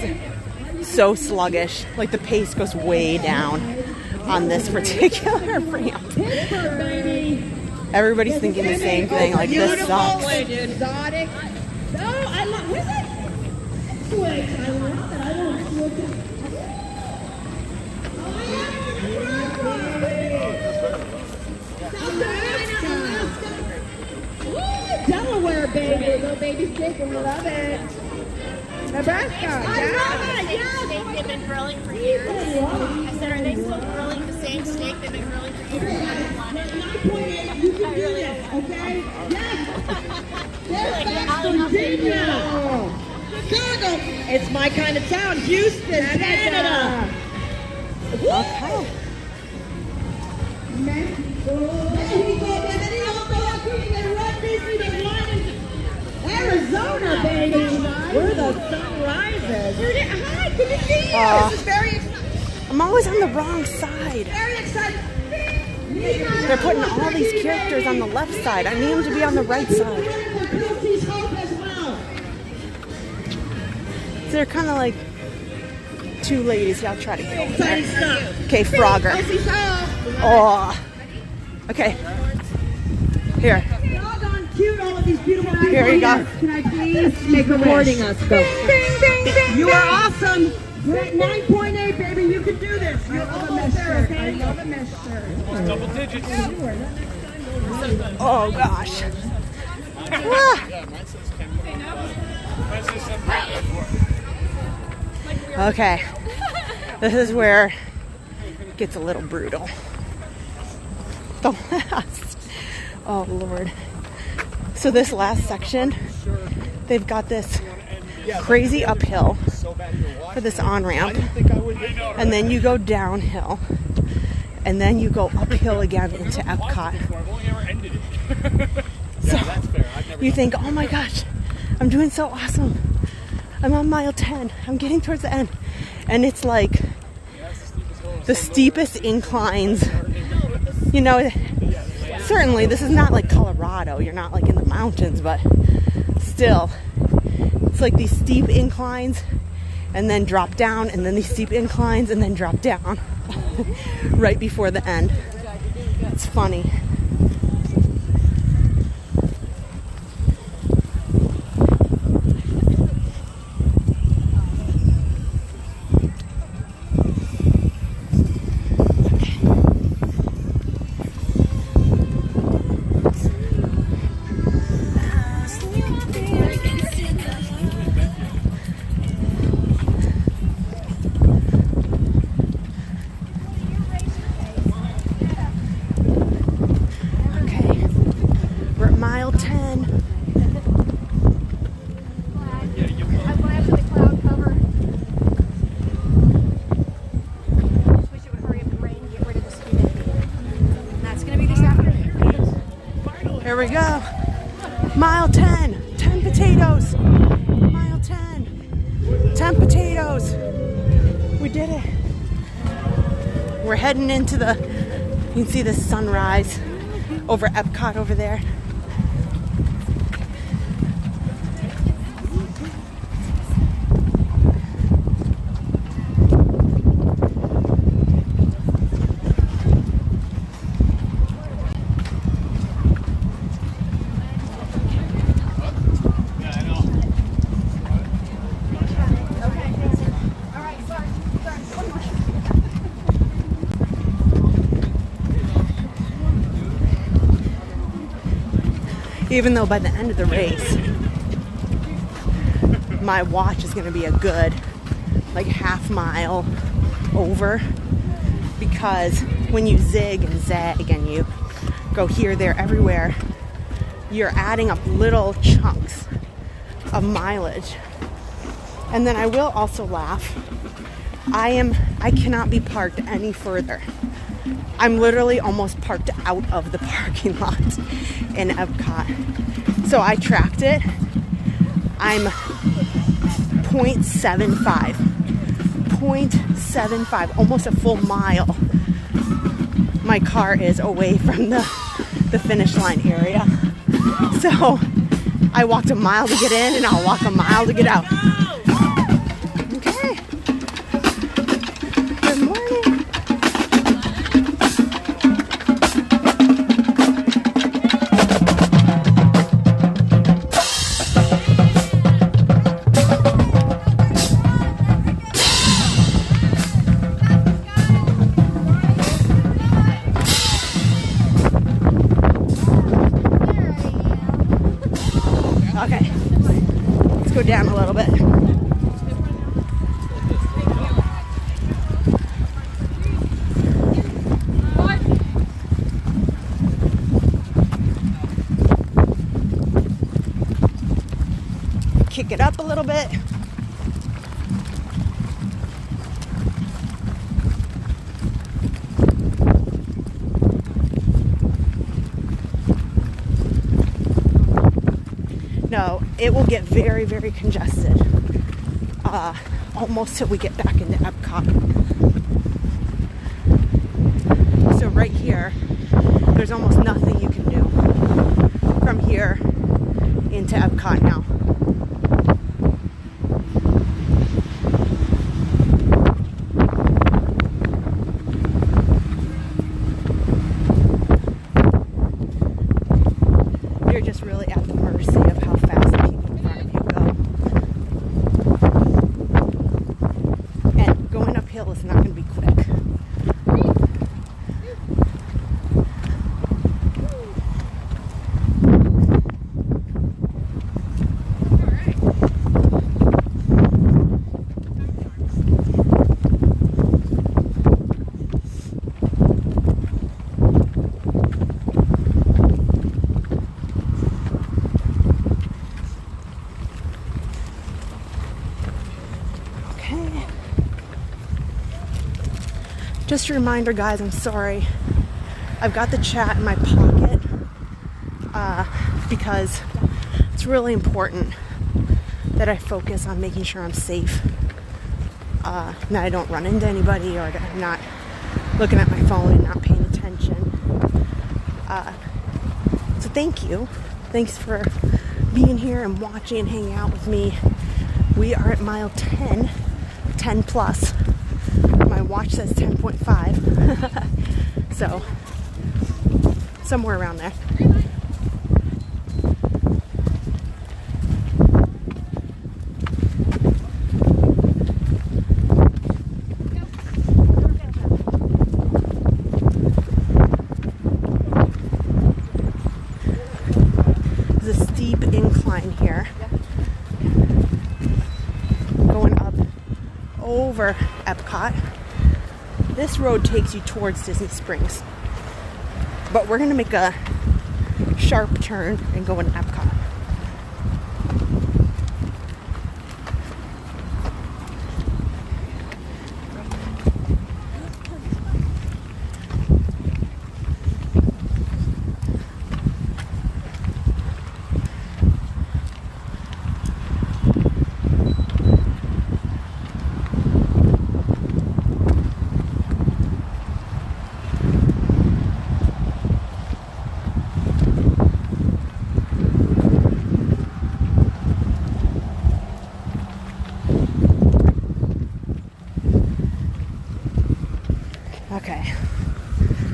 so sluggish. Like the pace goes way down on this particular ramp. Everybody's thinking the same thing, like this sucks. Exotic. No, I love. What is it? Switch. I love it. I don't switch. Delaware, baby. Little baby steak, and we love it. Nebraska. I love it. Yes. Steak they've been grilling for years. I said, are they still grilling the same steak they've been grilling for years? 9.8. You can do this, okay? Yes. Fairfax, Virginia. Chicago. It's my kind of town. Houston, Canada. Okay. Arizona, baby. Where the sun rises. Hi, good to see you. This is very exciting. I'm always on the wrong side. Very exciting. They're putting all these characters on the left side. I need them to be on the right side. They're kind of like two ladies. I'll try to get over there. Okay, Frogger. Oh. Okay. Here. Cute, all of these beautiful Here you go. Can I please make recording us go? You are awesome. You're at 9.8, baby. You can do this. I love a mesh shirt. I love a mesh shirt. Double digits. Oh gosh. Okay. This is where it gets a little brutal. The last. Oh Lord. So this last section, they've got this crazy uphill for this on-ramp, and then you go downhill, and then you go uphill again into Epcot. So you think, oh my gosh, I'm doing so awesome. I'm on mile 10. I'm getting towards the end. And it's like the steepest inclines. You know, certainly this is not like Colorado. You're not like in the mountains, but still, it's like these steep inclines and then drop down, and then these steep inclines and then drop down right before the end. It's funny. Here we go. Mile 10. 10 potatoes. Mile 10. 10 potatoes. We did it. We're heading into the, you can see the sunrise over Epcot over there. Even though by the end of the race, my watch is going to be a good like half mile over, because when you zig and zag and you go here, there, everywhere, you're adding up little chunks of mileage. And then I will also laugh. I cannot be parked any further. I'm literally almost parked out of the parking lot in Epcot. So I tracked it. I'm 0.75. 0.75, almost a full mile. My car is away from the finish line area. So I walked a mile to get in, and I'll walk a mile to get out. Okay. Good morning. down a little bit. Kick it up a little bit. No, it will get very, very congested almost till we get back into Epcot. So right here, there's almost nothing you can do from here into Epcot now. You're just really at the mercy of how fast the people in front of you go. And going uphill is not going to be quick. Just a reminder, guys, I'm sorry. I've got the chat in my pocket because it's really important that I focus on making sure I'm safe, that I don't run into anybody, or that I'm not looking at my phone and not paying attention. So thank you. Thanks for being here and watching and hanging out with me. We are at mile 10 plus. My watch says 10.5. So, somewhere around there. There's a steep incline here. Going up over Epcot. This road takes you towards Disney Springs, but we're going to make a sharp turn and go into Epcot. Okay,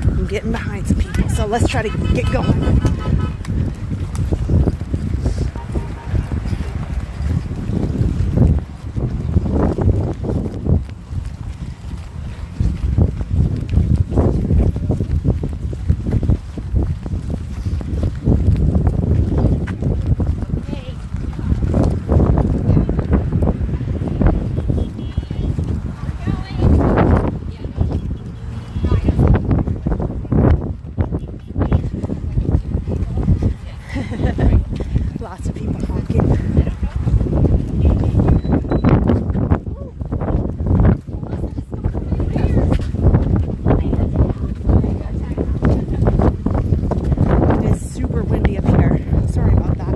I'm getting behind some people, so let's try to get going. Lots of people honking. It is super windy up here. Sorry about that.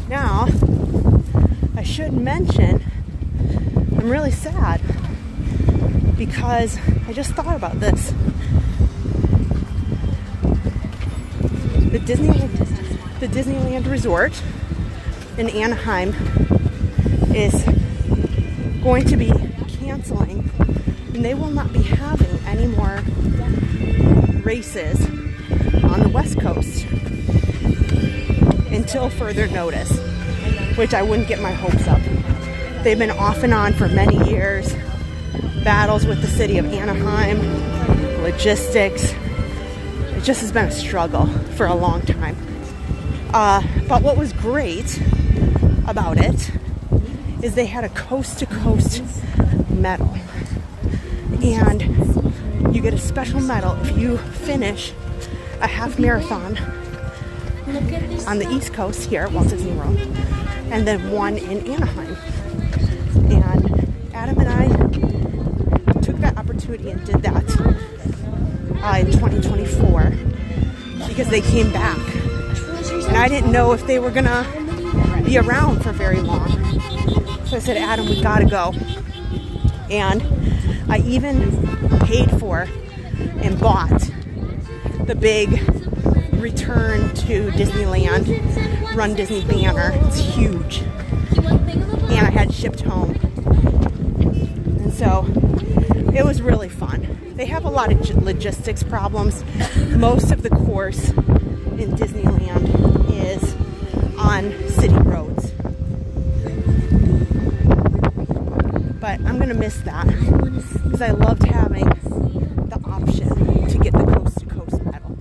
Now, I should mention, I'm really sad because I just thought about this. The Disneyland Resort in Anaheim is going to be canceling, and they will not be having any more races on the West Coast until further notice, which I wouldn't get my hopes up. They've been off and on for many years, battles with the city of Anaheim, logistics. It just has been a struggle for a long time. But what was great about it is they had a coast-to-coast medal. And you get a special medal if you finish a half marathon on the East Coast here at Walt Disney World, and then one in Anaheim. And Adam and I took that opportunity and did that in 2024 because they came back. And I didn't know if they were gonna be around for very long. So I said, Adam, we gotta go. And I even paid for and bought the big Return to Disneyland Run Disney banner. It's huge. And I had it shipped home. And so it was really fun. They have a lot of logistics problems. Most of the course in Disneyland is on city roads. But I'm gonna miss that because I loved having the option to get the coast-to-coast medal.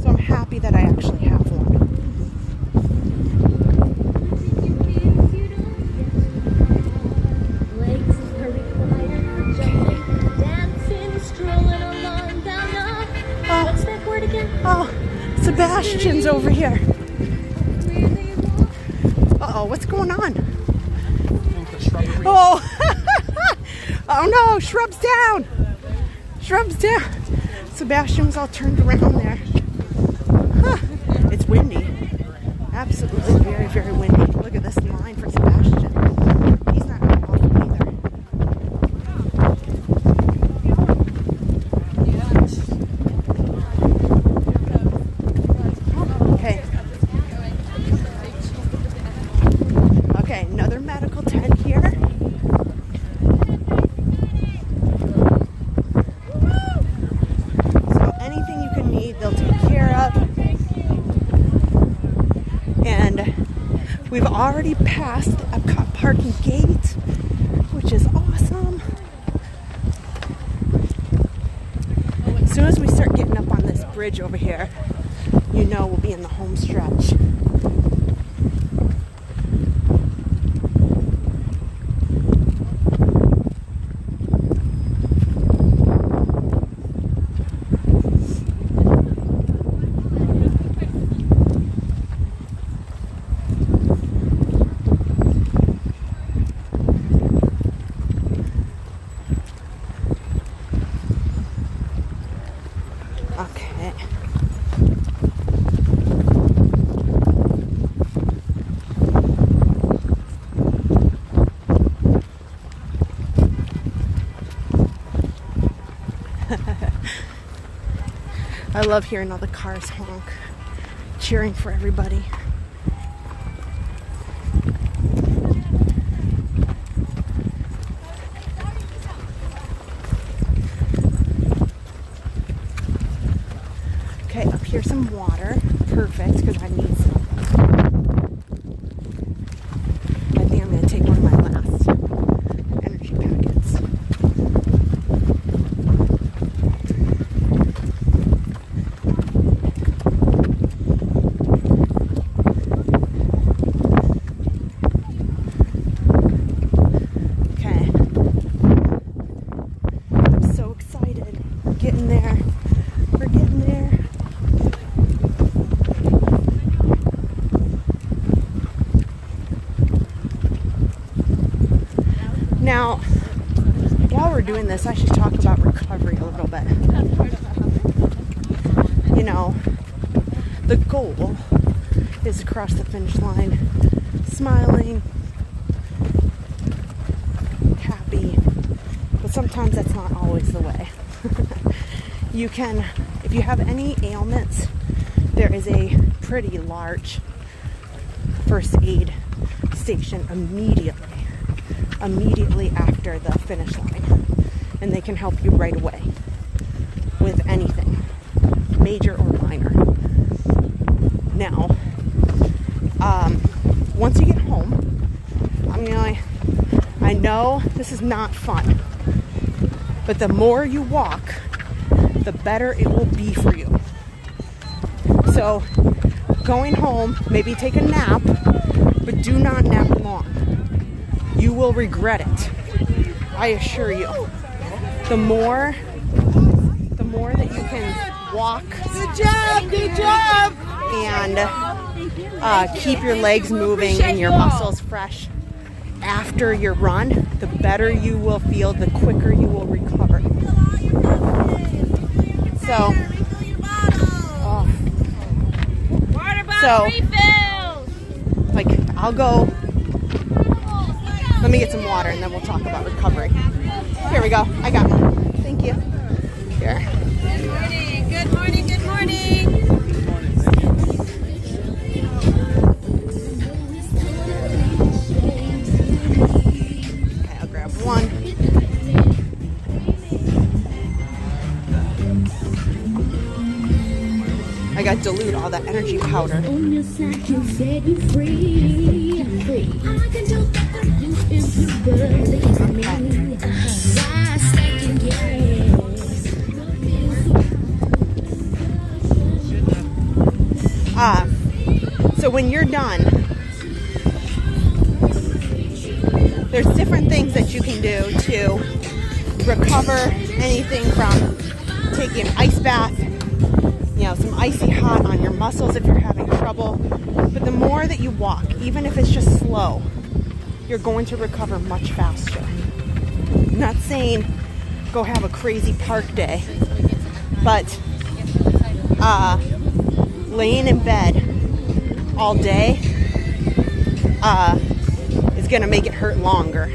So I'm happy that I actually have one. Oh, Sebastian's over here. Uh-oh, what's going on? Oh, oh no, shrubs down. Shrubs down. Sebastian was all turned around there. Huh. It's windy. Absolutely very, very windy. Look at this line for Sebastian. He's not going to walk either. Okay. Okay, another medical tent here. So anything you can need, they'll take care of. And we've already passed the Epcot parking gate, which is awesome. As soon as we start getting up on this bridge over here, you know we'll be in the home stretch. Okay. I love hearing all the cars honk, cheering for everybody. Okay, up here's some water. Perfect, because I need some. I think I'm going to take one of my last energy packets. Okay. I'm so excited. We're getting there. We're getting there. Now, while we're doing this, I should talk about recovery a little bit. You know, the goal is to cross the finish line smiling, happy, but sometimes that's not always the way. You can, if you have any ailments, there is a pretty large first aid station immediately after the finish line. and they can help you right away with anything, major or minor. Now, once you get home, I know this is not fun, but the more you walk, the better it will be for you. So, going home, maybe take a nap, but do not nap long. You will regret it. I assure you. The more that you can walk. Good job. And keep your legs moving and your muscles fresh after your run, the better you will feel, the quicker you will recover. So, like, I'll go, let me get some water and then we'll talk about recovery. Here we go, I got one. Thank you. Here. Good morning, good morning, good morning. Okay, I'll grab one. I got to dilute all that energy powder. So when you're done, there's different things that you can do to recover anything from taking an ice bath, some icy hot on your muscles if you're having trouble. But the more that you walk, even if it's just slow, you're going to recover much faster. I'm not saying go have a crazy park day, but laying in bed all day is going to make it hurt longer.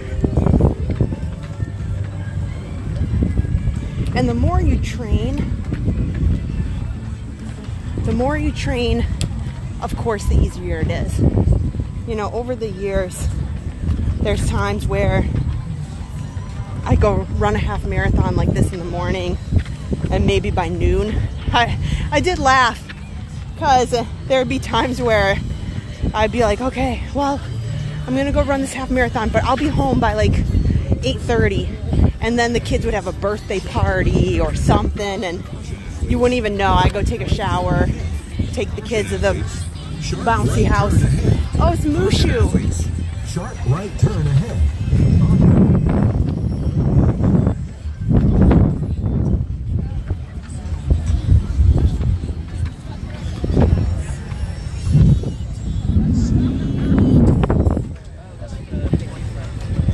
And the more you train, of course, the easier it is. Over the years, there's times where I go run a half marathon like this in the morning, and maybe by noon, I did laugh, because there would be times where I'd be like, okay, well, I'm going to go run this half marathon, but I'll be home by like 8:30. And then the kids would have a birthday party or something, and you wouldn't even know. I go take a shower, take the kids to the bouncy house. Oh, it's Mushu. Sharp right turn ahead.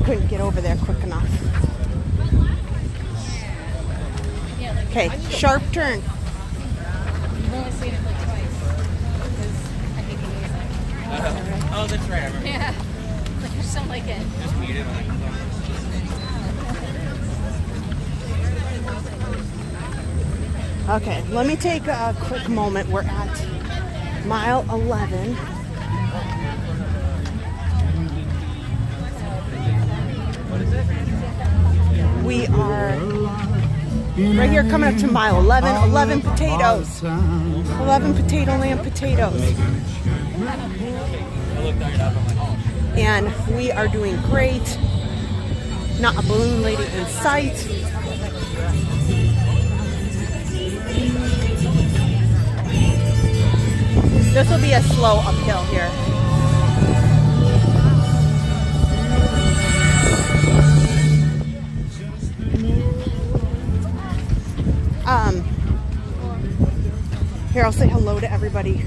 Couldn't get over there quick enough. Okay, sharp turn. You've only seen it like twice. Because I think it is like. Oh, that's right. Yeah. Like, I just don't like it. Just mute it. Okay, let me take a quick moment. We're at mile 11. We are right here coming up to mile 11. 11 potatoes. 11 potato land potatoes. And we are doing great. Not a balloon lady in sight. This will be a slow uphill here. Here, I'll say hello to everybody.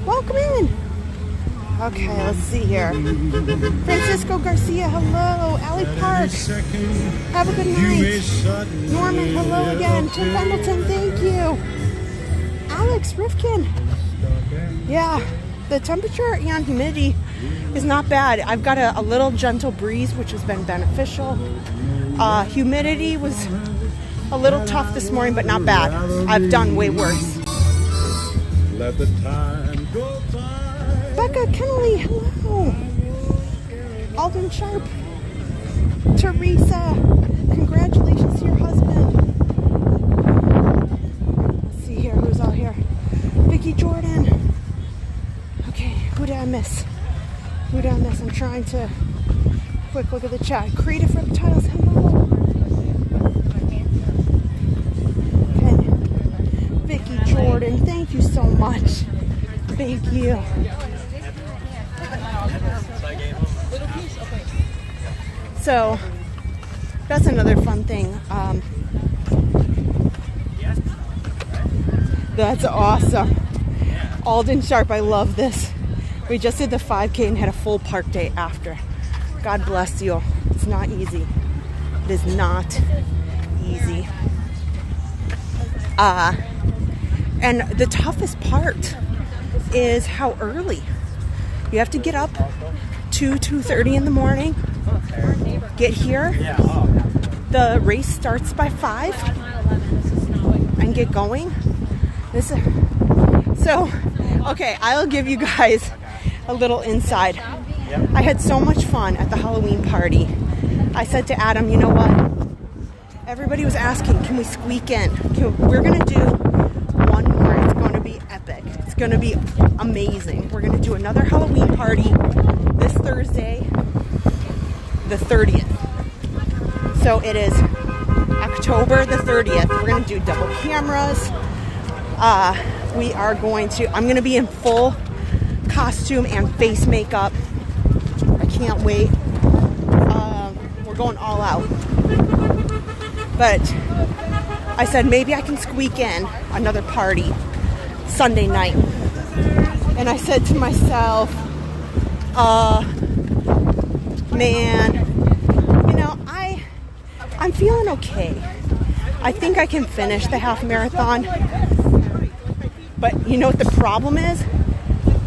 Welcome in. Okay, let's see here. Francisco Garcia, hello. Allie Park, have a good night. Norman, hello again. Tim Pendleton, thank you. Alex Rifkin. Yeah, the temperature and humidity is not bad. I've got a little gentle breeze, which has been beneficial. Humidity was a little tough this morning, but not bad. I've done way worse. Let the time go by. Becca Kennelly, hello. Alden Sharp. Teresa, congratulations to your husband. Let's see here, who's all here? Vicky Jordan. Okay, who did I miss? Who did I miss? I'm trying to quick look at the chat. Creative Reptiles, hello. Okay. Vicky Jordan, thank you so much. Thank you. So that's another fun thing. That's awesome. Alden Sharp, I love this. We just did the 5K and had a full park day after. God bless you. It's not easy. It is not easy. And the toughest part is how early. You have to get up 2:30 in the morning. Get here. The race starts by 5 and get going. So, okay, I'll give you guys a little inside. I had so much fun at the Halloween party. I said to Adam, you know what? Everybody was asking, can we squeak in? We're going to do one more. It's going to be epic. It's going to be amazing. We're going to do another Halloween party this Thursday, the 30th. So it is October the 30th. We're going to do double cameras. I'm going to be in full costume and face makeup. I can't wait. We're going all out. But I said maybe I can squeak in another party Sunday night. And I said to myself, man, you know, I'm feeling okay. I think I can finish the half marathon. But you know what the problem is?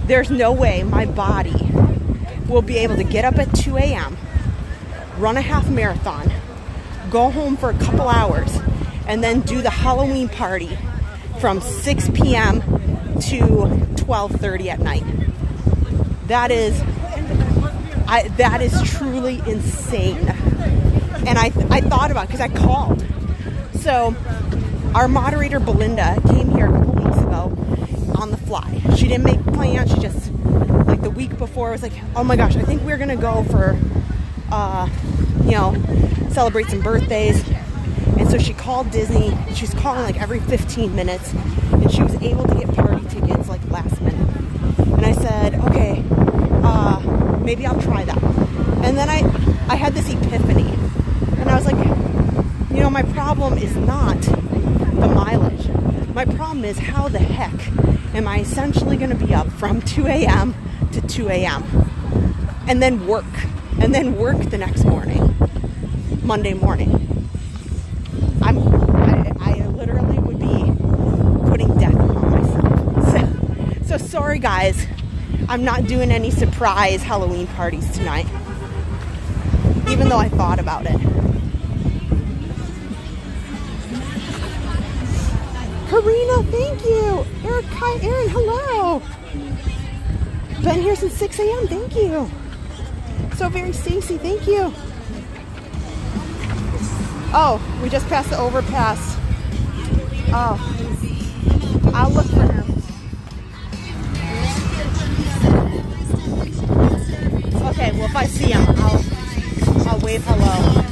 There's no way my body will be able to get up at 2 a.m., run a half marathon, go home for a couple hours, and then do the Halloween party from 6 p.m. to 12:30 at night. That is truly insane. And I thought about it because I called. So our moderator Belinda came here a couple weeks ago on the fly. She didn't make plans. She just, like the week before, was like, oh my gosh, I think we're gonna go for celebrate some birthdays. And so she called Disney. She's calling like every 15 minutes, and she was able to get party tickets like last minute. And I said, okay, maybe I'll try that. And then I had this epiphany, and I was like, you know, my problem is not the mileage. My problem is how the heck am I essentially going to be up from 2 a.m. to 2 a.m. and then work the next morning, Monday morning. I literally would be putting death upon myself. So sorry guys, I'm not doing any surprise Halloween parties tonight, even though I thought about it. Karina, thank you. Eric, hi, Aaron, hello. Been here since 6 a.m. Thank you. So very Stacy, thank you. Oh, we just passed the overpass. Oh, I'll look for him. Okay, well if I see him, I'll wave hello.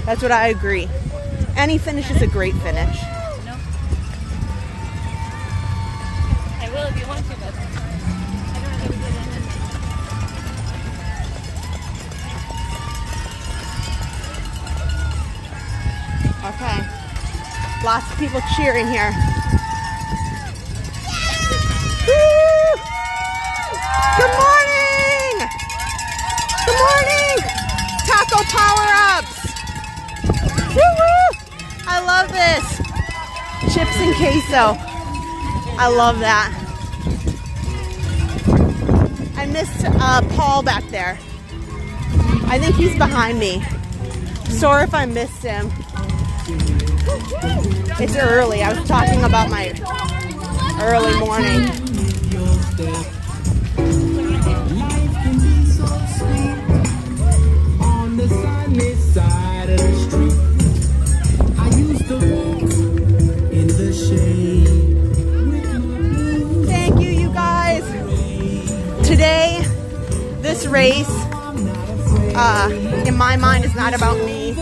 That's what I agree. Any finish is a great finish. No. I will if you want to, but I don't have to get in. Lots of people cheering here. Woo! Good morning! Good morning! Taco power-ups! Woo-woo! I love this. Chips and queso. I love that. I missed Paul back there. I think he's behind me. Sorry if I missed him. It's early. I was talking about my early morning. On the sunny side of the street, I used to walk in the shade. Thank you, you guys. Today, this race, in my mind, is not about me.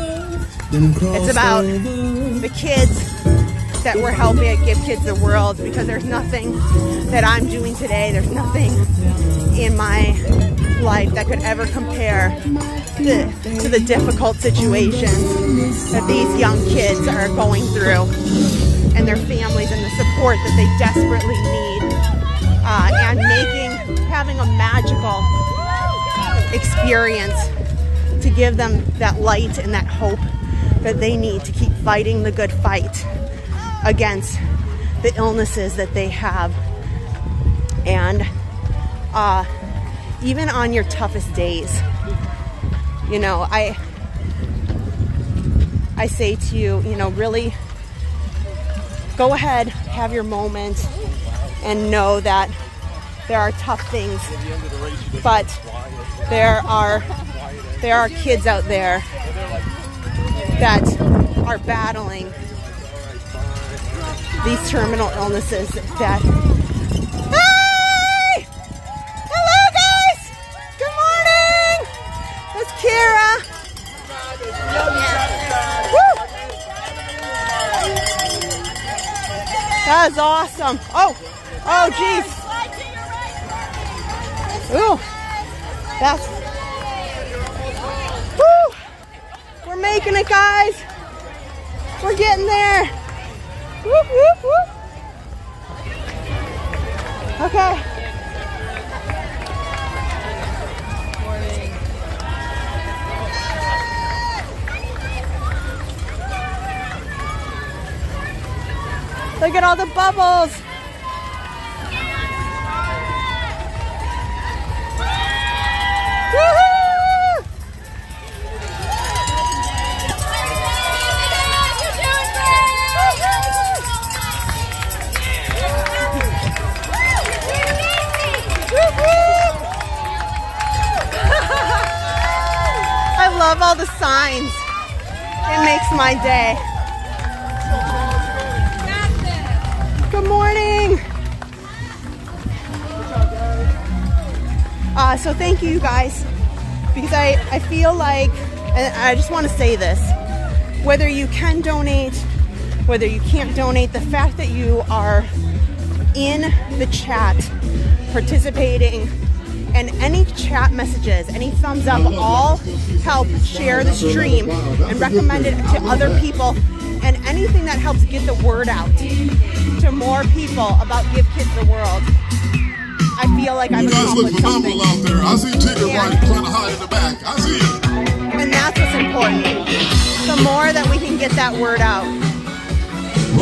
It's about the kids that we're helping at Give Kids the World, because there's nothing that I'm doing today, there's nothing in my life that could ever compare to the difficult situations that these young kids are going through, and their families, and the support that they desperately need, and having a magical experience to give them that light and that hope that they need to keep fighting the good fight against the illnesses that they have. And even on your toughest days, you know, I say to you, you know, really go ahead, have your moment, and know that there are tough things, but there are kids out there that are battling these terminal illnesses that... Hi! Hello, guys! Good morning! That's Kira. Woo! That is awesome. Oh, geez. Ooh, that's... Woo! We're making it, guys. We're getting there. Whoop, whoop, whoop. Okay. Look at all the bubbles. Woohoo! I love all the signs. It makes my day. Good morning. So thank you guys, because I feel like, and I just want to say this, whether you can donate, whether you can't donate, the fact that you are in the chat, participating, and any chat messages, any thumbs up, all help share the stream and recommend it to other people, and anything that helps get the word out to more people about Give Kids the World. I feel like I've accomplished something. You guys look phenomenal out there. I see Tigger right kind of high in the back. I see it. And that's what's important. The more that we can get that word out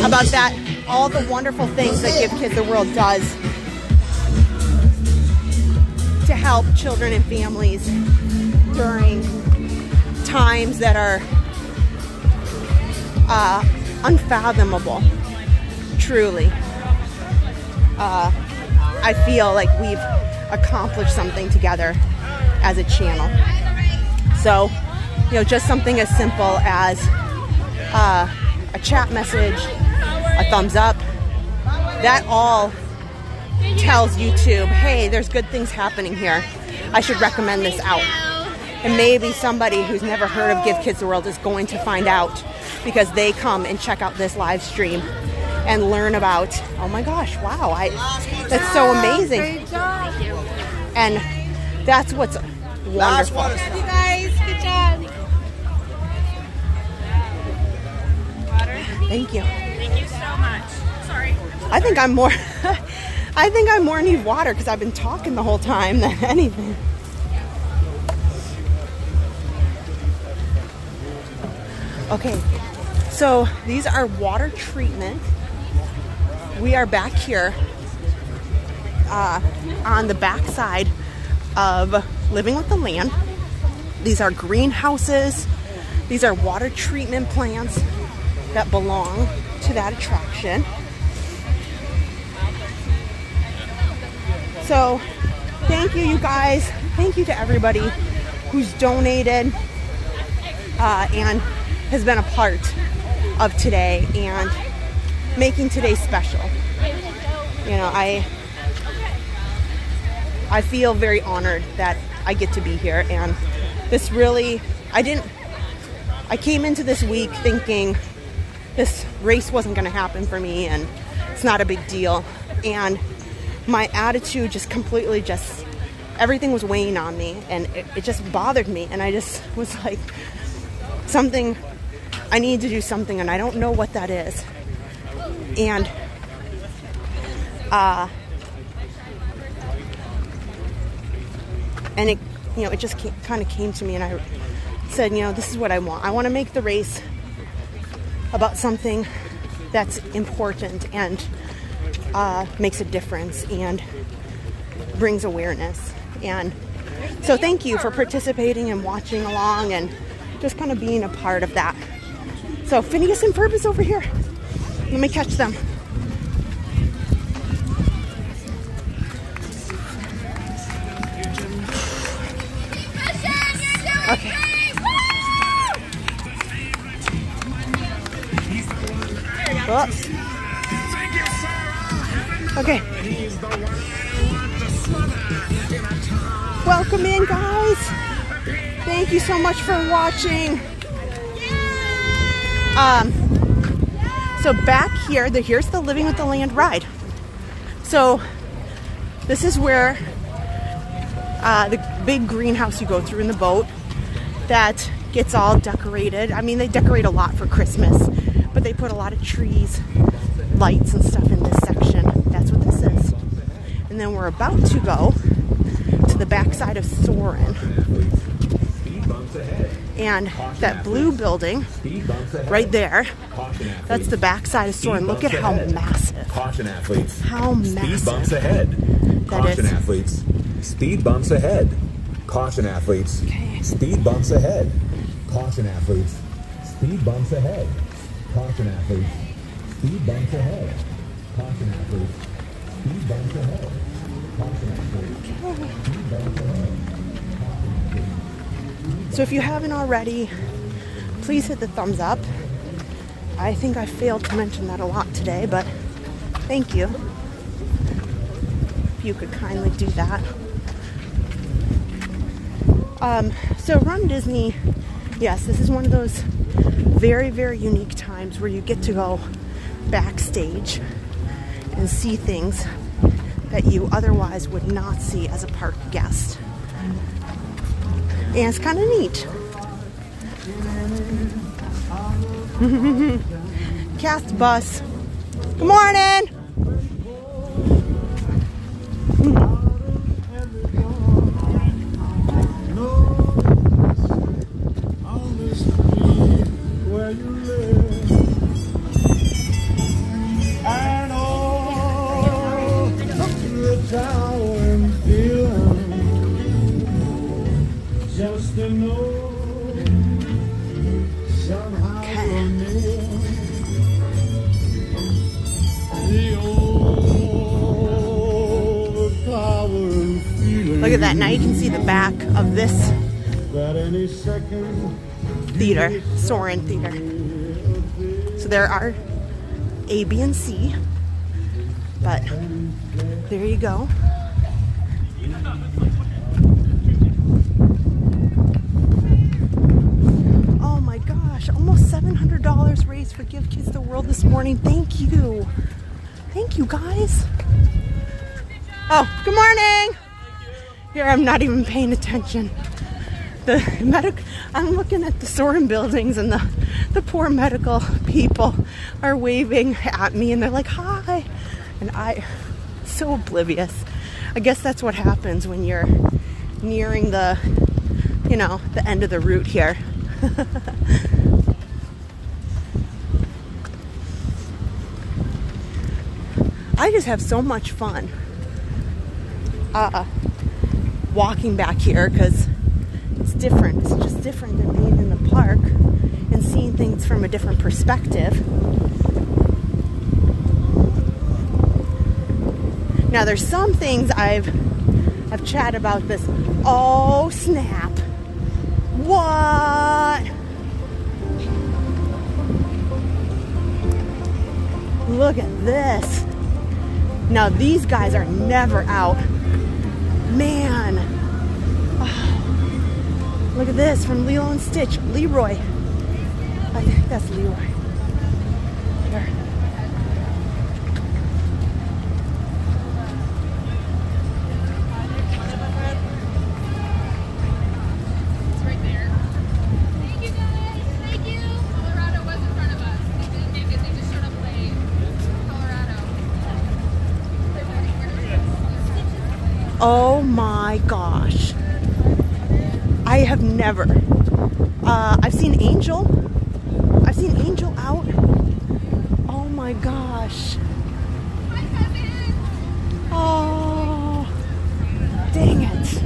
about that, all the wonderful things that Give Kids the World does to help children and families during times that are unfathomable, truly. I feel like we've accomplished something together as a channel. So, you know, just something as simple as a chat message, a thumbs up, that all tells YouTube, hey, there's good things happening here. I should recommend this out. And maybe somebody who's never heard of Give Kids the World is going to find out because they come and check out this live stream and learn about, oh my gosh, wow, that's so amazing. Great job. And that's what's wonderful. You guys, good job. Thank you. Thank you so much. Sorry. I think I'm more I think I more need water because I've been talking the whole time than anything. Okay, so these are water treatment. We are back here on the back side of Living with the Land. These are greenhouses. These are water treatment plants that belong to that attraction. So thank you guys. Thank you to everybody who's donated and has been a part of today and making today special. You know, I feel very honored that I get to be here, and this really, I came into this week thinking this race wasn't going to happen for me and it's not a big deal, and my attitude just completely everything was weighing on me, and it just bothered me, and I just was like, I need to do something, and I don't know what that is. And it, you know, it just kind of came to me, and I said, you know, this is what I want. I want to make the race about something that's important and makes a difference and brings awareness. And so thank you for participating and watching along and just kind of being a part of that. So Phineas and Ferb is over here. Let me catch them. Okay. Whoops. Okay. Welcome in, guys. Thank you so much for watching. So back here, here's the Living with the Land ride. So this is where the big greenhouse you go through in the boat that gets all decorated. I mean, they decorate a lot for Christmas, but they put a lot of trees, lights and stuff in this section. That's what this is. And then we're about to go to the backside of Soarin'. And that blue building right there, that's the backside of Soarin'. Look at how massive. Caution athletes. How massive. Speed bumps ahead. Caution athletes. Speed bumps ahead. Caution athletes. Okay. Speed bumps ahead. Caution athletes. Speed bumps ahead. Caution athletes. Speed bumps ahead. Caution athletes. Speed bumps ahead. Caution athletes. Speed bumps ahead. So if you haven't already, please hit the thumbs up. I think I failed to mention that a lot today, but thank you. If you could kindly do that. So RunDisney, yes, this is one of those very, very unique times where you get to go backstage and see things that you otherwise would not see as a park guest. And it's kind of neat. Cast bus. Good morning. Look at that. Now you can see the back of this theater, Soarin' Theater. So there are A, B, and C. But there you go. Oh my gosh, almost $700 raised for Give Kids the World this morning. Thank you. Thank you, guys. Oh, good morning. Here, I'm not even paying attention. I'm looking at the Soarin' buildings and the the poor medical people are waving at me and they're like, hi. And so oblivious. I guess that's what happens when you're nearing the, you know, the end of the route here. I just have so much fun walking back here because it's different. It's just different than being in the park and seeing things from a different perspective. Now there's some things I've chatted about this. Oh snap. What? Look at this. Now these guys are never out. Man. Oh, look at this from Lilo and Stitch. Leroy. I think that's Leroy. Here. It's right there. Thank you guys. Thank you. Colorado was in front of us. They didn't make it. They just showed up late. Colorado. Oh my gosh. I have never. I've seen Angel. I've seen Angel out. Oh my gosh. Oh, dang it.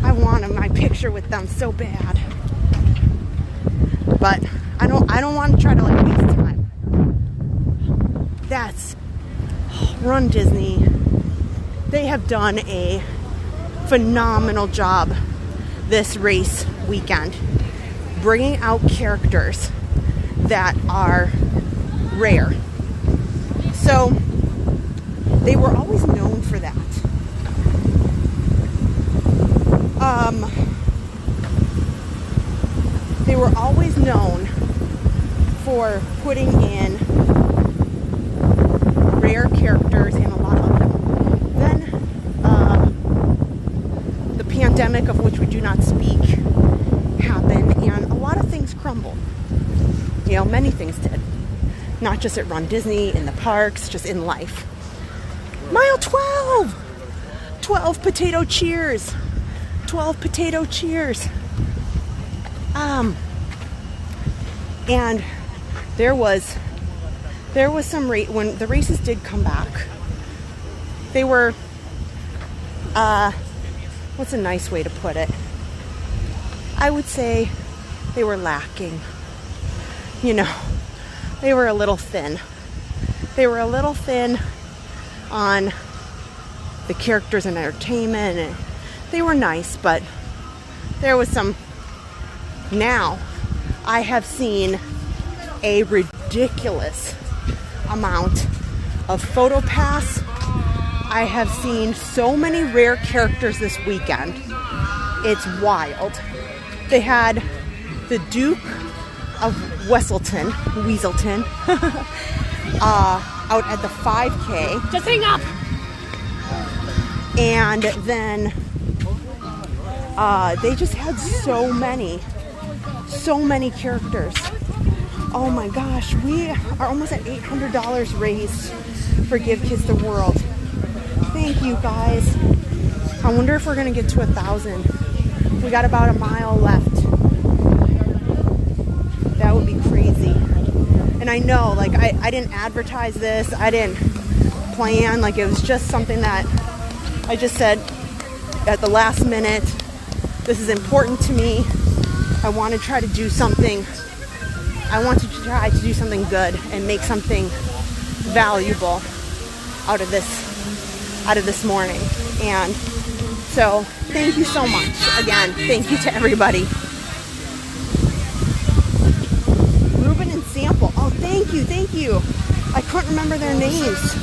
I wanted my picture with them so bad. But I don't want to try to like waste time. That's RunDisney. They have done a phenomenal job this race weekend, bringing out characters that are rare. So they were always known for that. They were always known for putting in rare characters, and a lot of them. Then the pandemic, of which we do not speak, happened, and a lot of things crumbled. You know, many things did. Not just at RunDisney, in the parks, just in life. Mile 12! 12 potato cheers. 12 potato cheers. And there was some when the races did come back, they were, what's a nice way to put it? I would say they were lacking. You know, they were a little thin. They were a little thin on the characters and entertainment, and they were nice, but there was some. Now I have seen a ridiculous amount of photo pass. I have seen so many rare characters this weekend. It's wild. They had the Duke of Weaselton out at the 5K. Just hang up. And then they just had so many characters. Oh my gosh, we are almost at $800 raised for Give Kids the World. Thank you guys. I wonder if we're gonna get to 1,000. We got about a mile left. That would be crazy. And I know, like, I didn't advertise this. I didn't plan. Like, it was just something that I just said at the last minute. This is important to me. I want to try to do something. I want to try to do something good and make something valuable out of this morning. And so thank you so much. Again, thank you to everybody. Ruben and Sample. Oh, thank you. I couldn't remember their names.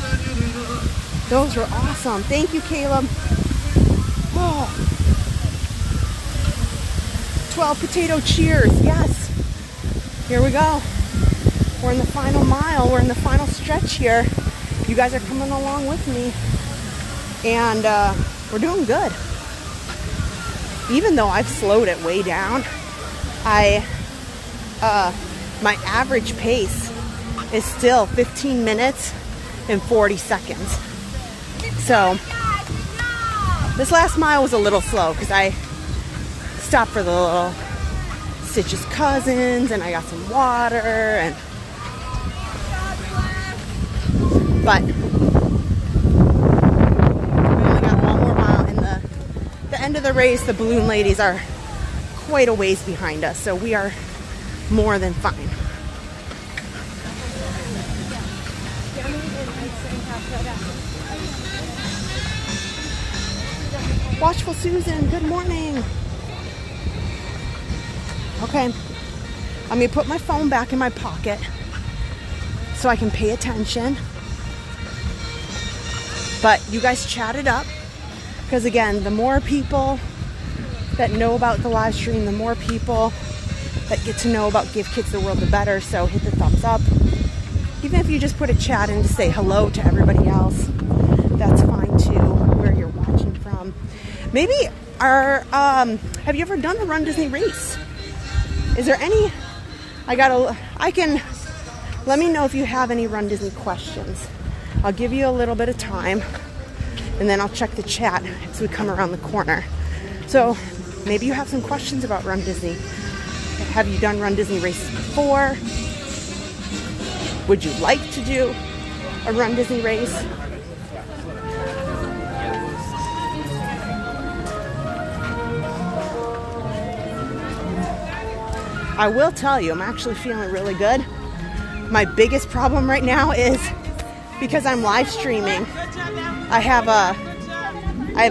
Those were awesome. Thank you, Caleb. Oh. 12 potato cheers. Yes. Here we go. We're in the final mile. We're in the final stretch here. You guys are coming along with me. And we're doing good. Even though I've slowed it way down, my average pace is still 15 minutes and 40 seconds. So this last mile was a little slow because I stopped for the little Stitch's cousins and I got some water but we only got one more mile, and the end of the race, the balloon ladies are quite a ways behind us, so we are more than fine. Watchful Susan, good morning. Okay, I'm gonna put my phone back in my pocket so I can pay attention. But you guys chat it up, because again, the more people that know about the live stream, the more people that get to know about Give Kids the World, the better. So hit the thumbs up. Even if you just put a chat in to say hello to everybody else, that's fine too, where you're watching from. Maybe have you ever done a Run Disney race? Is there any, let me know if you have any Run Disney questions. I'll give you a little bit of time and then I'll check the chat as we come around the corner. So maybe you have some questions about Run Disney. Have you done Run Disney races before? Would you like to do a Run Disney race? I will tell you, I'm actually feeling really good. My biggest problem right now is because I'm live streaming. I have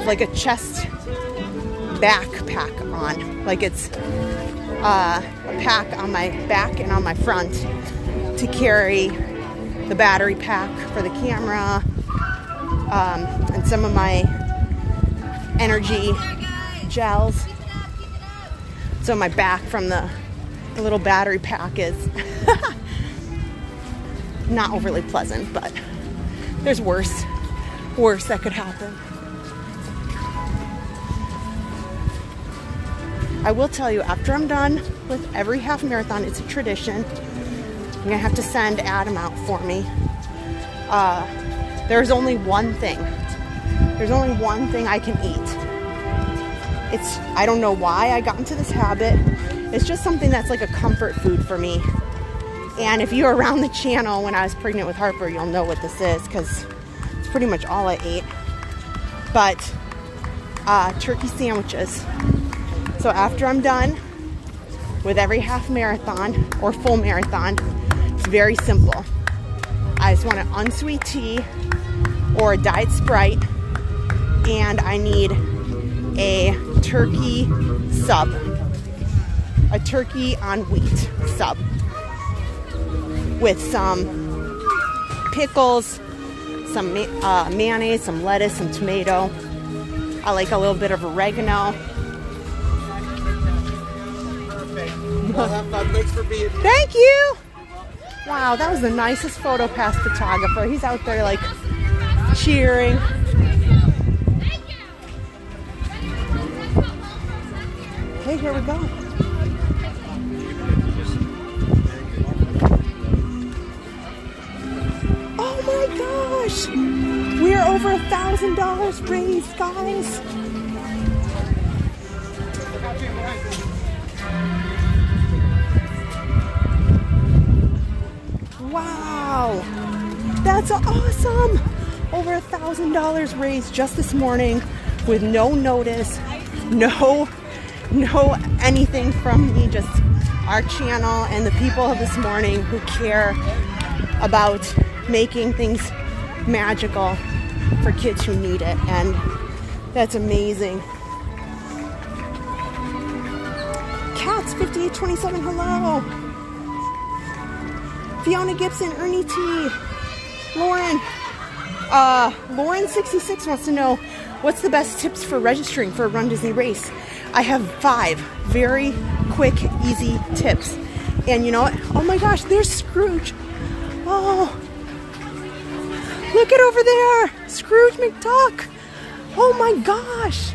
like a chest backpack on. Like it's a pack on my back and on my front to carry the battery pack for the camera and some of my energy gels. So my back from the little battery pack is not overly pleasant, but there's worse that could happen. I will tell you, after I'm done with every half marathon, it's a tradition. I'm gonna have to send Adam out for me. There's only one thing. There's only one thing I can eat. I don't know why I got into this habit. It's just something that's like a comfort food for me. And if you're around the channel when I was pregnant with Harper, you'll know what this is because it's pretty much all I ate. But turkey sandwiches. So after I'm done with every half marathon or full marathon, it's very simple. I just want an unsweet tea or a Diet Sprite, and I need a turkey sub. A turkey on wheat sub with some pickles, some mayonnaise, some lettuce, some tomato. I like a little bit of oregano. Well, have fun. Thanks for being here. Thank you. Wow, that was the nicest photo pass photographer. He's out there like cheering. Okay, here we go. Oh my gosh! We're over $1,000 raised, guys. Wow, that's awesome! Over $1,000 raised just this morning with no notice, no anything from me, just our channel and the people of this morning who care about making things magical for kids who need it, and that's amazing. Cats 5827, hello. Fiona Gibson, Ernie T, Lauren. Lauren 66 wants to know what's the best tips for registering for a Run Disney race. I have 5 very quick, easy tips. And you know what? Oh my gosh, there's Scrooge. Oh, look at over there, Scrooge McDuck. Oh my gosh.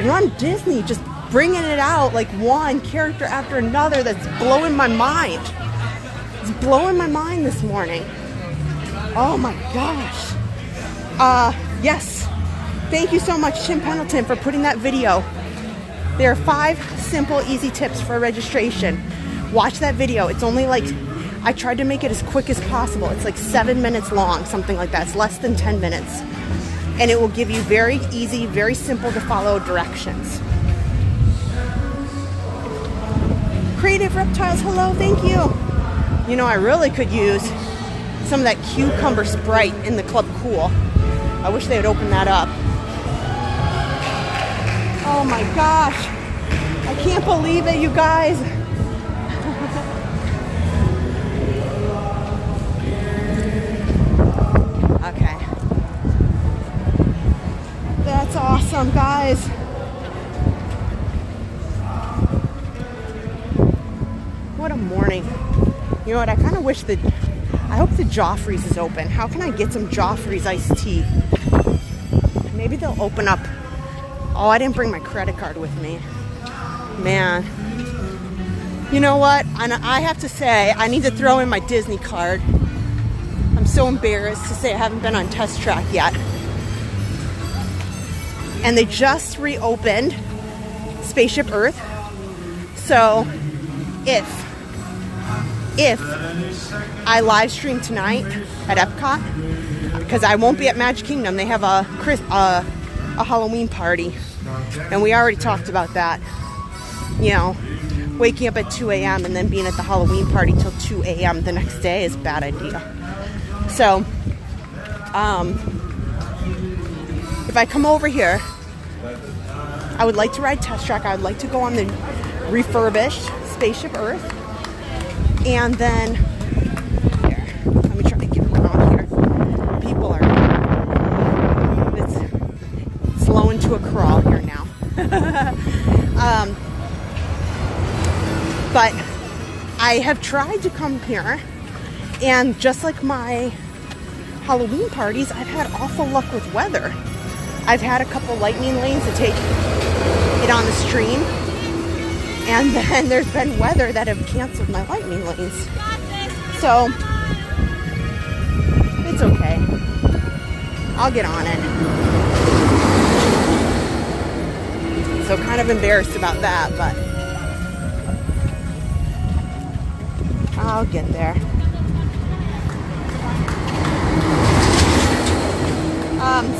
Run Disney just bringing it out like one character after another that's blowing my mind. It's blowing my mind this morning. Oh my gosh. Yes. Thank you so much, Tim Pendleton, for putting that video. There are 5 simple, easy tips for registration. Watch that video. It's only like, I tried to make it as quick as possible. It's like 7 minutes long, something like that. It's less than 10 minutes. And it will give you very easy, very simple to follow directions. Creative Reptiles, hello, thank you. You know, I really could use some of that cucumber Sprite in the Club Cool. I wish they would open that up. Oh my gosh. I can't believe it, you guys. Okay. That's awesome, guys. What a morning. You know what, I kind of wish that, I hope the Joffrey's is open. How can I get some Joffrey's iced tea? Maybe they'll open up. Oh, I didn't bring my credit card with me. Man. You know what? I have to say, I need to throw in my Disney card. I'm so embarrassed to say I haven't been on Test Track yet. And they just reopened Spaceship Earth. So, if I live stream tonight at Epcot, because I won't be at Magic Kingdom, they have a Halloween party. And we already talked about that. You know, waking up at 2 a.m. and then being at the Halloween party till 2 a.m. the next day is a bad idea. So, if I come over here, I would like to ride Test Track. I would like to go on the refurbished Spaceship Earth. And then, here, let me try to get around here. People are, it's slowing to a crawl here now. But I have tried to come here, and just like my Halloween parties, I've had awful luck with weather. I've had a couple lightning lanes to take it on the stream, and then there's been weather that have canceled my lightning lanes. So it's okay. I'll get on it. So kind of embarrassed about that, but I'll get there.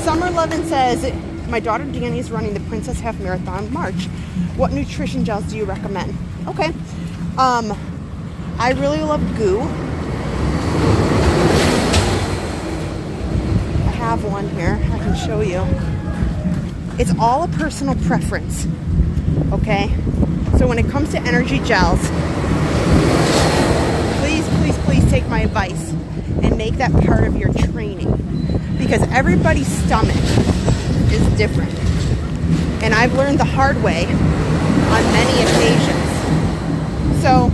Summer Levin says, my daughter Danny is running the Princess Half Marathon in March. What nutrition gels do you recommend? Okay. I really love Goo. I have one here. I can show you. It's all a personal preference. Okay? So when it comes to energy gels, please take my advice and make that part of your training, because everybody's stomach is different, and I've learned the hard way on many occasions. So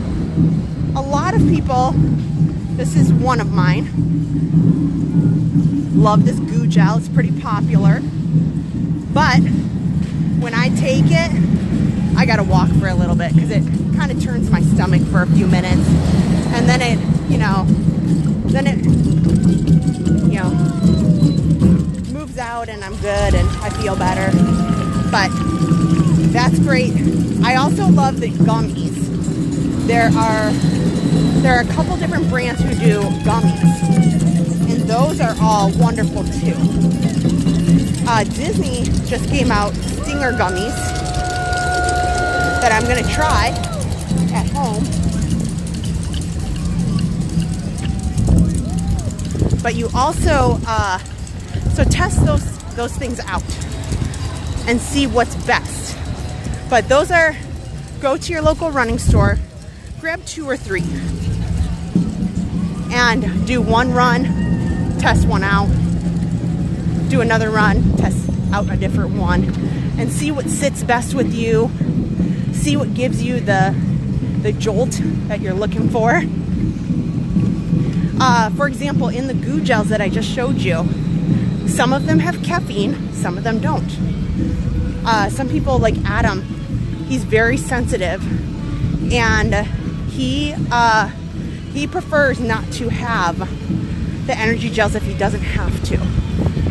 a lot of people, this is one of mine, love this Goo gel. It's pretty popular, but when I take it, I gotta walk for a little bit because it kind of turns my stomach for a few minutes, and then it, moves out and I'm good and I feel better. But that's great. I also love the gummies. There are a couple different brands who do gummies, and those are all wonderful too. Disney just came out Stinger gummies that I'm gonna try at home. But you also, so test those things out and see what's best. But those are, go to your local running store, grab 2 or 3, and do one run, test one out, do another run, test out a different one, and see what sits best with you, see what gives you the jolt that you're looking for. For example, in the Goo gels that I just showed you, some of them have caffeine, some of them don't. Some people, like Adam, He's very sensitive, and he prefers not to have the energy gels if he doesn't have to.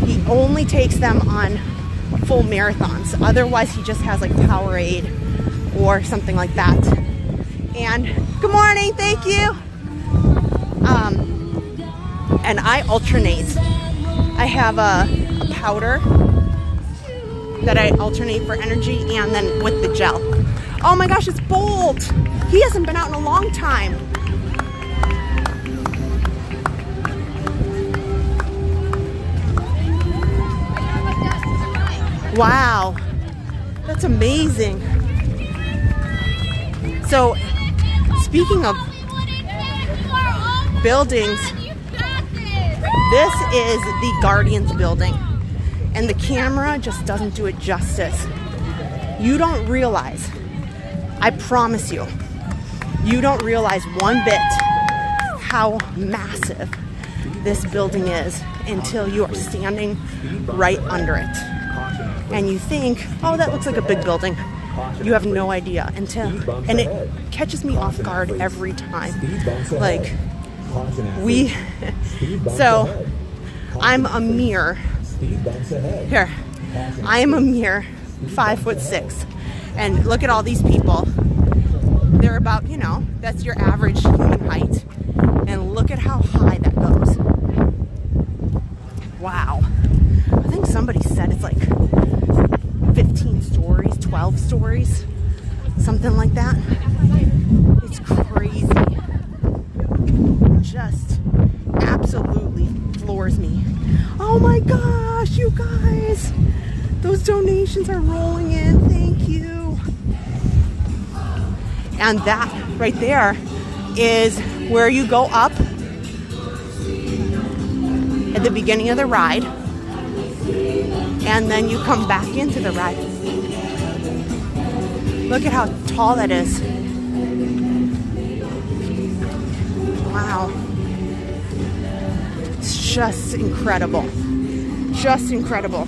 He only takes them on full marathons. Otherwise, he just has like Powerade or something like that. And good morning, thank you. And I alternate. I have a powder that I alternate for energy, and then with the gel. Oh my gosh, it's Bolt. He hasn't been out in a long time. Wow, that's amazing. So, speaking of buildings, this is the Guardians building, and the camera just doesn't do it justice. You don't realize, I promise you, you don't realize one bit how massive this building is until you are standing right under it. And you think, oh, that looks like a big building. You have no idea until, and it catches me off guard every time. Like, so I'm a mere, I am a mere 5'6", and look at all these people. They're about, you know, that's your average human height, and look at how high that goes. Wow. I think somebody said it's like 15 stories, 12 stories, something like that. It's crazy. Just absolutely floors me. Oh my gosh, you guys, those donations are rolling in. Thank you. And that right there is where you go up at the beginning of the ride, and then you come back into the ride. Look at how tall that is. Wow. It's just incredible. Just incredible.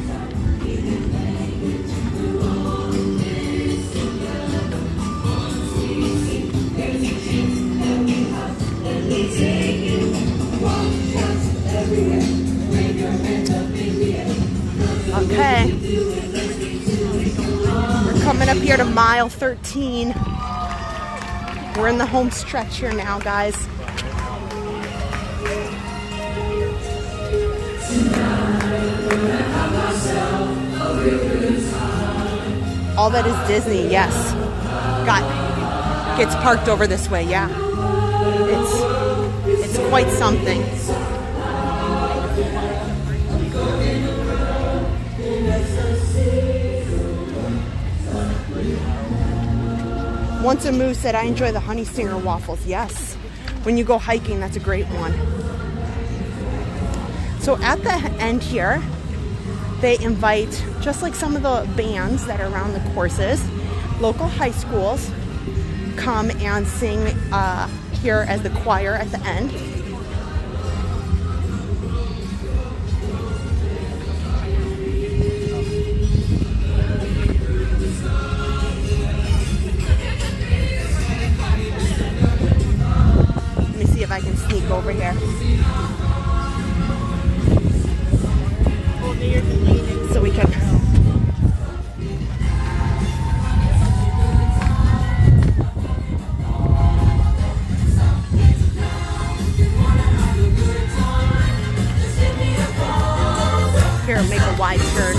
Okay. We're coming up here to mile 13. We're in the home stretch here now, guys. All that is Disney, yes. Gets parked over this way, yeah. It's quite something. Once a Moo said, I enjoy the Honey Stinger waffles. Yes. When you go hiking, that's a great one. So at the end here, they invite, just like some of the bands that are around the courses, local high schools come and sing here as the choir at the end. Let me see if I can sneak over here. So we can. Here, make a wide turn.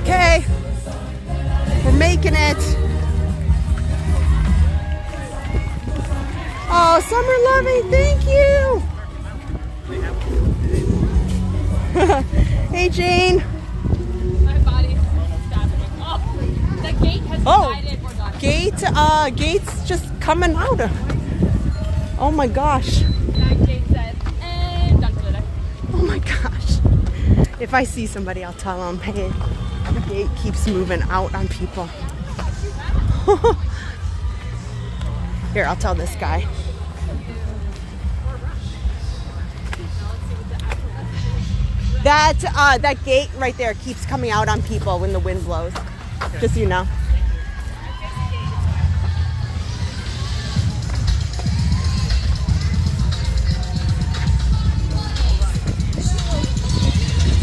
Okay, we're making it. Oh, Summer Loving, thank you. Hey, Jane. My body is stabbing. Oh, the gate has decided we're done. Gate's just coming out. Oh my gosh. That gate said, and done for the day. Oh my gosh. If I see somebody, I'll tell them, hey, the gate keeps moving out on people. Here, I'll tell this guy. That gate right there keeps coming out on people when the wind blows. Just so you know.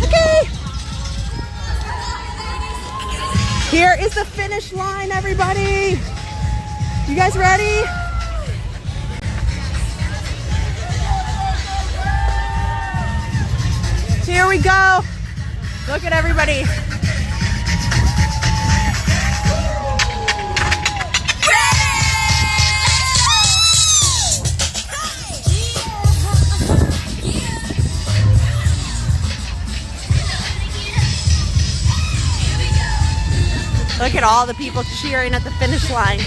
Okay. Here is the finish line, everybody. You guys ready? Here we go. Look at everybody. Look at all the people cheering at the finish line.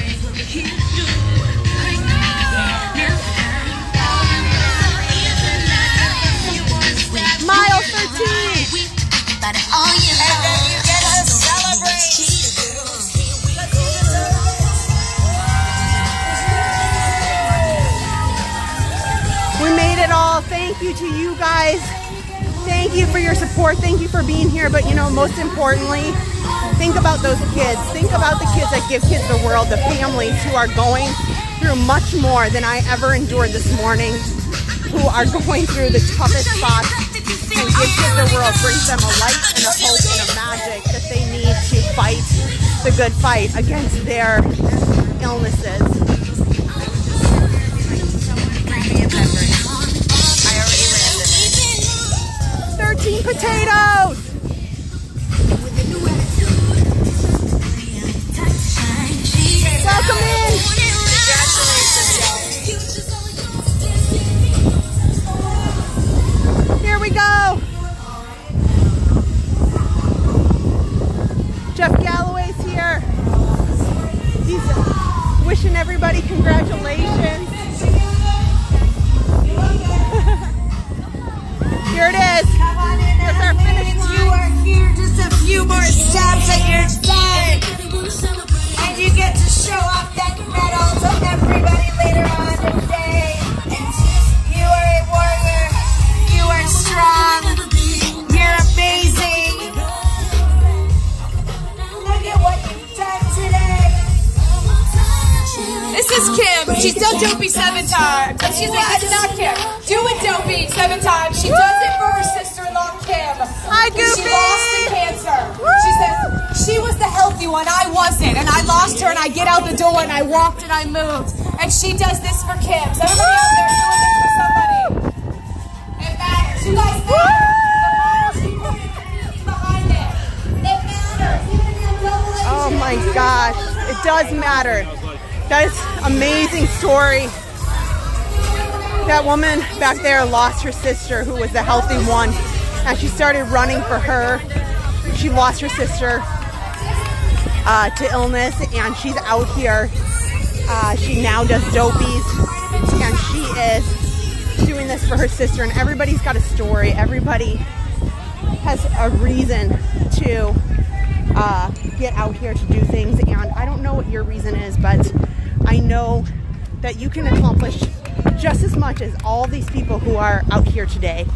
Mile 13. And then you get to celebrate. We made it all. Thank you to you guys. Thank you for your support. Thank you for being here. But you know, most importantly, think about those kids. Think about the kids that give kids the world, the families who are going through much more than I ever endured this morning, who are going through the toughest spots, and give kids the world, brings them a light and a hope and a magic that they need to fight the good fight against their illnesses. 13 potatoes! Welcome in! Here we go! Jeff Galloway's here. He's wishing everybody congratulations. Here it is. Come on in, here's our finish line. You are here, just a few more steps and you're done. And you get to show off that medal to everybody later on today. You are a warrior. You are strong. You're amazing. Look at what you've done today. This is Kim. She's done Dopey 7 times. She's like, it's not Kim. Doing Dopey 7 times. She does it for her sister-in-law, Kim. Hi, Goofy. She lost to cancer. She says, she was the healthy one. I wasn't. And I lost her, and I get out the door, and I walked, and I moved. And she does this for Kim. So everybody out there doing this for somebody. It matters. You guys matter. The miles you put behind it. It matters. Even if you double it. Oh my gosh, it does matter. That is an amazing story. That woman back there lost her sister, who was the healthy one, and she started running for her. She lost her sister to illness, and she's out here. She now does Dopies, and she is doing this for her sister, and everybody's got a story. Everybody has a reason to get out here to do things, and I don't know what your reason is, but I know that you can accomplish just as much as all these people who are out here today.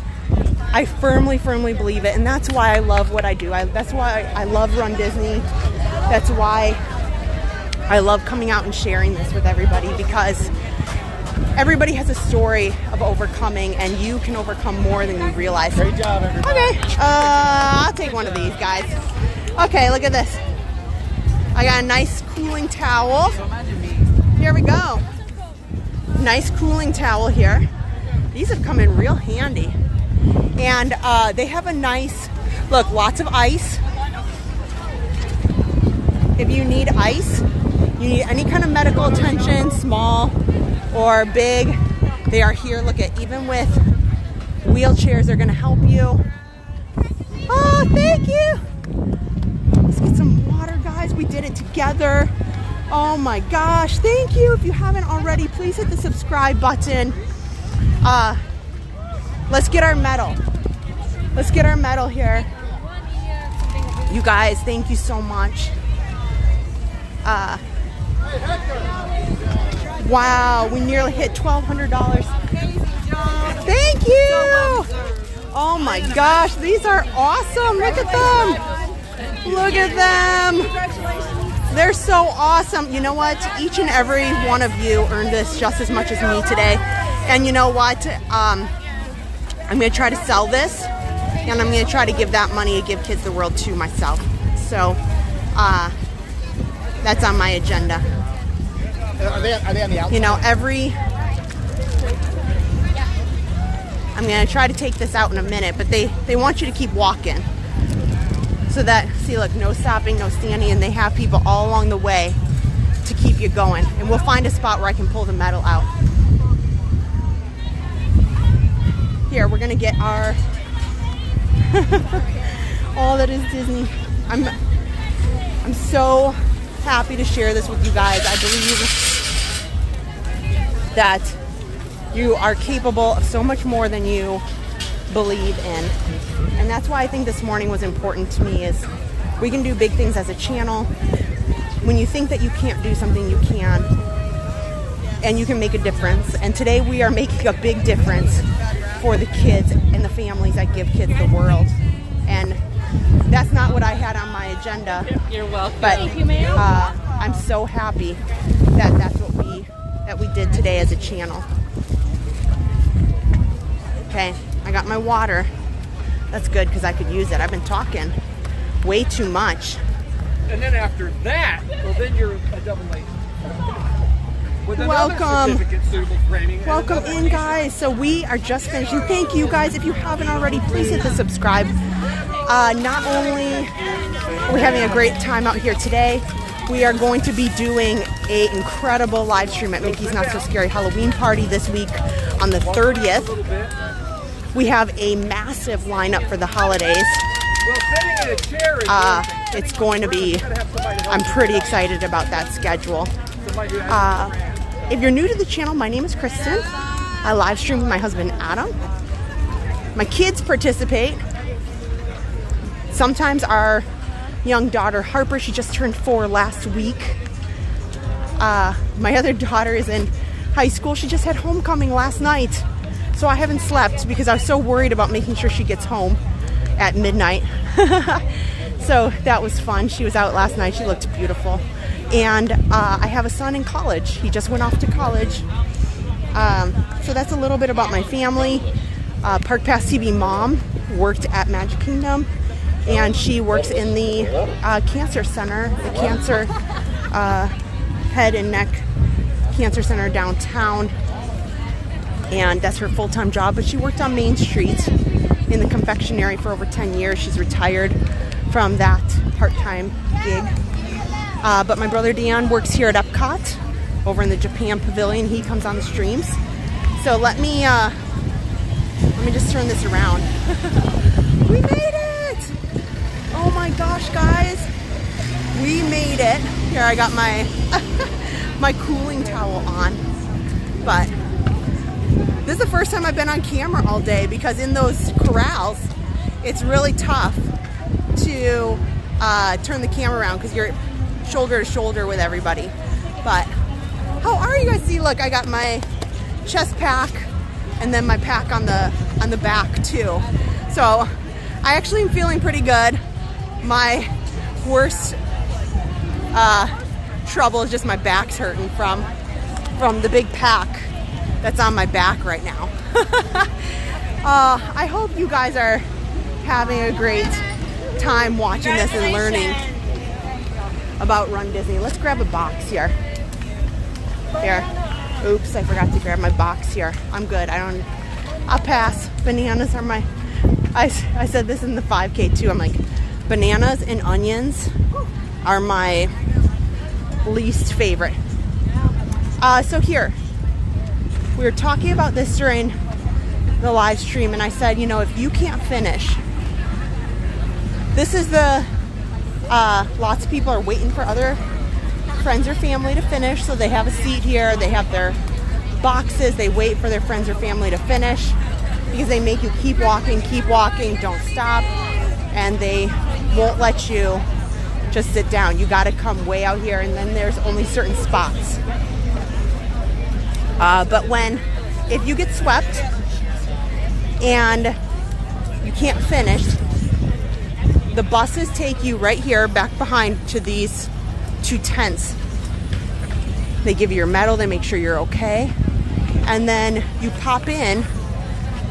I firmly believe it, and that's why I love what I do. That's why I love RunDisney. That's why I love coming out and sharing this with everybody, because everybody has a story of overcoming, and you can overcome more than you realize. Great job, everybody. Okay, I'll take one of these, guys. Okay, look at this. I got a nice cooling towel. Here we go. Nice cooling towel here. These have come in real handy. And they have a nice, look, lots of ice. If you need ice, you need any kind of medical attention, small or big, they are here. Look at, even with wheelchairs, they're gonna help you. Oh, thank you. Let's get some water, guys. We did it together. Oh my gosh, thank you. If you haven't already, please hit the subscribe button. Let's get our medal. Let's get our medal here. You guys, thank you so much. Wow, we nearly hit $1,200. Thank you. Oh my gosh, these are awesome. Look at them. Look at them. They're so awesome. You know what? Each and every one of you earned this just as much as me today. And you know what? I'm going to try to sell this, and I'm going to try to give that money to Give Kids the World to myself. So that's on my agenda. Are they on the outside? You know, I'm going to try to take this out in a minute, but they want you to keep walking. So that, see, look, no stopping, no standing, and they have people all along the way to keep you going. And we'll find a spot where I can pull the medal out. Here, we're gonna get our all that is Disney. I'm so happy to share this with you guys. I believe that you are capable of so much more than you believe in. And that's why I think this morning was important to me, is we can do big things as a channel. When you think that you can't do something, you can. And you can make a difference. And today we are making a big difference for the kids and the families that Give Kids the World. And that's not what I had on my agenda. You're welcome. But I'm so happy that that's what we did today as a channel. Okay, I got my water. That's good because I could use it. I've been talking way too much. And then after that, well, then you're a double A. With another certificate suitable for framing. Welcome in, guys. So we are just finishing. Thank you, guys. If you haven't already, please hit the subscribe. Not only are we having a great time out here today, we are going to be doing an incredible live stream at Mickey's Not So Scary Halloween Party this week on the 30th. We have a massive lineup for the holidays. It's going to be, I'm pretty excited about that schedule. If you're new to the channel, my name is Kristen. I live stream with my husband, Adam. My kids participate. Sometimes our young daughter, Harper, she just turned 4 last week. My other daughter is in high school. She just had homecoming last night. So I haven't slept because I was so worried about making sure she gets home at midnight. So that was fun. She was out last night. She looked beautiful. And I have a son in college. He just went off to college. So that's a little bit about my family. Park Pass TV mom worked at Magic Kingdom, and she works in the cancer center, the cancer head and neck cancer center downtown. And that's her full-time job, but she worked on Main Street in the confectionery for over 10 years. She's retired from that part-time gig. But my brother Dion works here at Epcot over in the Japan Pavilion. He comes on the streams. So let me just turn this around. We made it! Oh my gosh, guys. We made it. Here, I got my my cooling towel on. But this is the first time I've been on camera all day, because in those corrals, it's really tough to turn the camera around because you're shoulder to shoulder with everybody. But how are you guys? See, look, I got my chest pack and then my pack on the back too. So I actually am feeling pretty good. My worst trouble is just my back's hurting from the big pack that's on my back right now. I hope you guys are having a great time watching this and learning about RunDisney. Let's grab a box here. Here. Oops, I forgot to grab my box here. I'm good. I'll pass. Bananas are my, I said this in the 5K too. I'm like, bananas and onions are my least favorite. So here, we were talking about this during the live stream, and I said, you know, if you can't finish, this is the, lots of people are waiting for other friends or family to finish, so they have a seat here, they have their boxes, they wait for their friends or family to finish. because they make you keep walking, don't stop, and they won't let you just sit down. You got to come way out here, and then there's only certain spots. But if you get swept and you can't finish, the buses take you right here back behind to these 2 tents. They give you your medal, they make sure you're okay, and then you pop in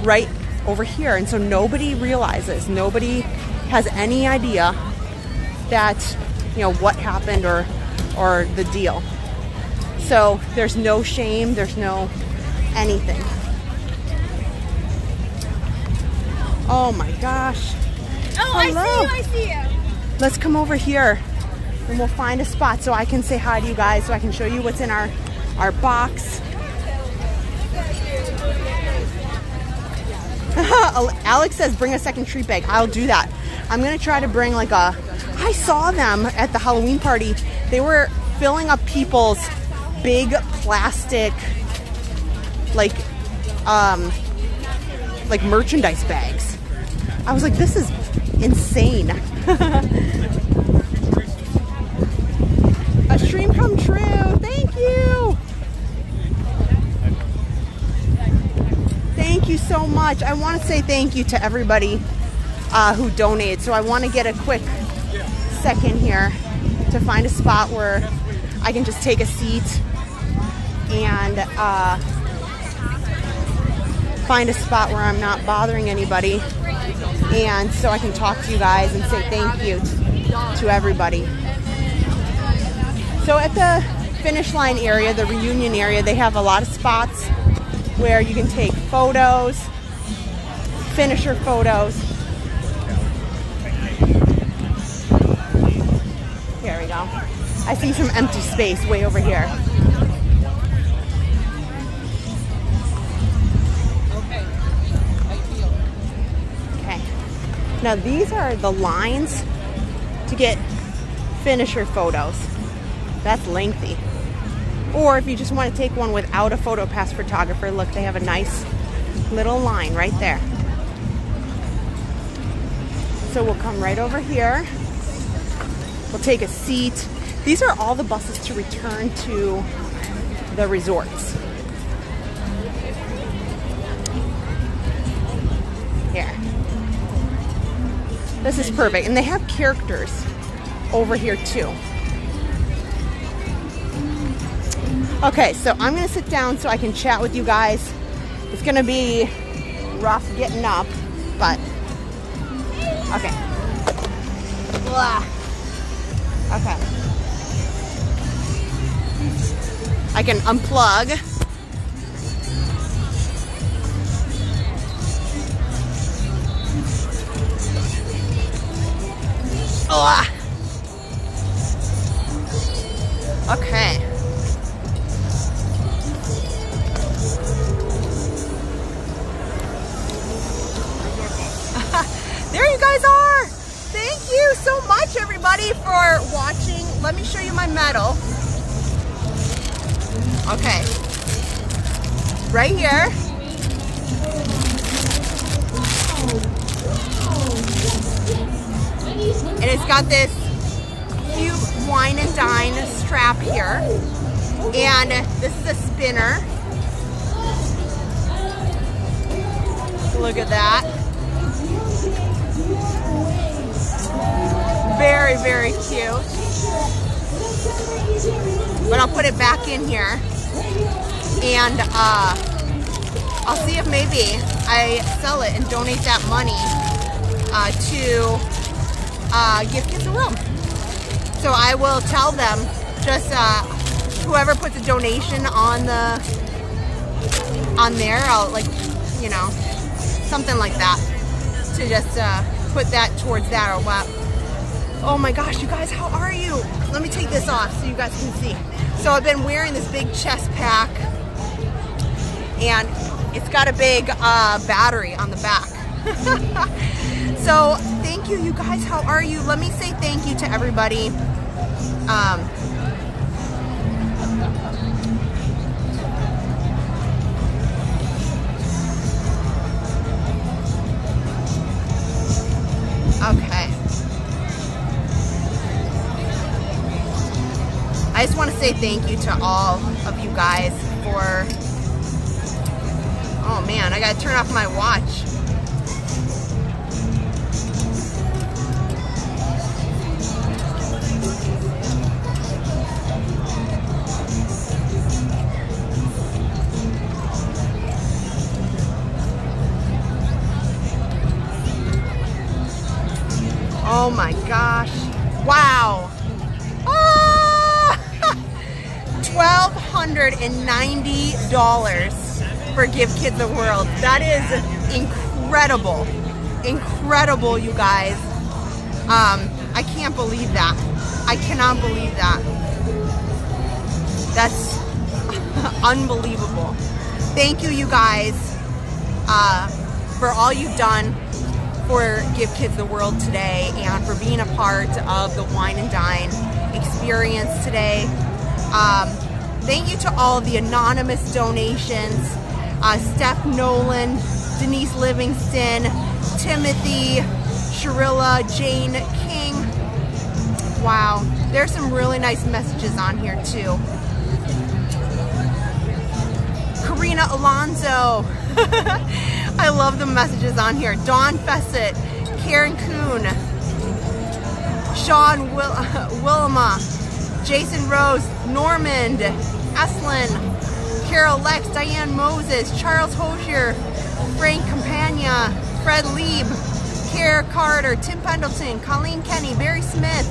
right over here. And so nobody realizes, nobody has any idea that, what happened or the deal. So there's no shame, there's no anything. Oh my gosh. Oh, Hello. I see you. Let's come over here and we'll find a spot so I can say hi to you guys, so I can show you what's in our box. Alex says bring a second treat bag. I'll do that. I'm gonna try to bring I saw them at the Halloween party. They were filling up people's big plastic like merchandise bags. I was like, this is insane. A dream come true. Thank you. Thank you so much. I want to say thank you to everybody who donated. So I want to get a quick second here to find a spot where I can just take a seat and find a spot where I'm not bothering anybody, and so I can talk to you guys and say thank you to everybody. So at the finish line area, the reunion area, they have a lot of spots where you can take photos, finisher photos. Here we go. I see some empty space way over here. Okay. Now these are the lines to get finisher photos. That's lengthy. Or if you just want to take one without a photo pass photographer, look, they have a nice little line right there. So we'll come right over here. We'll take a seat. These are all the buses to return to the resorts. Here. This is perfect. And they have characters over here too. Okay, so I'm gonna sit down so I can chat with you guys. It's gonna be rough getting up, but okay. Blah. Okay. I can unplug. Blah. Okay. There you guys are. Thank you so much, everybody, for watching. Let me show you my medal. Okay. Right here. And it's got this cute wine and dine strap here. And this is a spinner. Look at that. Very, very cute. But I'll put it back in here. And I'll see if maybe I sell it and donate that money to give kids a room. So I will tell them, just whoever puts a donation on there, I'll something like that, to just put that towards that or what. Oh my gosh, you guys, how are you? Let me take this off so you guys can see. So I've been wearing this big chest pack, and it's got a big battery on the back. So thank you, you guys, how are you? Let me say thank you to everybody. say thank you to all of you guys for, oh man, I gotta turn off my watch. Oh my gosh. Wow. Ah! $1,290 for Give Kids a World. That is incredible. Incredible, you guys. I can't believe that. I cannot believe that. That's unbelievable. Thank you, you guys, for all you've done for Give Kids the World today and for being a part of the Wine and Dine experience today. Thank you to all of the anonymous donations. Steph Nolan, Denise Livingston, Timothy, Sharilla, Jane King. Wow, there's some really nice messages on here too. Karina Alonso. I love the messages on here. Dawn Fessett, Karen Kuhn, Sean Willema, Jason Rose, Normand, Eslin, Carol Lex, Diane Moses, Charles Hosier, Frank Campagna, Fred Lieb, Kara Carter, Tim Pendleton, Colleen Kenny, Barry Smith.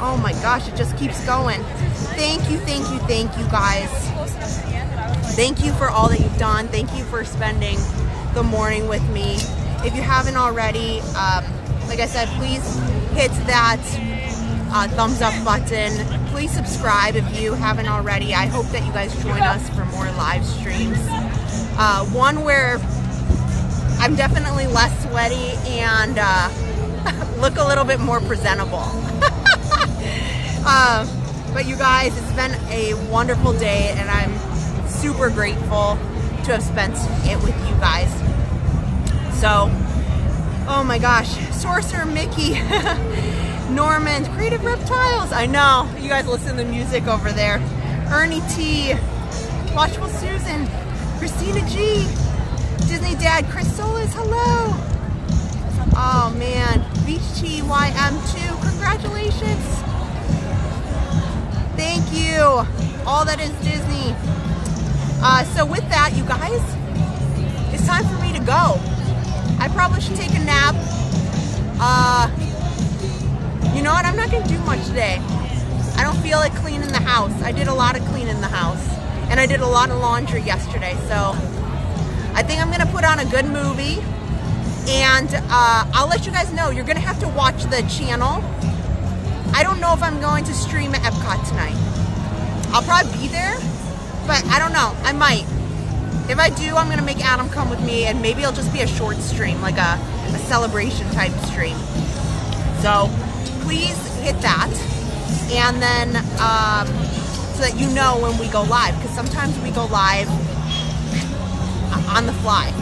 Oh my gosh, it just keeps going. Thank you, thank you, thank you guys. Thank you for all that you've done. Thank you for spending the morning with me. If you haven't already, like I said, please hit that thumbs up button. Please subscribe if you haven't already. I hope that you guys join us for more live streams. One where I'm definitely less sweaty and look a little bit more presentable. But you guys, it's been a wonderful day and I'm super grateful to have spent it with you guys. So, oh my gosh, Sorcerer Mickey, Norman, Creative Reptiles. I know, you guys listen to the music over there. Ernie T, Watchful Susan, Christina G, Disney Dad, Chris Solis, hello. Oh man, Beach TYM2, congratulations. Thank you, all that is Disney. So with that, you guys, it's time for me to go. I probably should take a nap. You know what? I'm not going to do much today. I don't feel like cleaning the house. I did a lot of cleaning the house. And I did a lot of laundry yesterday. So I think I'm going to put on a good movie. And I'll let you guys know. You're going to have to watch the channel. I don't know if I'm going to stream at Epcot tonight. I'll probably be there. But I don't know, I might. If I do, I'm gonna make Adam come with me and maybe it'll just be a short stream, like a celebration type stream. So please hit that. And then, so that you know when we go live, because sometimes we go live on the fly.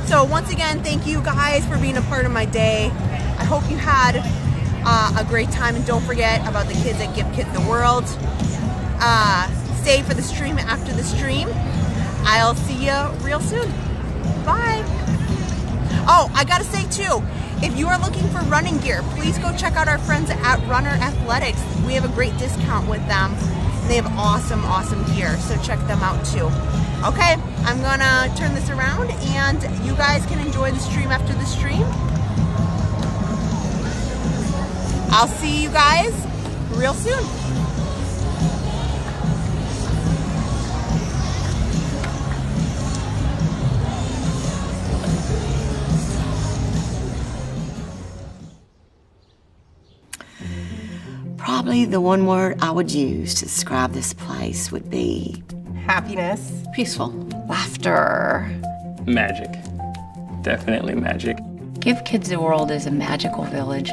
So once again, thank you guys for being a part of my day. I hope you had a great time and don't forget about the kids at Give Kids the World. Stay for the stream after the stream. I'll see you real soon. Bye. Oh, I gotta say too, if you are looking for running gear, please go check out our friends at Runner Athletics. We have a great discount with them. They have awesome, awesome gear, so check them out too. Okay, I'm gonna turn this around and you guys can enjoy the stream after the stream. I'll see you guys real soon. Probably the one word I would use to describe this place would be happiness, peaceful, laughter, magic. Definitely magic. Give Kids the World is a magical village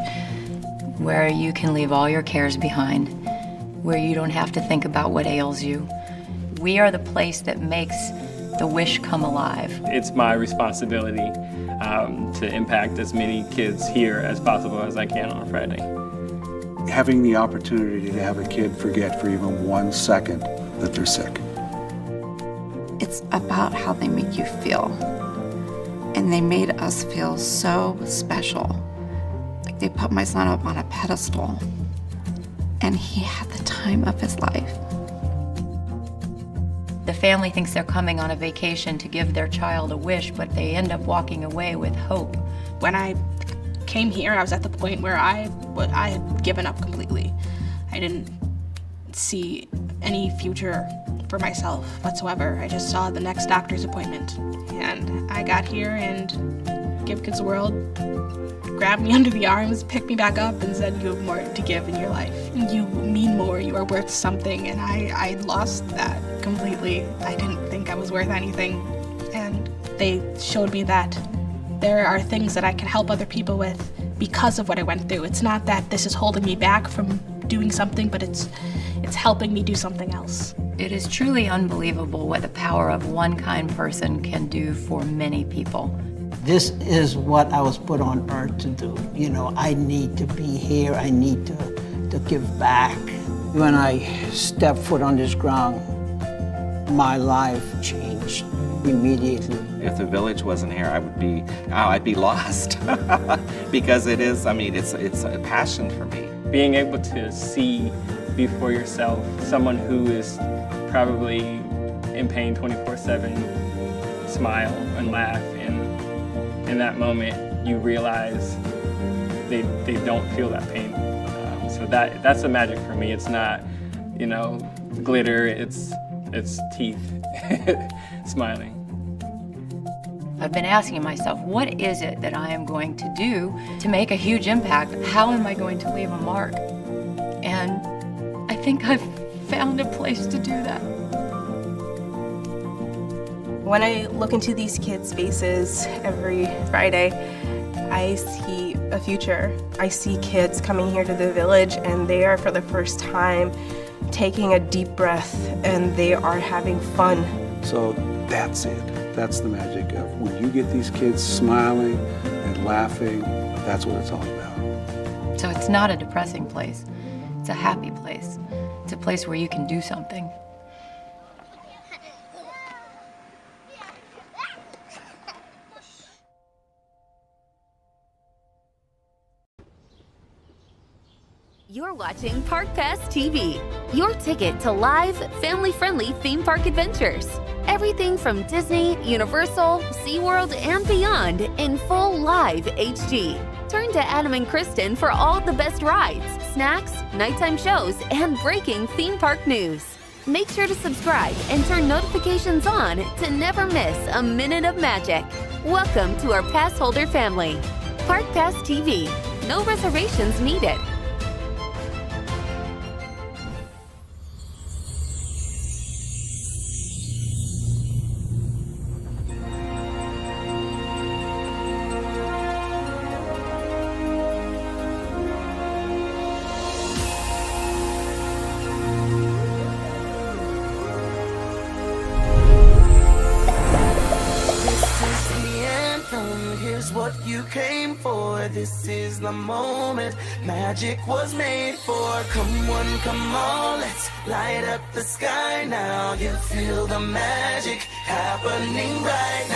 where you can leave all your cares behind, where you don't have to think about what ails you. We are the place that makes the wish come alive. It's my responsibility to impact as many kids here as possible as I can on Friday. having the opportunity to have a kid forget for even 1 second that they're sick. It's about how they make you feel. And they made us feel so special. Like they put my son up on a pedestal, and he had the time of his life. The family thinks they're coming on a vacation to give their child a wish, but they end up walking away with hope. When I came here, I was at the point where I had given up completely. I didn't see any future for myself whatsoever. I just saw the next doctor's appointment. And I got here, and Give Kids World grabbed me under the arms, picked me back up, and said, you have more to give in your life. You mean more, you are worth something. And I lost that completely. I didn't think I was worth anything. And they showed me that there are things that I can help other people with because of what I went through. It's not that this is holding me back from doing something, but it's helping me do something else. It is truly unbelievable what the power of one kind person can do for many people. This is what I was put on earth to do. You know, I need to be here. I need to give back. When I stepped foot on this ground, my life changed immediately. If the village wasn't here, I'd be lost because it is, I mean, it's a passion for me. Being able to see before yourself someone who is probably in pain 24/7 smile and laugh, and in that moment you realize they don't feel that pain. So that's the magic for me. It's not, you know, glitter, it's teeth smiling. I've been asking myself, what is it that I am going to do to make a huge impact? How am I going to leave a mark? And I think I've found a place to do that. When I look into these kids' faces every Friday, I see a future. I see kids coming here to the village, and they are for the first time taking a deep breath, and they are having fun. So that's it. That's the magic of when you get these kids smiling and laughing, that's what it's all about. So it's not a depressing place. It's a happy place. It's a place where you can do something. You're watching Park Pass TV, your ticket to live, family-friendly theme park adventures. Everything from Disney, Universal, SeaWorld, and beyond in full live HD. Turn to Adam and Kristen for all the best rides, snacks, nighttime shows, and breaking theme park news. Make sure to subscribe and turn notifications on to never miss a minute of magic. Welcome to our Passholder family. Park Pass TV, no reservations needed. What you came for, this is the moment magic was made for. Come one, come all, let's light up the sky now. You feel the magic happening right now.